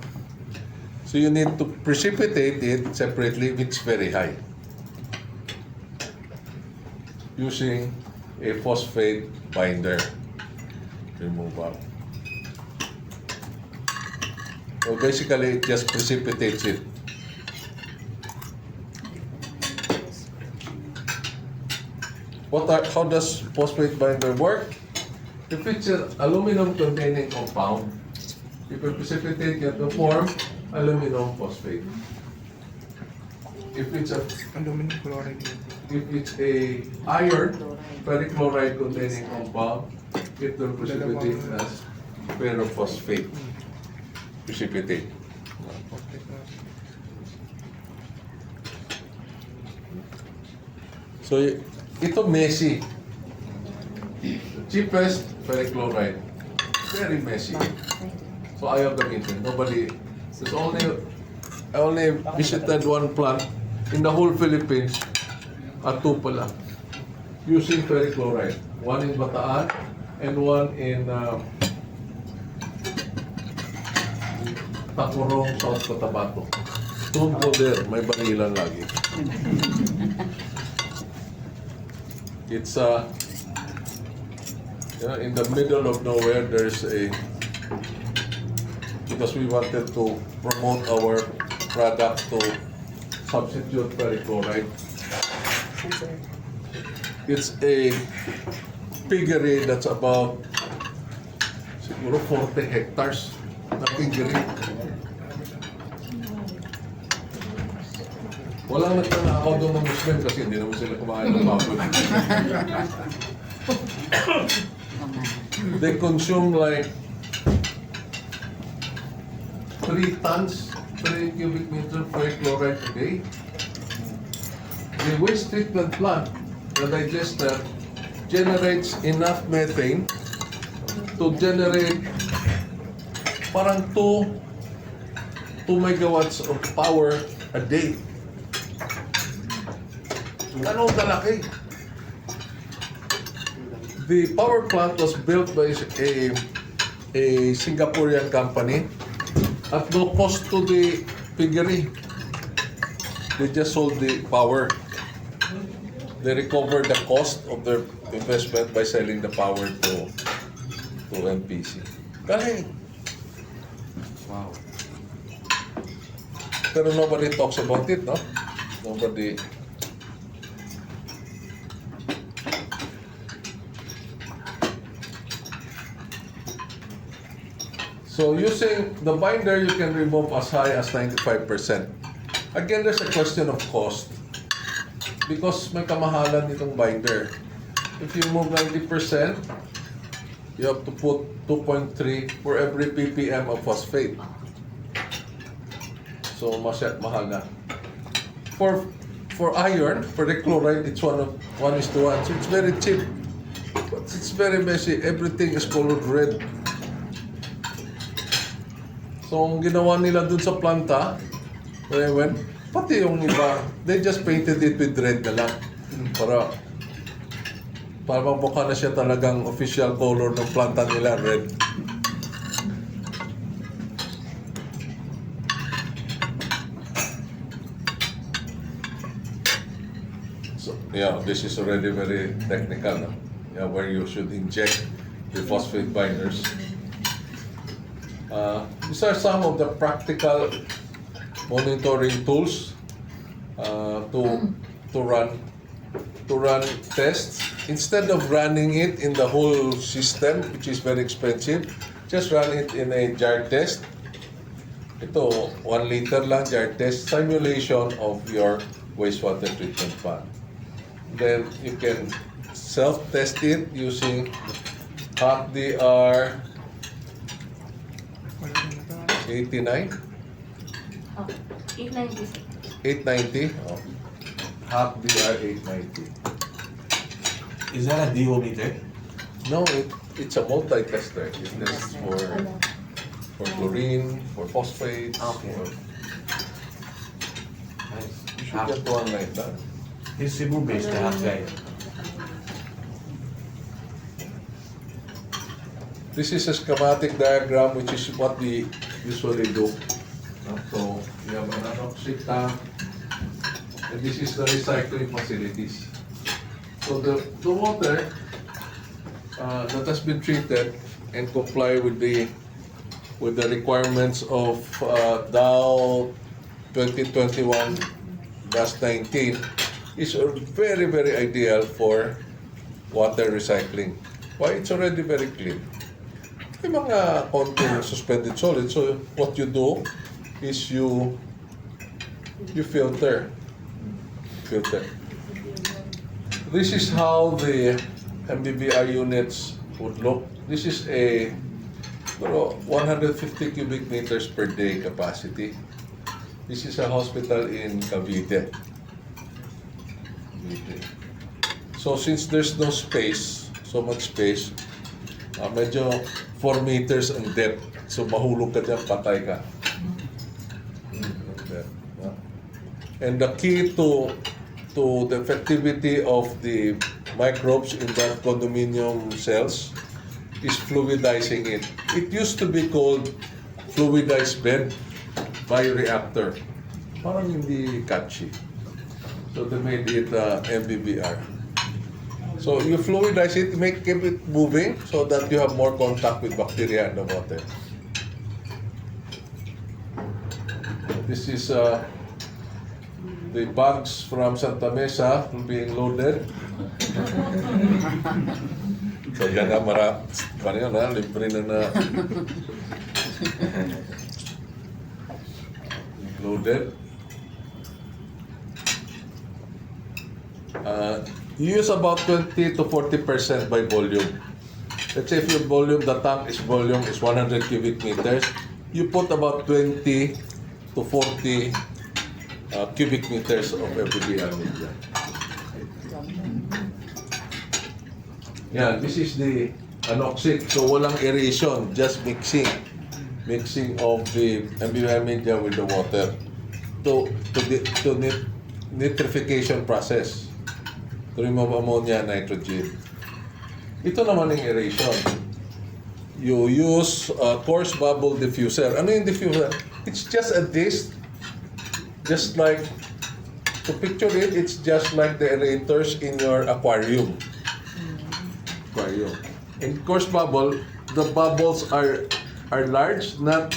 So you need to precipitate it separately, which is very high, using a phosphate binder removal. So basically, it just precipitates it. How does phosphate binder work? If it's an aluminum-containing compound, you can precipitate it to form aluminum phosphate. If it's Aluminum chloride. if it's a iron perichloride containing compound, it will precipitate as ferrophosphate precipitate. So ito messy. Cheapest perichloride. Very messy. So ayaw gamitin. I only visited one plant in the whole Philippines. At two pala. Using perichloride. One in Bataan and one in Tacorong, South Cotabato. Don't go there. May barilan lagi. It's in the middle of nowhere. There's because we wanted to promote our product to substitute perichloride. It's a piggery that's about siguro 40 hectares na piggery. Walang nagtanakaw doon ng Muslim kasi hindi naman sila kumain ng baboy. They consume like 3 cubic meters perchloride a day. The waste treatment plant, the digester, generates enough methane to generate parang 2 megawatts of power a day. Ganun kalaki. The power plant was built by a Singaporean company at no cost to the piggery. They just sold the power. They recovered the cost of their investment by selling the power to MPC. Galing. Wow. Pero nobody talks about it, no? Nobody. So using the binder, you can remove as high as 95%. Again, there's a question of cost. Because may kamahalan itong binder. If you remove 90%, you have to put 2.3 for every ppm of phosphate. So mahal na. For iron, for the chloride, it's 1:1. So it's very cheap. But it's very messy. Everything is colored red. So ang ginawa nila dun sa planta, pati yung iba, they just painted it with red na lang. Para mabukha na siya talagang official color ng planta nila, red. So, yeah, this is already very technical, no? Yeah, where you should inject the phosphate binders. These are some of the practical monitoring tools to run tests. Instead of running it in the whole system, which is very expensive, just run it in a jar test. Ito, 1 liter lang jar test, simulation of your wastewater treatment plant. Then you can self-test it using hot DR 89? Oh, 896. 890? Oh. Hot DR 890. Is that a DO meter? No, it It's a multi-tester. It tests for chlorine, for phosphate. Okay. You Nice. should get one like that. He's Cebu-based, the half guy. This is a schematic diagram, which is what we usually do. So we have an anoxic tank, and this is the recycling facilities. So the water that has been treated and comply with the requirements of Dow 2021-19 is very, very ideal for water recycling. Why? It's already very clean. May mga konting suspended solid. So what you do is you filter. This is how the MBBR units would look. This is a 150 cubic meters per day capacity. This is a hospital in Cavite. So since there's no space, so much space, medyo 4 meters ang depth. So mahulog ka dyan, patay ka. And the key to the effectivity of the microbes in that condominium cells is fluidizing it. It used to be called fluidized bed bioreactor. Parang hindi catchy. So they made it MBBR. So you fluidize it, keep it moving so that you have more contact with bacteria in the water. This is the bags from Santa Mesa being loaded. So yan na, libre na loaded. You use about 20 to 40% by volume. Let's say if your volume, the tank is 100 cubic meters, you put about 20 to 40 cubic meters of MBBR media. Yeah, this is the anoxic, so walang aeration, just mixing of the MBBR media with the water to nitrification process to remove ammonia, nitrogen. Ito naman yung aeration. You use coarse bubble diffuser. Ano yung diffuser? It's just a disc, just like, to picture it, it's just like the aerators in your aquarium. In coarse bubble, the bubbles are large, not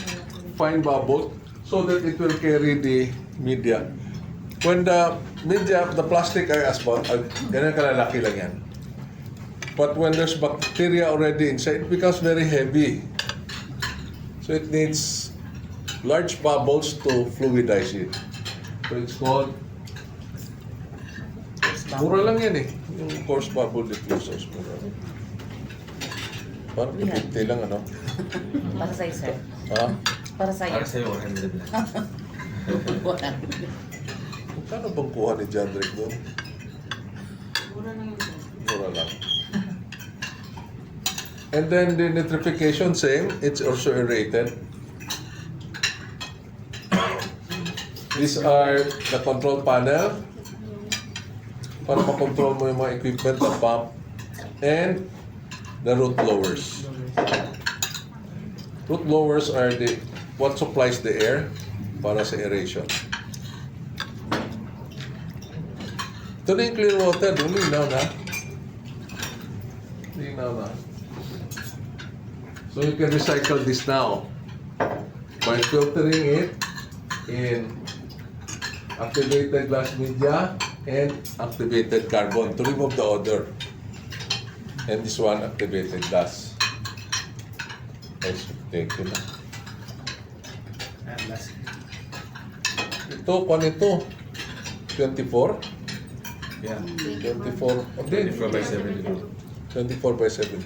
fine bubbles, so that it will carry the media. When the media, the plastic are as small, ganyan kalalaki lang yan. But when there's bacteria already inside, it becomes very heavy. So it needs large bubbles to fluidize it. So it's called, mura lang yan yung coarse bubble diffusers. Parang 50 lang, ano? Para sa'yo, sir. Ha? Para sa'yo. Para sa'yo, 100 lang. Wala. Kano bang kuha ni John Drake doon? Mura lang. And then the nitrification, same. It's also aerated. These are the control panel para makontrol mo yung mga equipment, the pump, and the root blowers. Root blowers are what supplies the air para sa aeration. Ito na yung clear water, linaw na. So you can recycle this now by filtering it in activated glass media and activated carbon to remove the odor. And this one, activated glass. Thank you na. And last. Ito, kung ito? 24? Yeah. 24. Okay. 24 by 72. 24 by 72.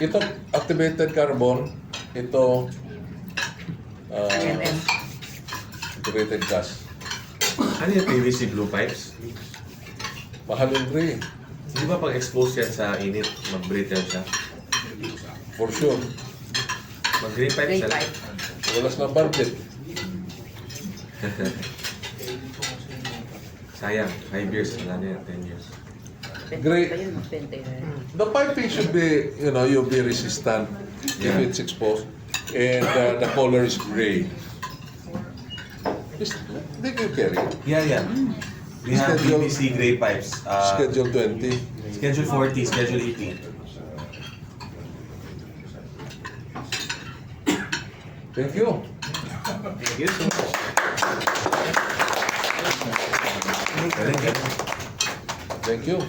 Ito, activated carbon. Ito, activated gas. Ano yung PVC blue pipes? Mahal yung gray. Di ba pag expose yan sa init, mag-brittle siya? For sure. Mag-green pipe Grade siya. 5. Walas na budget. Sayang, 5 years, wala na yan, 10 years. Great. The piping should be, UV resistant if Yeah. it's exposed. And the color is gray. They can carry it. Yeah. We have Schedule- PVC gray pipes. Schedule 20. Schedule 40, Schedule 18. Thank you. Thank you so much. Thank you.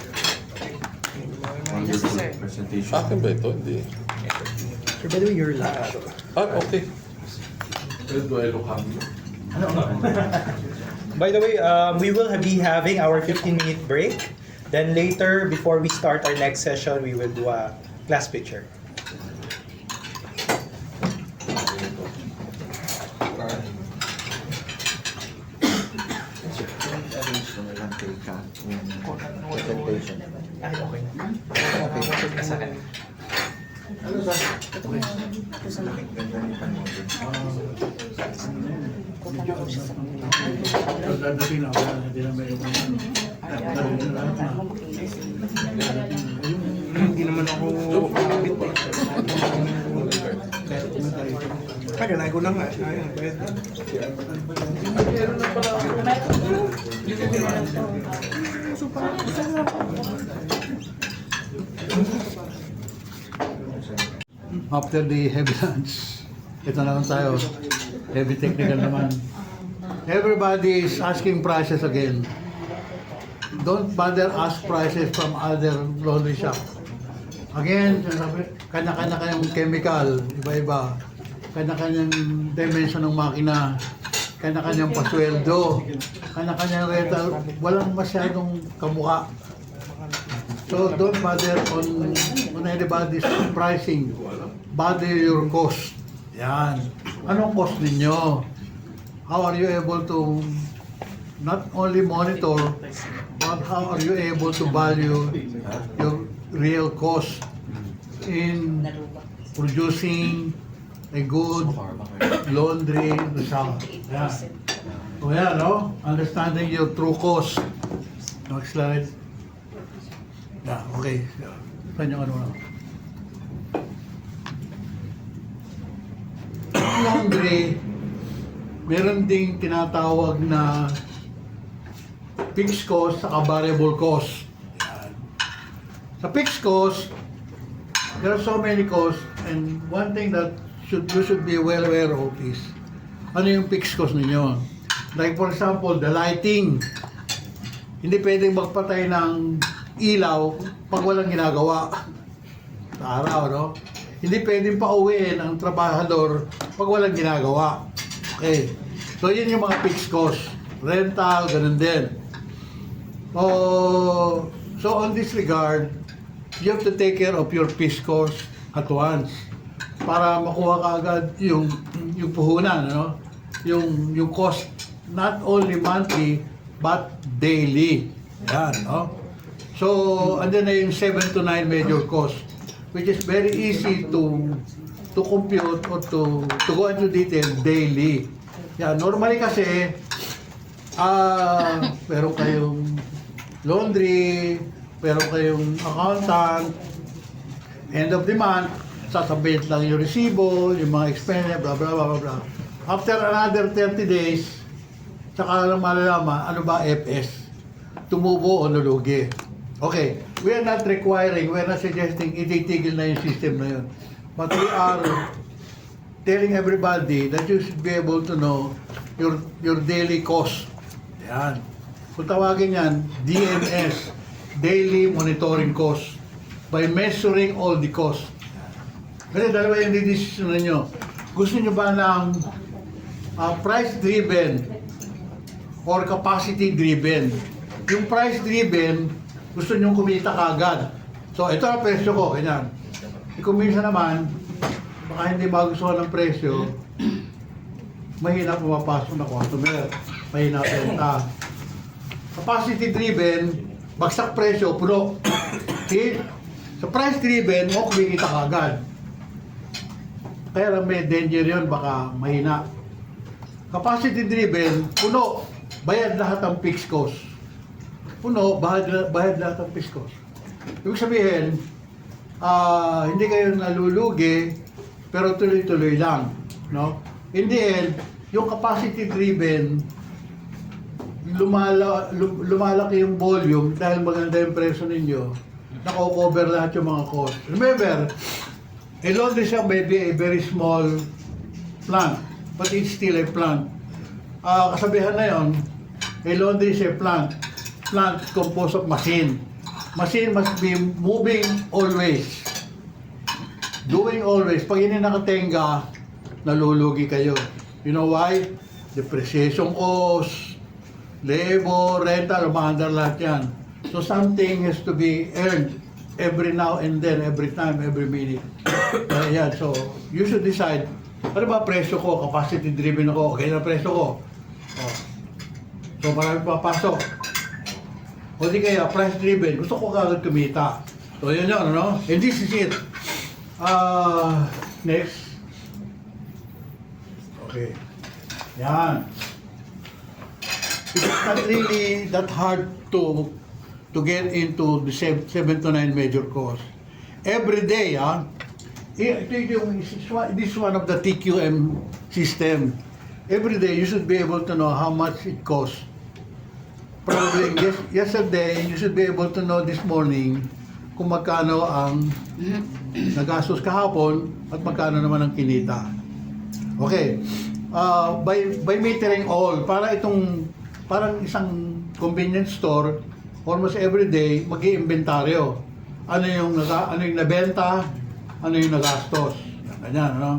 Wonderful sir. presentation. Akin ba ito? Hindi. Sir, by the way, your last. Okay. Do I look happy? By the way, we will be having our 15-minute break. Then later, before we start our next session, we will do a class picture. Presentation. Ay, okay. Okay. Sa akin. Ano sa? Ito mo. Ito sa mga. Ganda ni Panood. Kuta na ko siya sa mga. Dadating na ako, hindi na may ibang ano. Ano makinis. Hindi naman ako kapit eh. Kaya kailangan ko na nga. Ayun, pwede. After the heavy lunch, ito naman tayo, heavy technical naman. Everybody is asking prices again. Don't bother ask prices from other laundry shop. Again, kanya-kanya kayong chemical, iba-iba. Kanya-kanyang dimension ng makina, kanya-kanyang pasweldo, kanya-kanyang rental, walang masyadong kamukha. So don't bother on anybody's pricing. Bother your cost. Yan. Anong cost ninyo? How are you able to not only monitor, but how are you able to value your real cost in producing a good laundry result? Yeah. So yeah, no? Understanding your true cost. Next slide. Yeah, okay. Saan yung ano na? Laundry, meron ding tinatawag na fixed cost at variable cost. Yan. Sa fixed cost, there are so many costs, and one thing that you should be well aware of is ano yung fixed cost ninyo. Like for example, the lighting. Hindi pwedeng magpatay ng ilaw pag walang ginagawa sa araw, no? Hindi pwedeng pauwiin ang trabahador pag walang ginagawa. Okay. So, yun yung mga fixed cost. Rental, ganun din. So on this regard, you have to take care of your fixed cost at once para makuha ka agad yung puhunan, no? Yung cost, not only monthly, but daily. Yan, no? So, andun na yung 7 to 9 major costs, which is very easy to compute or to go into detail daily. Yeah, normally kasi, meron kayong laundry, meron kayong accountant, end of the month, sasabit lang yung resibo, yung mga expense, blah, blah, blah, blah, blah. After another 30 days, saka lang malalaman, ano ba FS? Tumubo o lulugi. Okay, we are not suggesting ititigil na yung system na yun. But we are telling everybody that you should be able to know your daily cost. Yan. Kung tawagin yan, DMS, Daily Monitoring Cost, by measuring all the costs. Kasi dalawa yung decision ninyo. Gusto nyo ba ng price-driven or capacity-driven? Yung price-driven, gusto nyo kumita kagad. So, ito ang presyo ko, ganyan. Kung minsan naman, baka hindi magustuhan ng presyo, mahina pumapasok na customer, mahina benta. Capacity driven, bagsak presyo, puno. See? Sa price-driven, mo kumikita ka agad. Kaya lang may danger yun, baka mahina. Capacity-driven, puno, bayad lahat ang fixed cost. Puno, bayad lahat ang fixed cost. Ibig sabihin, hindi kayo nalulugi, pero tuloy-tuloy lang. No? In the end, yung capacity-driven, lumalaki yung volume dahil maganda yung presyo ninyo, nako-cover lahat yung mga cost. Remember, a laundry shop may be a very small plant, but it's still a plant. Kasabihan na yon, a laundry is a plant. Plant composed of machine. Machine must be moving always. Doing always. Pag hindi nakatenga, nalulugi kayo. You know why? Depreciation cost, labor, rental, umaandar lahat yan. So something has to be earned every now and then, every time, every minute. Yan, so you should decide, ano ba presyo ko? Capacity driven ako, okay na presyo ko. Oh. So marami papasok. O di kaya price driven, gusto ko kagad kumita. So yun yun, ano? And this is it. Next. Okay. Yan. It's not really that hard to get into the 7 to 9 major course. Every day, this is one of the TQM system. Every day, you should be able to know how much it costs. Probably yesterday, you should be able to know this morning kung magkano ang nagastos kahapon at magkano naman ang kinita. Okay. By metering all, parang isang convenience store, almost every day mag-iimbentaryo. Ano yung nabenta, ano yung nagastos. Ganyan, no?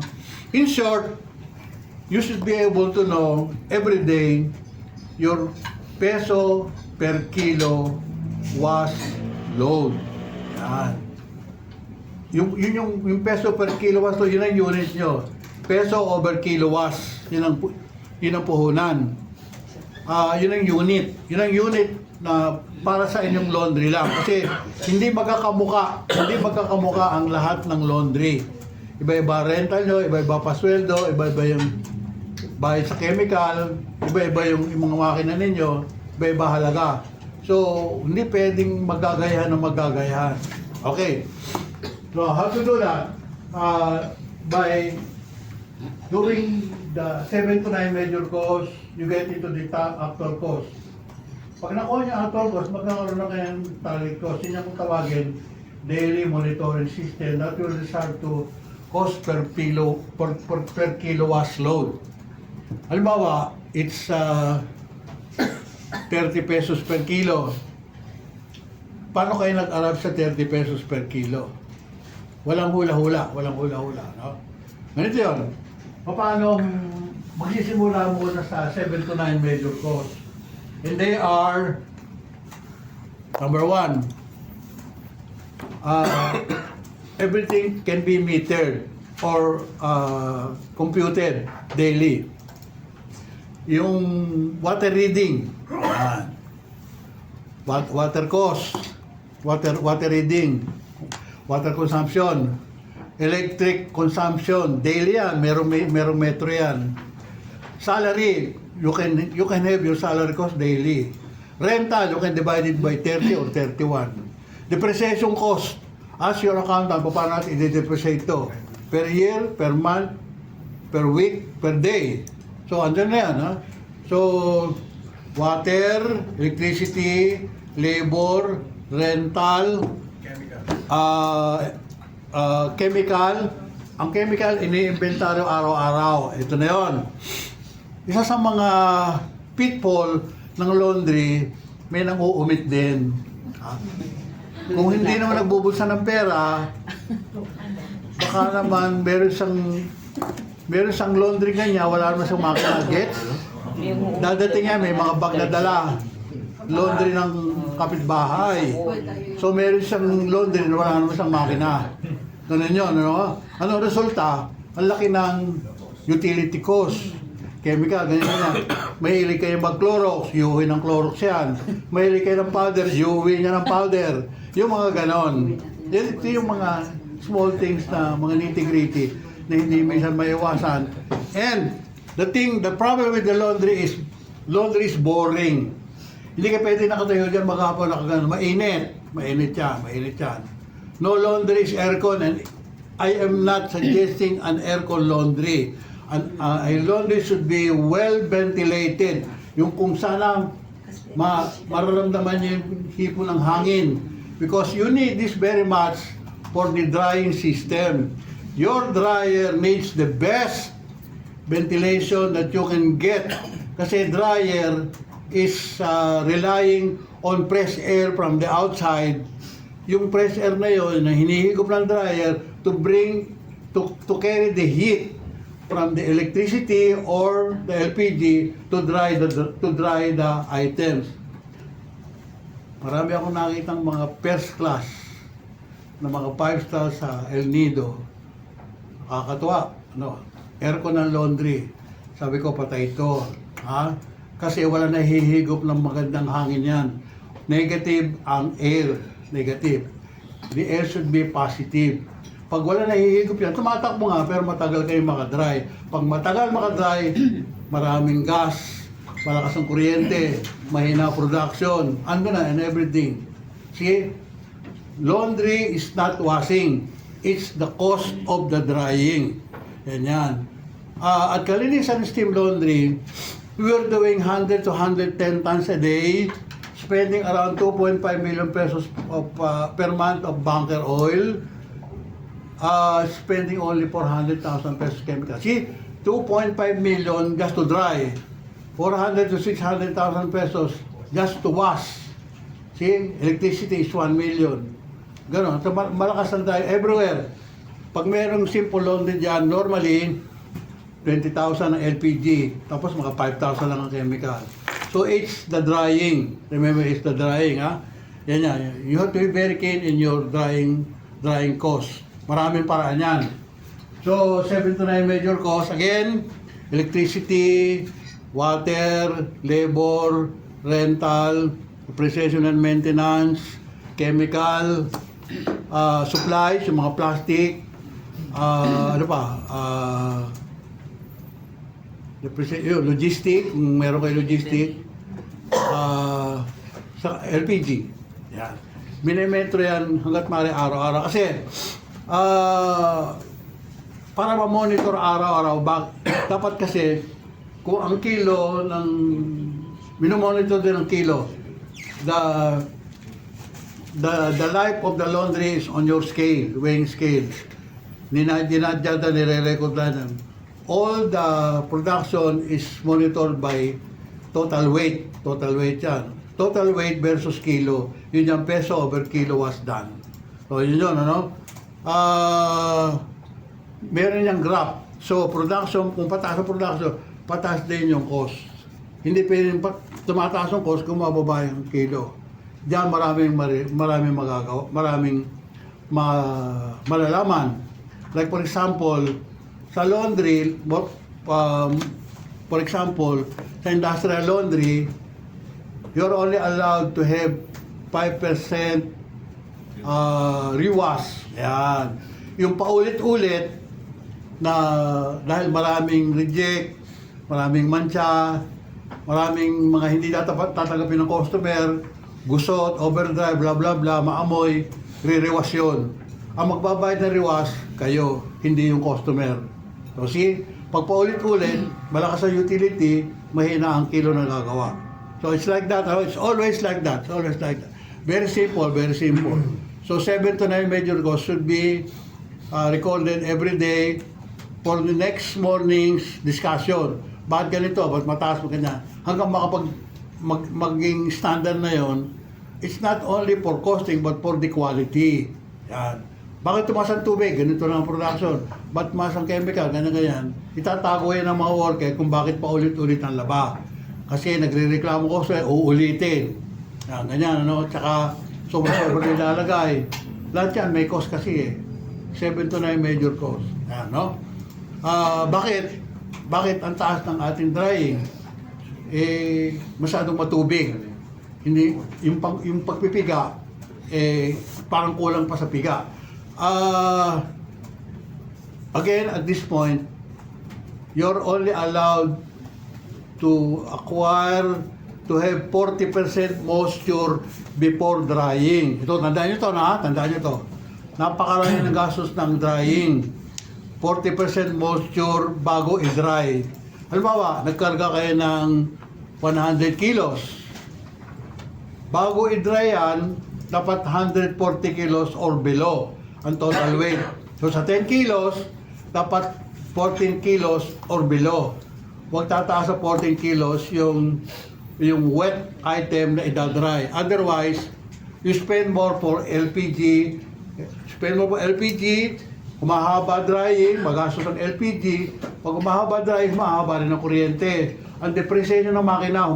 In short, you should be able to know every day your peso per kilo wash load. Yan. Yung peso per kilo wash load, yun ang unit nyo. Peso over kilo wash, yun ang puhunan. Yun ang unit. Yun ang unit na para sa inyong laundry lang. Kasi hindi magkakamuka ang lahat ng laundry. Iba-iba rental nyo, iba-iba pasweldo, iba-iba yung bayad sa chemical, iba-iba yung mga makina ninyo, iba-iba halaga. So, hindi pwedeng magagayahan ng magagayahan. Okay. So, how to do that? By doing the 7 to 9 major course, you get into the actual cost. Pag nakuha niya actual cost, magkakaroon na kayong target cost. Yun yung tawagin, daily monitoring system that will result to cost per kilo wash load. Halimbawa, it's 30 pesos per kilo. Paano kayo nag-arrive sa 30 pesos per kilo? Walang hula-hula, no? Ganito yun. Paano magsisimula muna sa 7 to 9 major costs? And they are, number 1, everything can be metered or computed daily. Yung water reading, water cost, water reading, water consumption, electric consumption, daily yan, merong metro yan. Salary, you can have your salary cost daily. Rental, you can divide it by 30 or 31. Depreciation cost, ask your accountant paano natin i-depreciate ito. Per year, per month, per week, per day. So, andyan na yan, ha? So, water, electricity, labor, rental, chemical. Ang chemical, ini-inventaryo araw-araw. Ito na yon. Isa sa mga pitfall ng laundry, may nang-uumit din. Kung hindi naman nagbubulsa ng pera, baka naman meron siyang laundry kanya, wala naman siyang makina. Gets? Dadating yan, may mga bag na dala. Laundry ng kapitbahay. So meron siyang laundry na wala naman siyang makina. Ganun yun, ano? Ano resulta? Ang laki ng utility cost. chemical, ganyan. Mahilig kayo mag-Clorox, yuwi ng Clorox yan. Mahilig kayo ng powder, yuwi niya ng powder. Yung mga ganon. Ito yung mga small things na mga nitty-gritty na hindi minsan maiwasan. And the problem with the laundry is boring. Hindi ka pwede nakatayo dyan maghapon nakagano. Mainit yan. No laundry is aircon, and I am not suggesting an aircon laundry. A laundry should be well ventilated. Yung kung sana mararamdaman niyo yung hipon ng hangin. Because you need this very much for the drying system. Your dryer needs the best ventilation that you can get. Kasi dryer is relying on fresh air from the outside. Yung fresh air na yun, na hinihigop ng dryer to carry the heat from the electricity or the LPG to dry the items. Marami akong nakitang mga first class na mga 5 stars sa El Nido. Nakakatuwa, no? Aircon ng laundry. Sabi ko, patay ito. Ha? Kasi wala nahihigop ng magandang hangin yan. Negative ang air. Negative. The air should be positive. Pag wala nahihigop yan, tumatakbo nga, pero matagal kayo makadry. Pag matagal makadry, maraming gas, malakas ang kuryente, mahina production, ano na, and everything. See, laundry is not washing. It's the cost of the drying. Yan. At kalinisan steam laundry, we are doing 100 to 110 tons a day, spending around 2.5 million pesos per month of bunker oil, spending only 400,000 pesos chemical. See, 2.5 million just to dry, 400 to 600,000 pesos just to wash. See, electricity is 1 million. Ganon. So, malakas ang tayo everywhere. Pag mayroong simple laundry dyan, normally, 20,000 ang LPG. Tapos mga 5,000 lang ang chemical. So, it's the drying. Remember, it's the drying, ha? Yan yan. You have to be very keen in your drying cost. Maraming paraan yan. So, 7 to 9 major costs. Again, electricity, water, labor, rental, depreciation and maintenance, chemical, supplies, yung mga plastic, ano pa, logistic, kung meron kayo logistic, sa LPG. Yan. Minimetro yan hanggat maaari araw-araw. Kasi, para ma-monitor araw-araw, dapat kasi, kung ang kilo ng, minomonitor din ang kilo, the life of the laundry is on your scale, weighing scale. Dinadjada, nire-record na. All the production is monitored by total weight. Total weight yan. Total weight versus kilo. Yun yung peso over kilo was done. So yun yun, ano? Meron yung graph. So production, kung pataas ang production, pataas din yung cost. Hindi pwedeng tumataas ang cost kung mababa yung kilo. Diyan maraming magagawa, maraming malalaman. Like for example, sa laundry, for example, sa industrial laundry, you're only allowed to have 5% rewash. Yan. Yung paulit-ulit na dahil maraming reject, maraming mancha, maraming mga hindi tatanggapin ng customer, gusot, overdrive, bla bla bla, maamoy, re-rewash yun. Ang magbabayad ng rewash, kayo, hindi yung customer. So see, pag paulit-ulit, malakas ang utility, mahina ang kilo na gagawa. So it's like that, it's always like that, it's always like that. Very simple, very simple. So 7 to 9 major costs should be recorded every day for the next morning's discussion. Bakit ganito? Bakit mataas mo ganyan? Hanggang maging standard na yon, it's not only for costing but for the quality. Yan. Bakit tumaas ang tubig? Ganito lang ang production. Ba't tumaas ang chemical? Ganyan-ganyan. Itatago yan ng mga worker kung bakit pa ulit-ulit ang laba. Kasi nagre-reklamo ko sa uulitin. Yan, ganyan, ano? Tsaka sobra-sobra nilalagay. Lahat yan may cost kasi eh. 7 to 9 major cost. Yan, no? Bakit? bakit ang taas ng ating drying? Masyadong matubig. Hindi, yung pagpipiga, parang kulang pa sa piga. Again, at this point, you're only allowed to acquire, to have 40% moisture before drying. Ito, tandaan nyo to na, tandaan nyo to. Napakarami ng gastos ng drying. 40% moisture bago i-dry. Halimbawa, nagkarga kayo ng 100 kilos. Bago i-dry yan, dapat 140 kilos or below ang total weight. So sa 10 kilos, dapat 14 kilos or below. Huwag tataas sa 14 kilos yung wet item na idadry. Otherwise, you spend more for LPG, humahaba drying, magastos ng LPG. Pag humahaba drying, humahaba rin ng kuryente. Ang depreciation ng makina,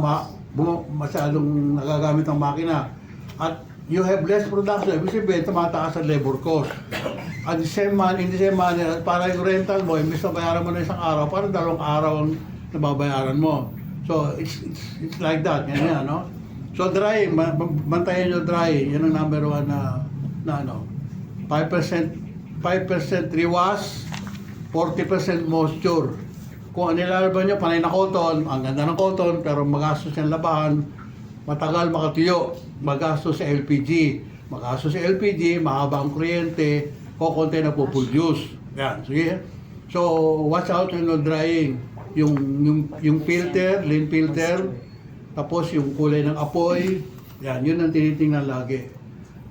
masyadong nagagamit ng makina. At you have less production, ibig sabihin, tumataas ang labor cost. At in the same manner, para yung rental mo, imbis na bayaran mo na isang araw, parang 2 araw ang nababayaran mo. So, it's like that, ganyan, no? So, drying, bantayan nyo drying, yan ang number 1 na 5% rewash, 40% moisture. Kung nilalaban nyo, panay na cotton, ang ganda ng cotton, pero magastos yung labahan, matagal makatuyo, magastos sa LPG. Magastos sa LPG, mahaba ang kuryente, kukunti na puproduce. Yan, sige. So, watch out yung drying. Yung filter, lean filter, tapos yung kulay ng apoy, yan, yun ang tinitingnan lagi.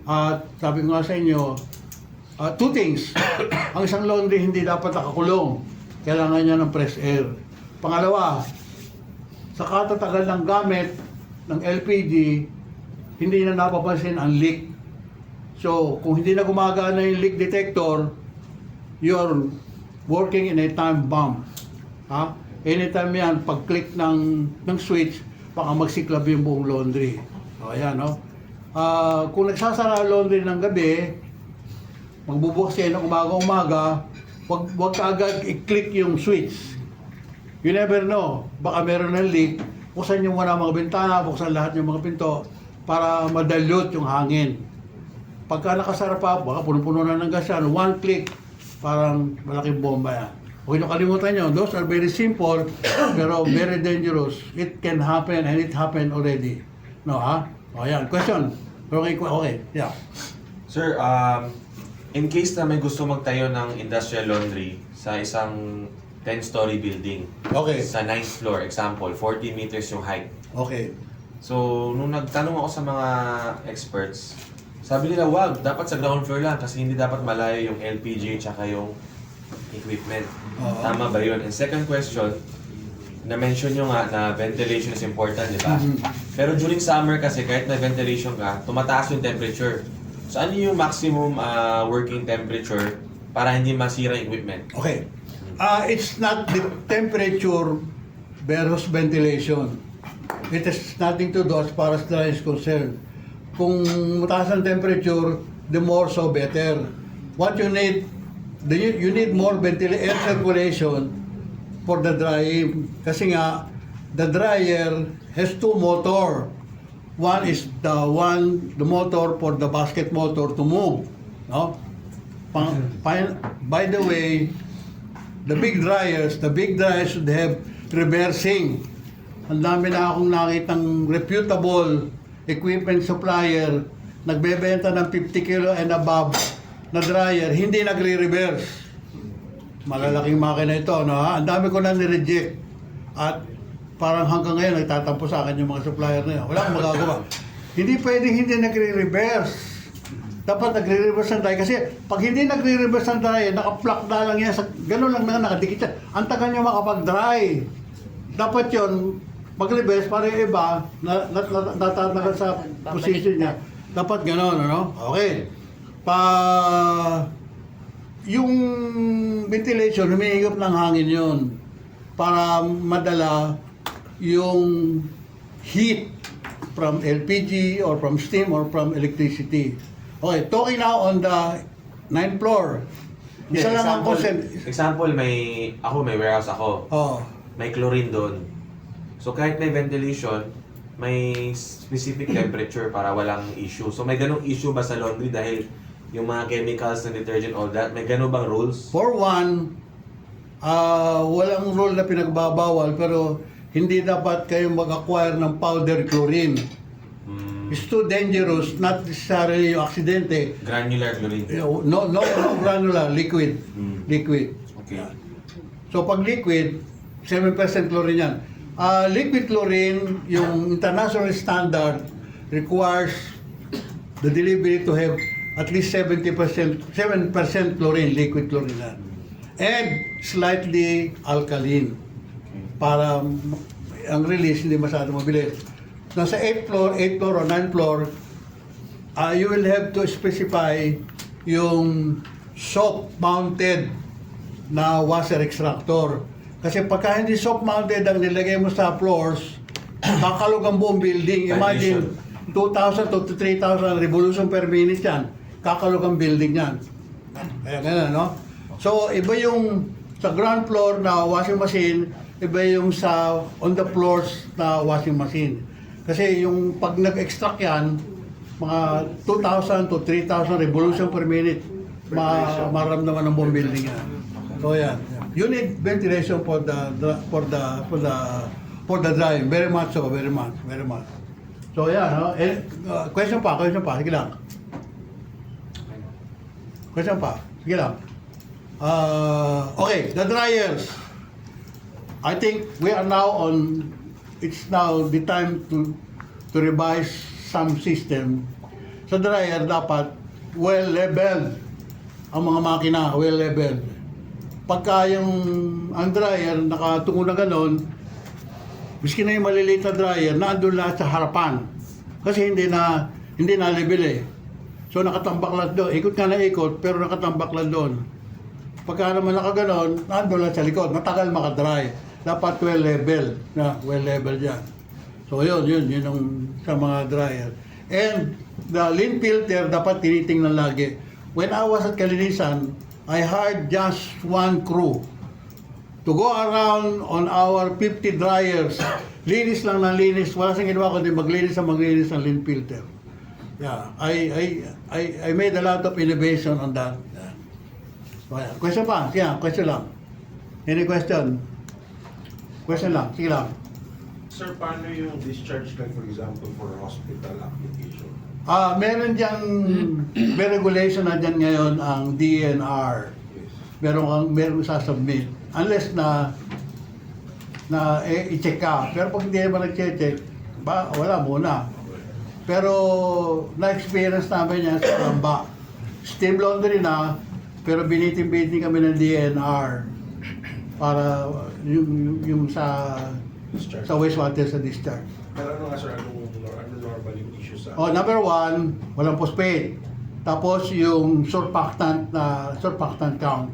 At sabi ko nga sa inyo, 2 things. Ang isang laundry hindi dapat nakakulong. Kailangan niya ng fresh air. Pangalawa, sa katatagal ng gamit ng LPG, hindi na napapansin ang leak. So, kung hindi na gumagana yung leak detector, you're working in a time bomb. Ha? Anytime yan, pag-click ng switch, baka magsiklab yung buong laundry. O, ayan, no? Kung nagsasara laundry ng gabi, magbubukas kayo ng umaga-umaga, wag ka agad i-click yung switch. You never know. Baka meron ng leak, buksan yung mga bintana, buksan lahat yung mga pinto para madalute yung hangin. Pagka nakasara pa, baka puno-puno na ng gas yan, 1 click, parang malaking bomba yan. Huwag nyo kalimutan nyo, those are very simple, pero very dangerous. It can happen and it happened already. No, ha? O, yan. Question? Okay, yeah. Sir, in case na may gusto magtayo ng industrial laundry sa isang 10-story building, Okay. sa 9th floor, example, 40 meters yung height. Okay. So, nung nagtanong ako sa mga experts, sabi nila, wag, dapat sa ground floor lang kasi hindi dapat malayo yung LPG tsaka yung equipment. Oo. Tama ba yun? And second question, na-mention nyo nga na ventilation is important, di ba? Pero during summer kasi, kahit na ventilation ka, tumataas yung temperature. So, ano yung maximum working temperature para hindi masira yung equipment? Okay. It's not the temperature versus ventilation. It has nothing to do as far as dry is concerned. Kung mataas ang temperature, the more so better. What you need, you need more air circulation for the drying. Kasi nga, the dryer has 2 motor. One is the motor for the basket motor to move. No? By the way, the big dryers should have reversing. Ang dami na akong nakitang reputable equipment supplier nagbebenta ng 50 kilo and above na dryer, hindi nagre-reverse. Malalaking makina ito, no? Ang dami ko na ni-reject. At parang hanggang ngayon nagtatampo sa akin yung mga supplier na yun. Wala akong magagawa. Hindi pwedeng hindi nagre-reverse. Dapat nagre-reverse ang dryer. Kasi pag hindi nagre-reverse ang dryer, naka-plug na lang yan. Ganun lang na nakadikit yan. Ang tagal nyo makapag-dry. Dapat yun, mag-reverse para yung iba natatagal sa position niya. Dapat gano'n, ano? Okay. Yung ventilation, humihigop ng hangin yun para madala yung heat from LPG or from steam or from electricity. Okay, talking now on the 9th floor. Isa lang ang consent. Example, may warehouse ako. Oh. May chlorine doon. So kahit may ventilation, may specific temperature para walang issue. So may ganong issue ba sa laundry dahil yung mga chemicals na detergent, all that, may ganon bang rules? For one, walang rule na pinagbabawal pero hindi dapat kayo mag-acquire ng powder chlorine. It's too dangerous, not necessarily yung aksidente. Granular chlorine. No granular, liquid. Liquid. Okay. So pag liquid, 7% chlorine yan. Liquid chlorine, yung international standard requires the delivery to have at least 7% chlorine, liquid chlorine yan. And slightly alkaline para ang release hindi masyadong mabilis. Nasa 8th floor or 9th floor, you will have to specify yung soap-mounted na washer extractor. Kasi pagka hindi soap-mounted ang nilagay mo sa floors, kakalog ang buong building. Imagine, 2,000 to 3,000 revolution per minute yan. Kakalog ang building yan. Kaya ganun, no? So, iba yung sa ground floor na washing machine, iba yung sa on the floors na washing machine. Kasi yung pag nag-extract yan, mga 2,000 to 3,000 revolution per minute, maramdaman ng buong building yan. So yan. You need ventilation for the drying. Very much so, very much. So yan, no? Question pa, sige lang. Question pa, sige lang. Okay, the dryers. I think we are now on, it's now the time to revise some system. Sa dryer dapat well-leveled ang mga makina, well-leveled. Pagka ang dryer nakatungo na ganon, miski na yung maliliit na dryer, nandun lahat sa harapan. Kasi hindi na level eh. So nakatambak lang doon, ikot nga na ikot, pero nakatambak lang doon. Pagka naman nakaganon, nandun lang sa likod, matagal makadry. Dapat well-level na, well-level yan. So yun yung sa mga dryer. And the lint filter dapat tinitingnan lagi. When I was at Kalinisan, I hired just one crew to go around on our 50 dryers. Linis lang ng linis, wala siyang ginawa kundi maglinis ng lint filter. Yeah, I made a lot of innovation on that. Yeah. Question pa? Yeah, question lang. Any question? Question lang, sige lang. Sir, paano yung discharge like for example for hospital application? Meron diyang, may regulation na dyan ngayon ang DNR. Meron sasubmit. Unless na i-check ka. Pero pag hindi naman nag-check, wala muna. Pero na-experience namin yan sa Lamba. Steam laundry na, pero biniting-biting kami ng DNR para yung sa wastewater sa discharge. Pero ano nga sir, ano normal yung issue sa... Number one, walang phosphate. Tapos yung surfactant count.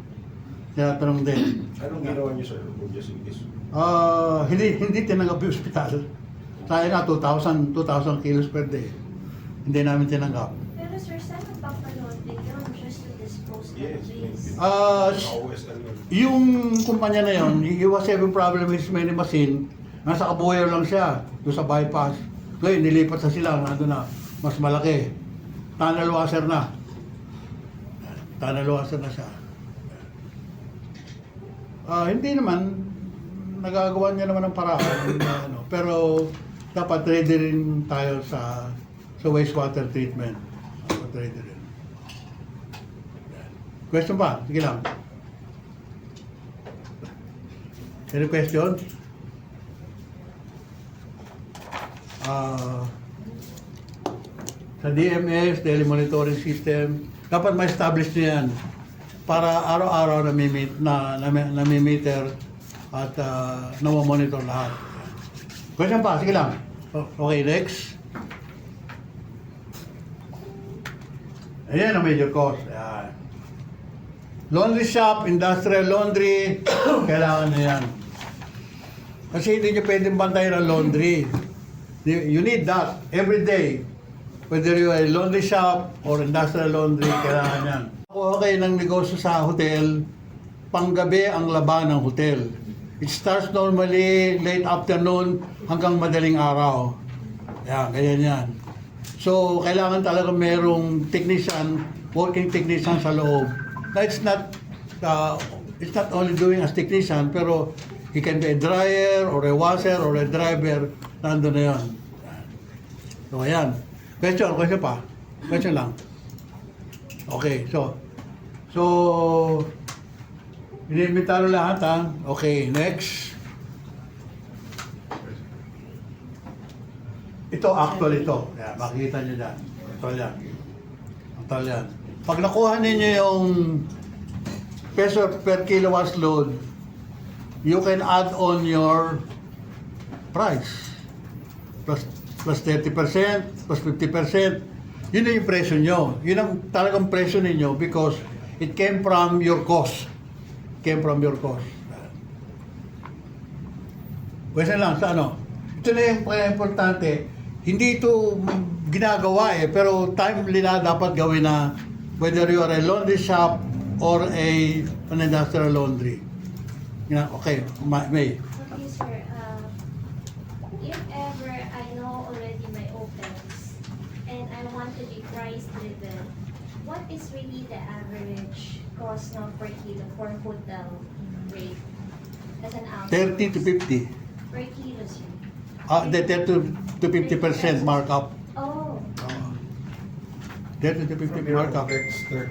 Tinatanong din. Anong ginawa niyo sir? Just in case. Hindi tinanggap yung hospital. Sayang nga 2,000 kilos per day. Hindi namin tinanggap. Pero sir, saan nagpapalote yun just to dispose of Yes, these? always ano. Yung kumpanya na yun, he was having problem with his many machine. Nasa Kabuyaw lang siya, doon sa bypass. Ngayon, nilipat sa sila, nandun na, mas malaki. Tunnel washer na. Tunnel washer na siya. Hindi naman, nagagawa niya naman ng paraan. Pero, dapat ready rin tayo sa wastewater treatment. Ready rin. Question pa? Sige lang. Any questions? Sa DMS, Daily Monitoring System, dapat ma-establish niya yan para araw-araw nami-meter at namomonitor lahat. Question pa? Sige lang. Okay, next. Ayan ang major cause. Ayan. Laundry shop, industrial laundry, kailangan na yan. Kasi hindi nyo pwedeng bantayan ang laundry. You need that every day. Whether you are a laundry shop or industrial laundry, kailangan yan. Okay ng negosyo sa hotel, panggabi ang laban ng hotel. It starts normally late afternoon hanggang madaling araw. Yan, ganyan yan. So, kailangan talaga merong technician, working technician sa loob. Na it's not only doing as technician, pero he can be a dryer or a washer or a driver. Nandun na yan. So, ayan. Question pa. Question lang. Okay, so, inimbitaro lahat ha. Okay, next. Ito, actual ito. Yan, makikita nyo dyan. Ito yan. Pag nakuha ninyo yung peso per kilowatts load, you can add on your price. Plus 30%, plus 50%. Yun na yung presyo nyo. Yun ang talagang presyo ninyo because it came from your cost. Question lang sa ano. Ito na yung importante. Hindi ito ginagawa pero timely na dapat gawin na whether you are a laundry shop or an industrial laundry. Okay, May. Okay, sir. If ever I know already my OPEX and I want to be price driven, what is really the average cost now per kilo for hotel rate as an average? 30 to 50. Per kilo, sir. The 30 to 50% markup. Oh, 30 to 50 markup. 30%.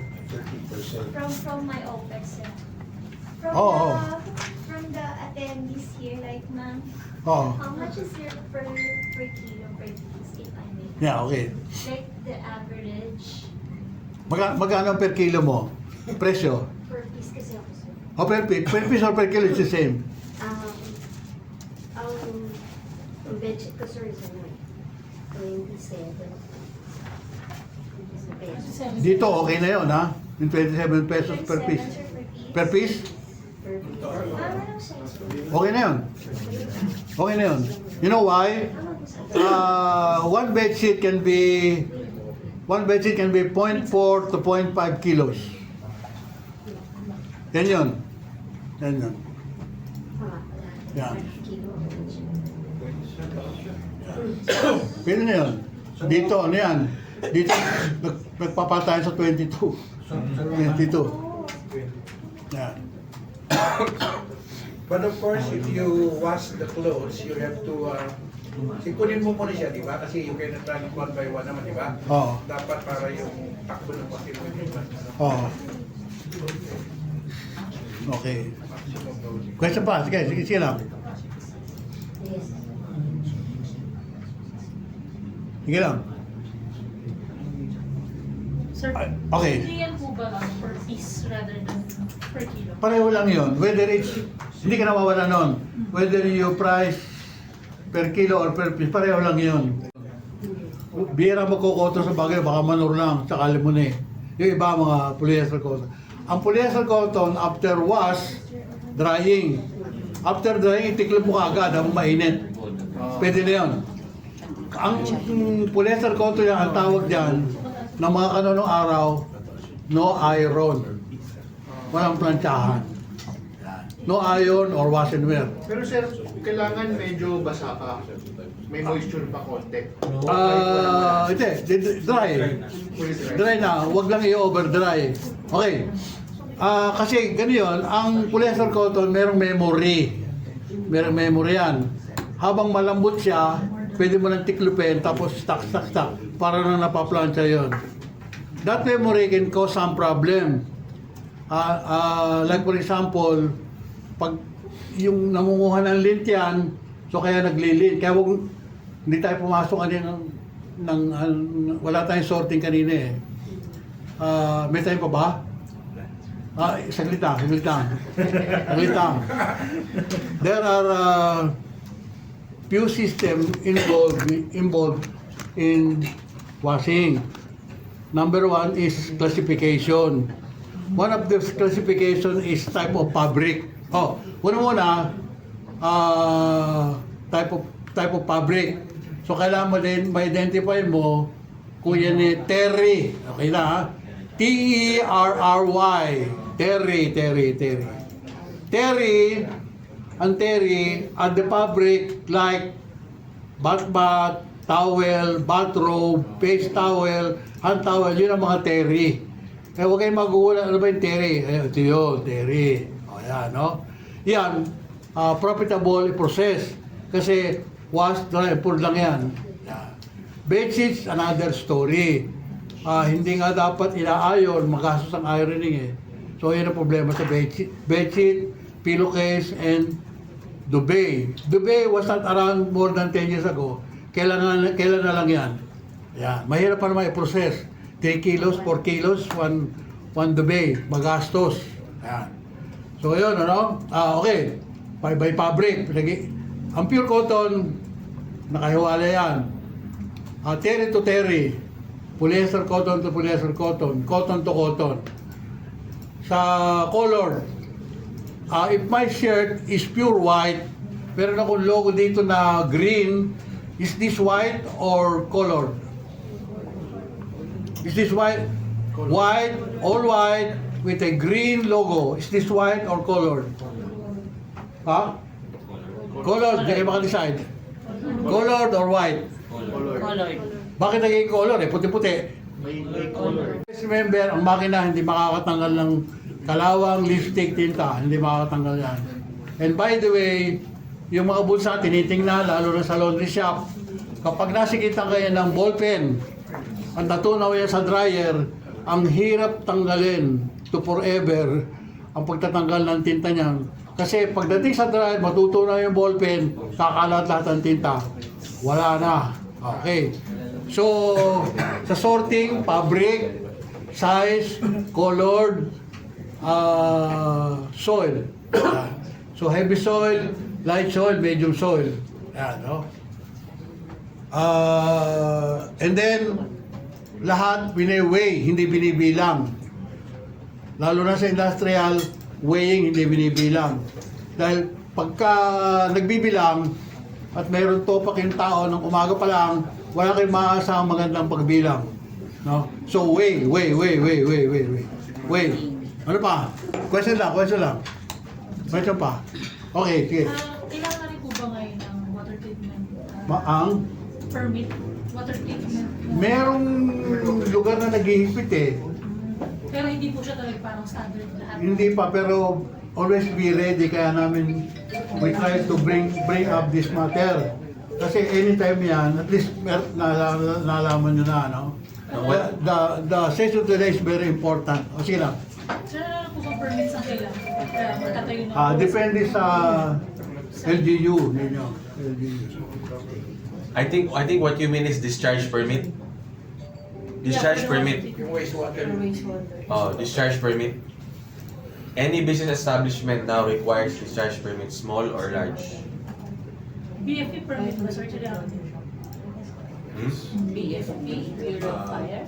from my OPEX, sir. From the attendees here, like ma'am, Oh, how much is your per kilo per piece, if I may? yeah, okay. Like the average Magkano per kilo mo? Presyo? per piece kasi ako, sir. O per piece or per kilo is the same. Ang budget ko, sir, is 27. Dito, okay na yun, ha? Yung 27 pesos per piece. Per piece? Walang sense. Okay na yun. Okay na yun. You know why? One bed sheet can be 0.4 to 0.5 kilos. Yan yun. Yan. Pwede na yun. Dito, ano yan? Dito, nagpapatayan sa 22. 22. Yan. But of course, if you wash the clothes, you have to, ipunin mo muna siya, di ba? Kasi you cannot run it one by one naman, di ba? Oo. Dapat para yung takbo ng pati mo. Oo. Okay. Question pa? Sige lang. Sige lang. Sir, Okay. hindi yan po ba per piece rather than per kilo? Pareho lang yun. Whether it's, hindi ka nawawala nun. Whether you price per kilo or per piece, pareho lang yun. Bira mo kukoto sa bagay, baka manur lang, tsaka limone. Yung iba mga polyester cotton. Ang polyester cotton, after wash, drying. After drying, itiklop mo kaagad, habang mainit. Pwede na yun. Ang polyester cotton yan, ang tawag dyan, ng mga kanunong araw, no iron. Walang plantsahan. No iron or wash and wear. Pero sir, kailangan medyo basa pa. May moisture pa konti. Dry. Dry na, wag lang i-overdry. Okay. Kasi gano'n, ang polyester cotton merong memory. Merong memory yan. Habang malambot siya, pwede mo nang tiklupin, tapos stuck. Para na napaplansya yon. That memory can cause some problem. Like for example, pag yung namunguha ng lint yan, so kaya naglilint. Kaya hindi tayo pumasok kanina wala tayong sorting kanina eh. May time pa ba? Saglit lang. There are few systems involved in washing. Number one is classification. One of the classification is type of fabric. Una, type of fabric. So kailangan mo din ma-identify mo kung yan ni terry. Okay na ha? Terry. Terry, ang Terry at the fabric like bath, towel, bathrobe, face towel, hand towel, yun ang mga Terry. Kaya huwag kayong magugulat, ano ba yung Terry? Ito yun, Terry. O yan, no? Yan, profitable process. Kasi wash, dry, and pour lang yan. Yan. Bedsheets, another story. Hindi nga dapat inaayon, magastos ang ironing eh. So yun ang problema sa bedsheet, pillowcase, and duvet. Duvet was not around more than 10 years ago. Kailan na lang yan? Yan. Mahirap pa naman i-process. 3 kilos, 4 kilos, one duvet. Magastos. Yan. So yun, ano? Okay. By fabric. Ang pure cotton, nakahiwala yan. Terry to terry. Polyester cotton to polyester cotton. Cotton to cotton. Sa color, if my shirt is pure white, meron akong logo dito na green, is this white or colored? Is this white? White, all white, with a green logo. Is this white or colored? Ha? Colored, hindi kayo maka-decide. Colored or white? Colored. Bakit naging color eh? Puti-puti. May color. Remember, ang makina hindi makakatanggal ng kalawang, lipstick, tinta. Hindi makakatanggal yan. And by the way, yung mga bulsa, tinitingnan, lalo na sa laundry shop, kapag nasikitan kayo ng ballpen, ang natunaw yan sa dryer, ang hirap tanggalin to forever ang pagtatanggal ng tinta niyan. Kasi pagdating sa dryer, matutunaw yung ballpen, kakalat lahat ng tinta. Wala na. Okay. So, sa sorting, fabric, size, colored, soil. So, heavy soil, light soil, medium soil. Yan, no? And then, lahat bini-weigh, hindi binibilang. Lalo na sa industrial, weighing, hindi binibilang. Dahil pagka nagbibilang, at mayroon topak yung tao ng umaga pa lang, wala kayong maaasahang magandang pagbilang. No? So, weigh. Ano pa? Question lang. Question pa. Okay, sige. Kailangan rin po ba ngayon ng water treatment? Ang? Permit? Water treatment? Merong lugar na naghihigpit eh. Pero hindi po siya talaga parang standard lahat? Hindi pa, pero always be ready. Kaya namin, we try to bring up this matter. Kasi anytime yan, at least nalaman nyo na, no? The session today is very important. O sige lang. Sir, ano po bang permits ang kailangan? Magtatayo na Depende sa LGU ninyo. I think what you mean is discharge permit. Discharge permit. Yung wastewater. Oh, discharge permit. Any business establishment now requires discharge permit, small or large. BFP permit ba, sir? BFP, Bureau of Fire.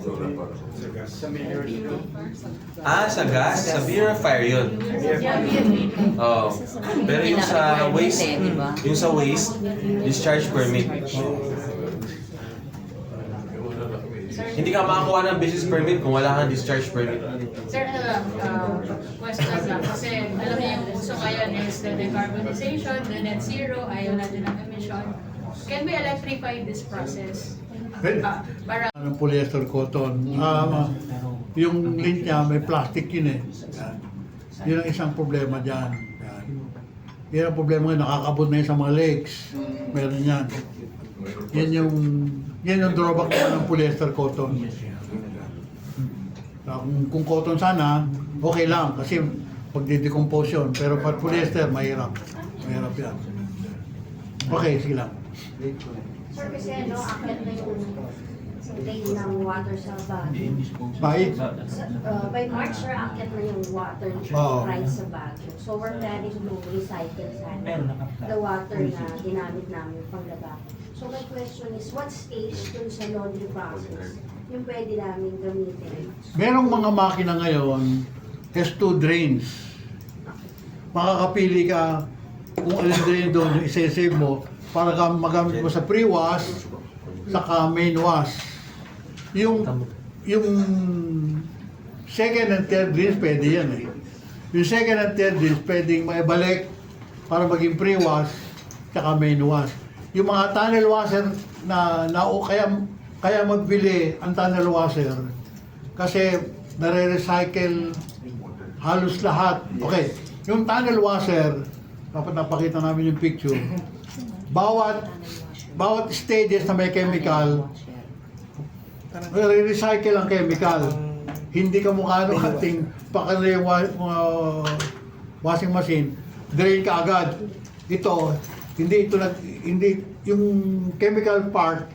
Sa mayor's Sa gas, sa Bureau of Fire yun. Yeah, BFP. Oh. Pero yung sa waste, discharge permit. Hindi ka makakuha ng business permit kung wala kang discharge permit. Sir, question lang. Kasi alam niyo yung uso ngayon is the decarbonization, the net zero, ayaw natin ng emission. Can we electrify this process? Para Ng polyester cotton. Yung lint niya, may plastic yun eh. Yan. Yun ang isang problema dyan. Yan. Yan ang problema ngayon, nakakabot na yun sa mga lakes. Meron yan. Yan yung drawback ng polyester cotton. Kung cotton sana, okay lang kasi pagdidecompose yun. Pero pag polyester, mahirap. Mahirap yan. Okay, sige lang. Sir, kasi akit na yung lane ng water sa bag. By March, sir, akit na yung water price sa Baguio. So we're planning to recycle sana the water na ginamit namin panglaba. So my question is, what stage dun sa laundry process yung pwede namin gamitin? Merong mga makina ngayon, has 2 drains. Makakapili ka kung alin drain doon, isa-save mo, para ka magamit mo sa pre-wash, saka main wash. Yung second and third rinse, pwede yan eh. Yung second and third rinse, pwedeng maibalik para maging pre-wash tsaka main wash. Yung mga tunnel washer kaya magbili ang tunnel washer kasi nare-recycle halos lahat. Okay, yung tunnel washer, dapat napakita namin yung picture. Bawat stages na may chemical, nare-recycle ang chemical. Hindi ka mukha ng ating pakala yung washing machine, drain ka agad. Ito, hindi yung chemical part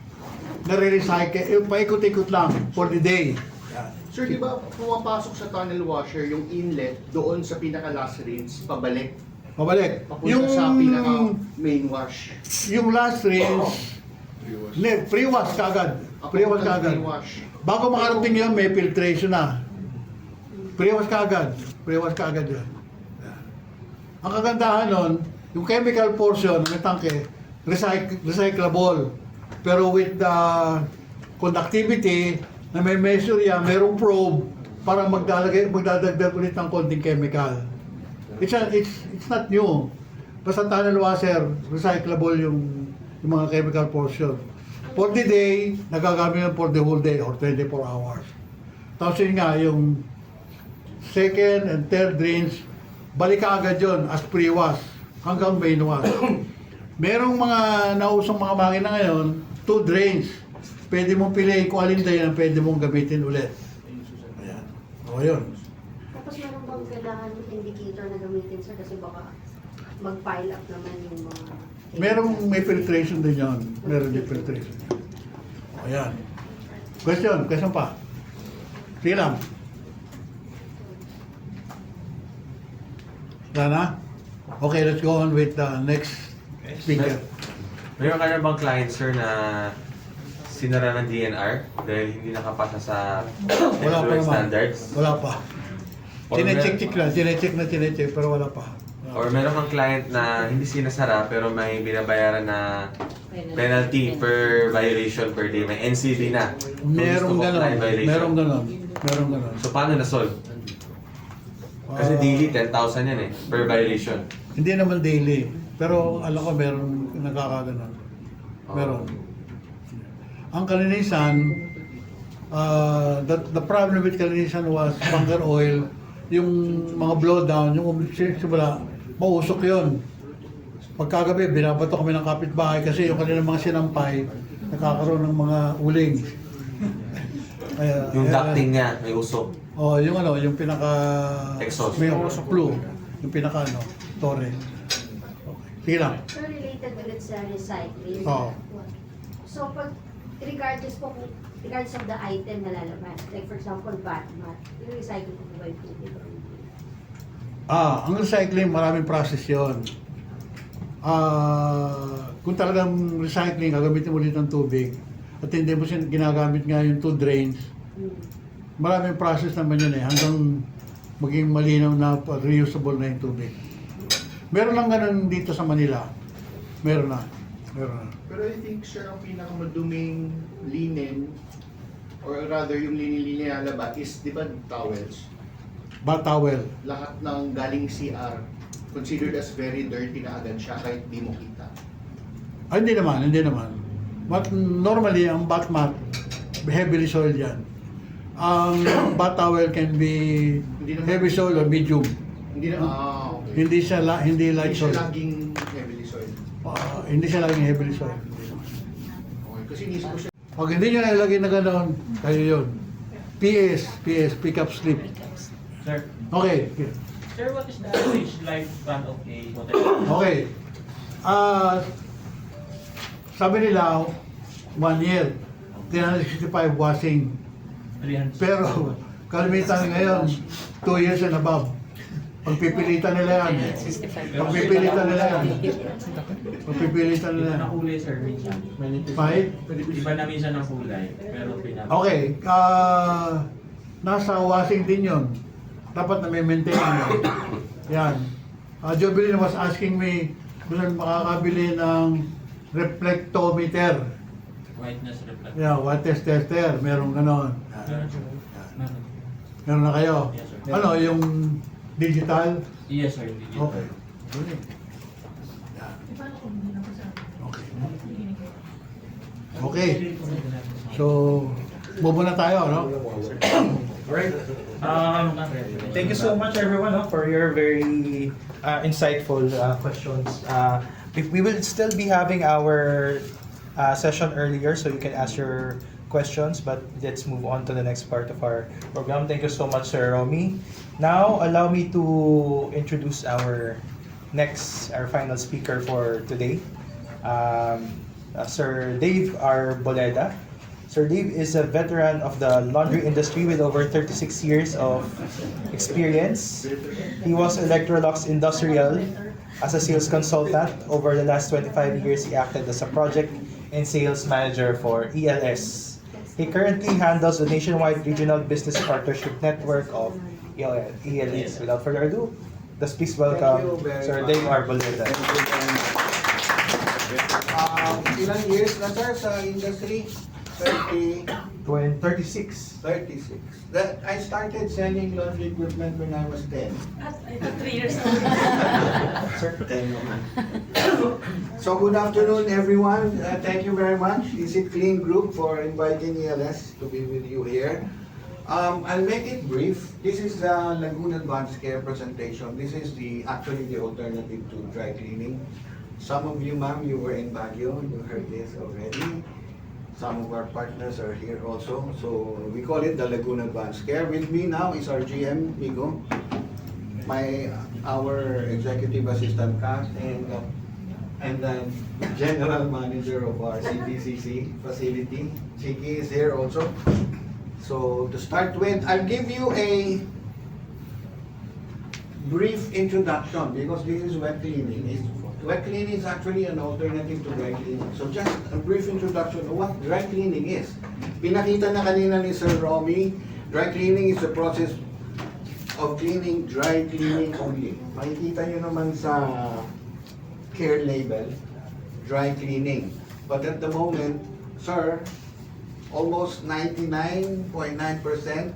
nare-recycle, paikot-ikot lang for the day. Sir, di ba pumapasok sa tunnel washer yung inlet doon sa pinaka-last rinse, pabalik? Pabalik. Papunta sa pinaka-main wash. Yung last rinse, pre-wash ka agad. Pre-wash ka agad. Bago makarating yun, may filtration na. Pre-wash ka agad. Pre-wash ka agad yun. Ang kagandahan nun, yung chemical portion ng tangke, recyclable. Pero with the conductivity, na may measure yan, mayroong probe para magdadagdag ulit ng konting chemical. It's not new. Basta tunnel washer, recyclable yung mga chemical portion. For the day, nagagamit yan for the whole day or 24 hours. Tapos yun nga, yung second and third rinse, balik ka agad yun as pre-wash hanggang main wash. Merong mga nausong mga makina ngayon, 2 drains. Pwede mong piliin kung alin tayo na pwede mong gamitin ulit. Ayan. O yun. Tapos meron bang kailangan indicator na gamitin sir kasi baka mag-pile up naman yung mga... May filtration din yun. Meron din filtration. O yan. Question pa? Sige lang. Sana? Okay, let's go on with the next speaker. Mayroon ka na bang client, sir, na sinara ng DNR dahil hindi nakapasa sa Wala pa effluent naman. standards? Wala pa. Or Chinecheck lang. Chinecheck, pero wala pa. Or meron kang client na hindi sinasara pero may binabayaran na penalty per violation per day. May NCV na. Merong Gusto ko ganon. apply violation. Merong ganon. So paano na-solve? Kasi daily, 10,000 yan eh, per violation. Hindi naman daily. Pero alam ko meron nakakaganon. Meron. Ang kalinisan, the problem with kalinisan was bunker oil, yung mga blowdown, yung simula, mausok yun. Pagkagabi, binabato kami ng kapitbahay kasi yung kanilang mga sinampay, nakakaroon ng mga uling. Yung ducting niya, may usok. Yung pinaka... Exhaust. May flue. Yung pinaka, tore. Sige lang. So related ulit sa recycling. Oo. So pag regardless of the item na lalaman, like for example, batmat, yung recycle ko ba yung tubig? Ang recycling, maraming process yun. Kung talagang recycling, gagamitin mo ulit ng tubig, at hindi mo ginagamit nga yung 2 drains, maraming process naman yun eh, hanggang maging malinaw na reusable na yung tubig. Meron lang ganun dito sa Manila. Meron na. Pero I think, sir, ang pinakamaduming linen, or rather yung linin-linin na laba is, di ba, towels? Bath towel. Lahat ng galing CR, considered as very dirty na agad siya kahit di mo kita. Hindi naman. But normally, ang bath mat, heavily soiled yan. Ang bath towel can be heavy soil or medium. Hindi na, okay. Hindi light Hindi siya soil. laging heavily soiled. Hindi siya laging heavily soil. Okay, kasi inisip ko siya. Pag hindi nyo nalagay na gano'n, kayo yun. PS, pick up slip. Sir, Okay. sir, what is the average lifespan of a hotel? Okay. Sabi nila, 1 year. 365 washing. 300. Pero, kalimitan ngayon, 2 years and above. Pagpipilitan nila yan. Pagpipilitan nila yan. Iba na kulay, sir, minsan. Five? Iba na minsan ang kulay, pero pinag... Okay. Nasa washing din yun. Dapat na may maintain mo. Yan. Jovelyn was asking me kung saan makakabili ng reflectometer. Whiteness reflect. Yeah, white tester. Meron ganon. Meron. Meron na kayo? Yes, sir. Ano, yung digital? Yes, sir. Okay. Good. Yan. Okay. Okay. So, move na tayo, no? Alright. Thank you so much, everyone, for your very insightful questions. We will still be having our session earlier, so you can ask your questions, but let's move on to the next part of our program. Thank you so much, Sir Romy. Now, allow me to introduce our final speaker for today, Sir Dave Arboleda. Sir Dave is a veteran of the laundry industry with over 36 years of experience. He was Electrolux Industrial as a sales consultant. Over the last 25 years, he acted as a project and sales manager for ELS. He currently handles the nationwide regional business partnership network of ELS. Without further ado, let's please welcome Sir Dave Arboleda. Ilang years na sir sa industry? 36. 36. That I started selling laundry equipment when I was 10. At 3 years old. Sir. 10 naman. So good afternoon everyone. Thank you very much. Is It Clean Group for inviting ELS to be with you here. I'll make it brief. This is the Lagoon Advanced Care presentation. This is actually the alternative to dry cleaning. Some of you, ma'am, you were in Baguio. You heard this already. Some of our partners are here also. So we call it the Lagoon Advanced Care. With me now is our GM, Migo, our executive assistant, Kat, and then general manager of our CPCC facility. Chiki is here also. So to start with, I'll give you a brief introduction because this is wet cleaning. Wet cleaning is actually an alternative to dry cleaning. So just a brief introduction of what dry cleaning is. Pinakita na kanina ni Sir Romy, dry cleaning is the process of cleaning dry cleaning only. Makikita nyo naman sa care label, dry cleaning. But at the moment, sir, almost 99.9%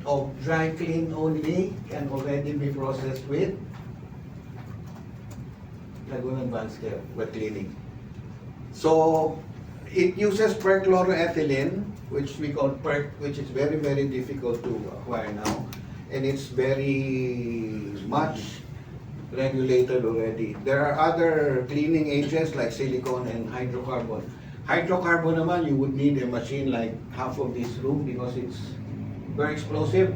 of dry clean only can already be processed with Lagoon Advanced Care, wet cleaning. So, it uses perchloroethylene, which we call perc, which is very, very difficult to acquire now. And it's very much regulated already. There are other cleaning agents like silicone and hydrocarbon. Hydrocarbon naman, you would need a machine like half of this room because it's very explosive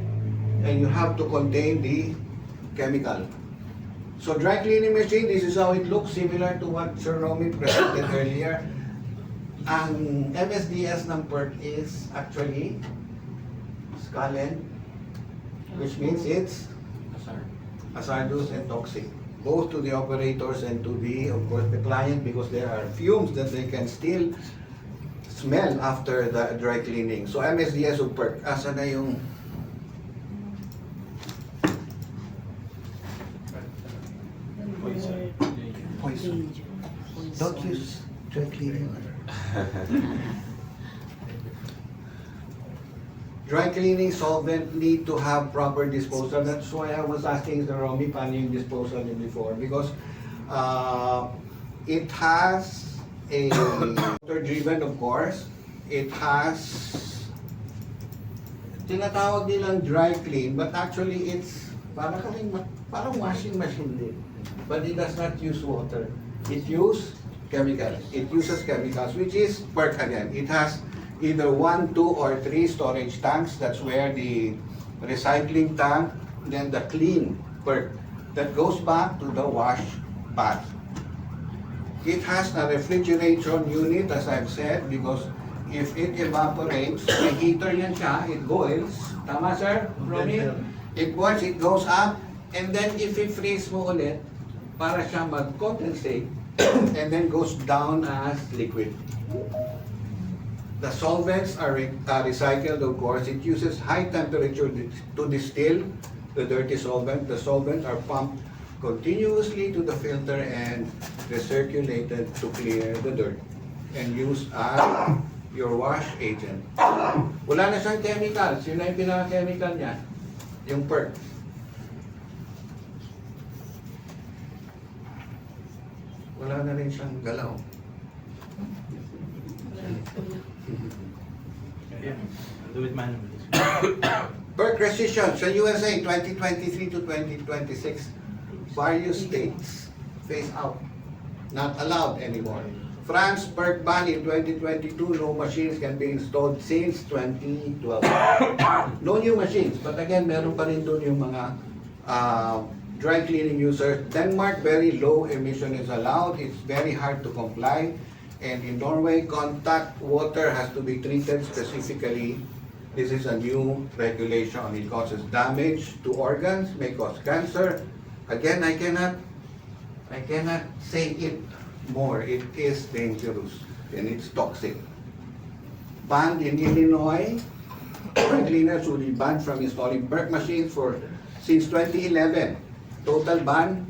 and you have to contain the chemical. So dry cleaning machine, this is how it looks, similar to what Sir Romy presented earlier. Ang MSDS ng PERC is actually scalen, which means it's hazardous and toxic, both to the operators and to the, of course, the client, because there are fumes that they can still smell after the dry cleaning. So MSDS of PERC, asa na yung poison? Don't use dry cleaning. Dry cleaning solvent need to have proper disposal. That's why I was asking the Romy paano yung disposal niyo before, because it has a motor driven, of course. It has tinatawag nilang dry clean, but actually it's parang washing machine din. But it does not use water. It uses chemicals. It uses chemicals, which is PERC again. It has either 1, 2, or 3 storage tanks. That's where the recycling tank, then the clean PERC that goes back to the wash bath. It has a refrigeration unit, as I've said, because if it evaporates, may heater yan siya, it boils. Tama, sir? Romy? It boils, it goes up, and then if i-freeze mo ulit, para siya mag-condensate, and then goes down as liquid. The solvents are recycled, of course. It uses high temperature to distill the dirty solvent. The solvents are pumped continuously to the filter and recirculated to clear the dirt and used as your wash agent. Wala na siyang chemicals. Yun na yung pinaka-chemical niya. Yung perk. Wala na rin siyang galaw. Yeah. I'll do it manually. Perk rescission sa USA 2023 to 2026. Various states phase out. Not allowed anymore. France perk ban in 2022. No machines can be installed since 2012. No new machines. But again, meron pa rin doon yung mga dry cleaning users. Denmark, very low emission is allowed. It's very hard to comply. And in Norway, contact water has to be treated specifically. This is a new regulation. It causes damage to organs, may cause cancer. Again, I cannot say it more. It is dangerous and it's toxic. Banned in Illinois, dry cleaners will be banned from installing perk machines since 2011. Total ban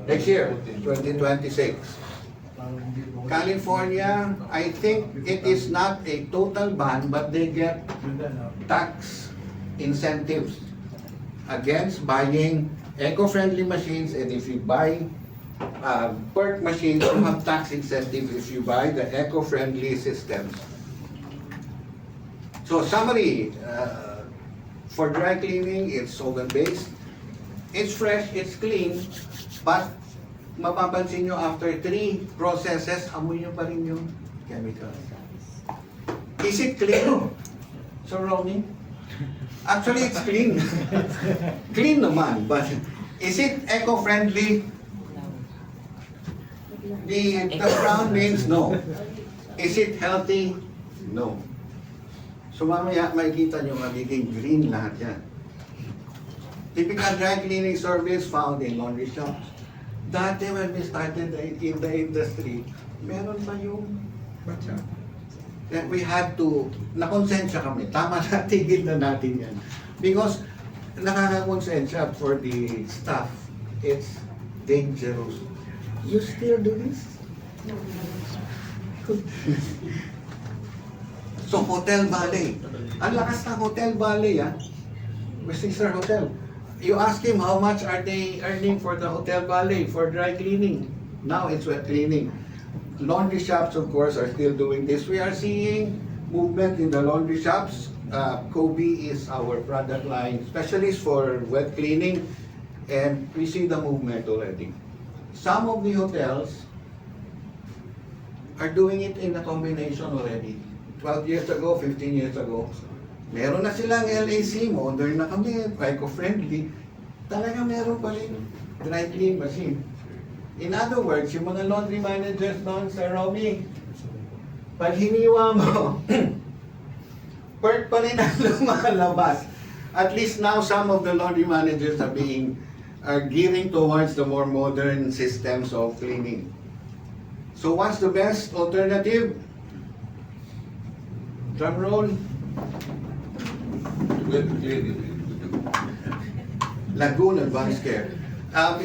next year, 2026. California, I think it is not a total ban, but they get tax incentives against buying eco-friendly machines, and if you buy perk machines, you have tax incentives if you buy the eco-friendly systems. So summary, for dry cleaning, it's solvent-based. It's fresh, it's clean, but mapapansin nyo after 3 processes, amoy nyo pa rin yung chemicals. Is it clean? So Ronnie? Actually, it's clean. Clean naman, but is it eco-friendly? The brown means no. Is it healthy? No. So mamaya makikita nyo magiging green lahat yan. Typical dry cleaning service found in laundry shops. Dati when we started in the industry, meron pa yung that we had to, nakonsensya kami, tama na, tigil na natin yan. Because nakakakonsensya for the staff, it's dangerous. You still do this? So Hotel Valley, ang lakas ng Hotel Valley, Sister Hotel. You ask him how much are they earning for the Hotel Valley for dry cleaning. Now it's wet cleaning. Laundry shops, of course, are still doing this. We are seeing movement in the laundry shops. Kobe is our product line specialist for wet cleaning, and we see the movement already. Some of the hotels are doing it in a combination already. 12 years ago, 15 years ago, meron na silang LAC, modern na kami, eco-friendly. Talaga meron pa rin dry clean machine. In other words, yung mga laundry managers doon sa Romy, pag hiniwa mo, perk pa rin ang lumalabas. At least now, some of the laundry managers are gearing towards the more modern systems of cleaning. So what's the best alternative? Drum roll. Lagoon Advanced Care.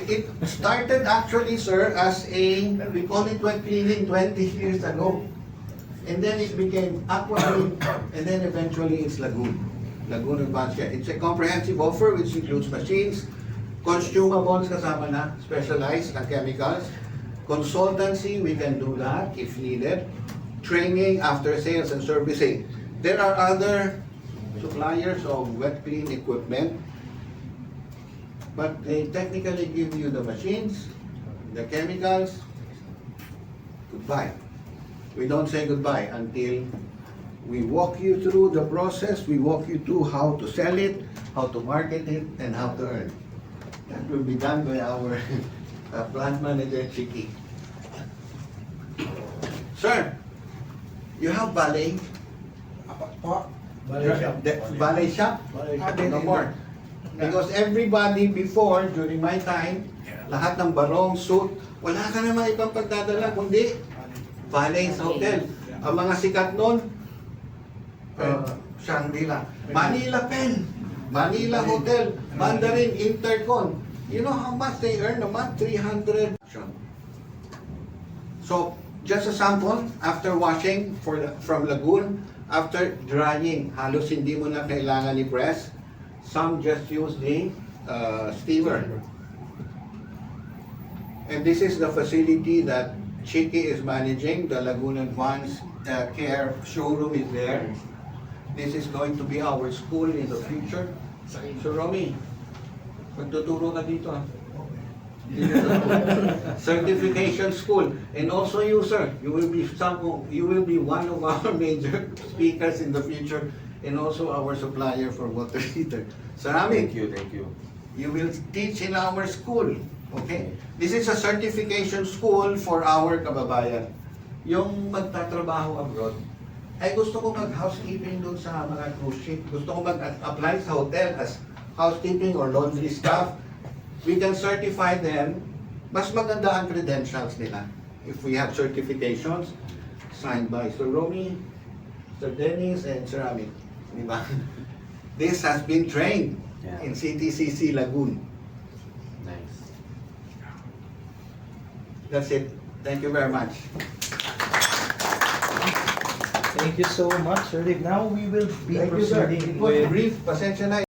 It started actually, sir, as we call it wet cleaning 20 years ago. And then it became aqua, and then eventually it's Lagoon Advanced Care. It's a comprehensive offer which includes machines, consumables kasama na, specialized na chemicals, consultancy, we can do that if needed, training, after sales and servicing. There are other suppliers of wet clean equipment, but they technically give you the machines, the chemicals. Goodbye. We don't say goodbye until we walk you through the process, we walk you through how to sell it, how to market it, and how to earn. That will be done by our plant manager, Chiki. Sir, you have ballet? Ballet shop? No more. Because everybody before, during my time, lahat ng barong, suit, wala ka naman ibang pagdadala, kundi ballet sa hotel. Ang mga sikat nun, Shangri-La, Manila Pen, Manila Hotel, Mandarin, Intercon. You know how much they earn a month? 300. So, just a sample, after washing from Lagoon, after drying, halos hindi mo na kailangan i-press. Some just use the steamer. And this is the facility that Chiki is managing. The Laguna Advanced Care showroom is there. This is going to be our school in the future. So Romy, magtuturo ka dito ah. Certification school. And also you, sir, you will be one of our major speakers in the future, and also our supplier for water heater. Ceramic. Thank you, thank you. You will teach in our school. Okay? This is a certification school for our kababayan. Yung magtatrabaho abroad, ay gusto ko mag-housekeeping doon sa mga cruise ship. Gusto ko mag-apply sa hotel as housekeeping or laundry staff. We can certify them. Mas maganda ang credentials nila. If we have certifications signed by Sir Romy, Sir Dennis, and Sir Amit. Diba? This has been trained in CTCC Lagoon. Nice. That's it. Thank you very much. Thank you so much, Sir Dave. Now we will be Thank you, sir. proceeding It was with brief. Pasensya na.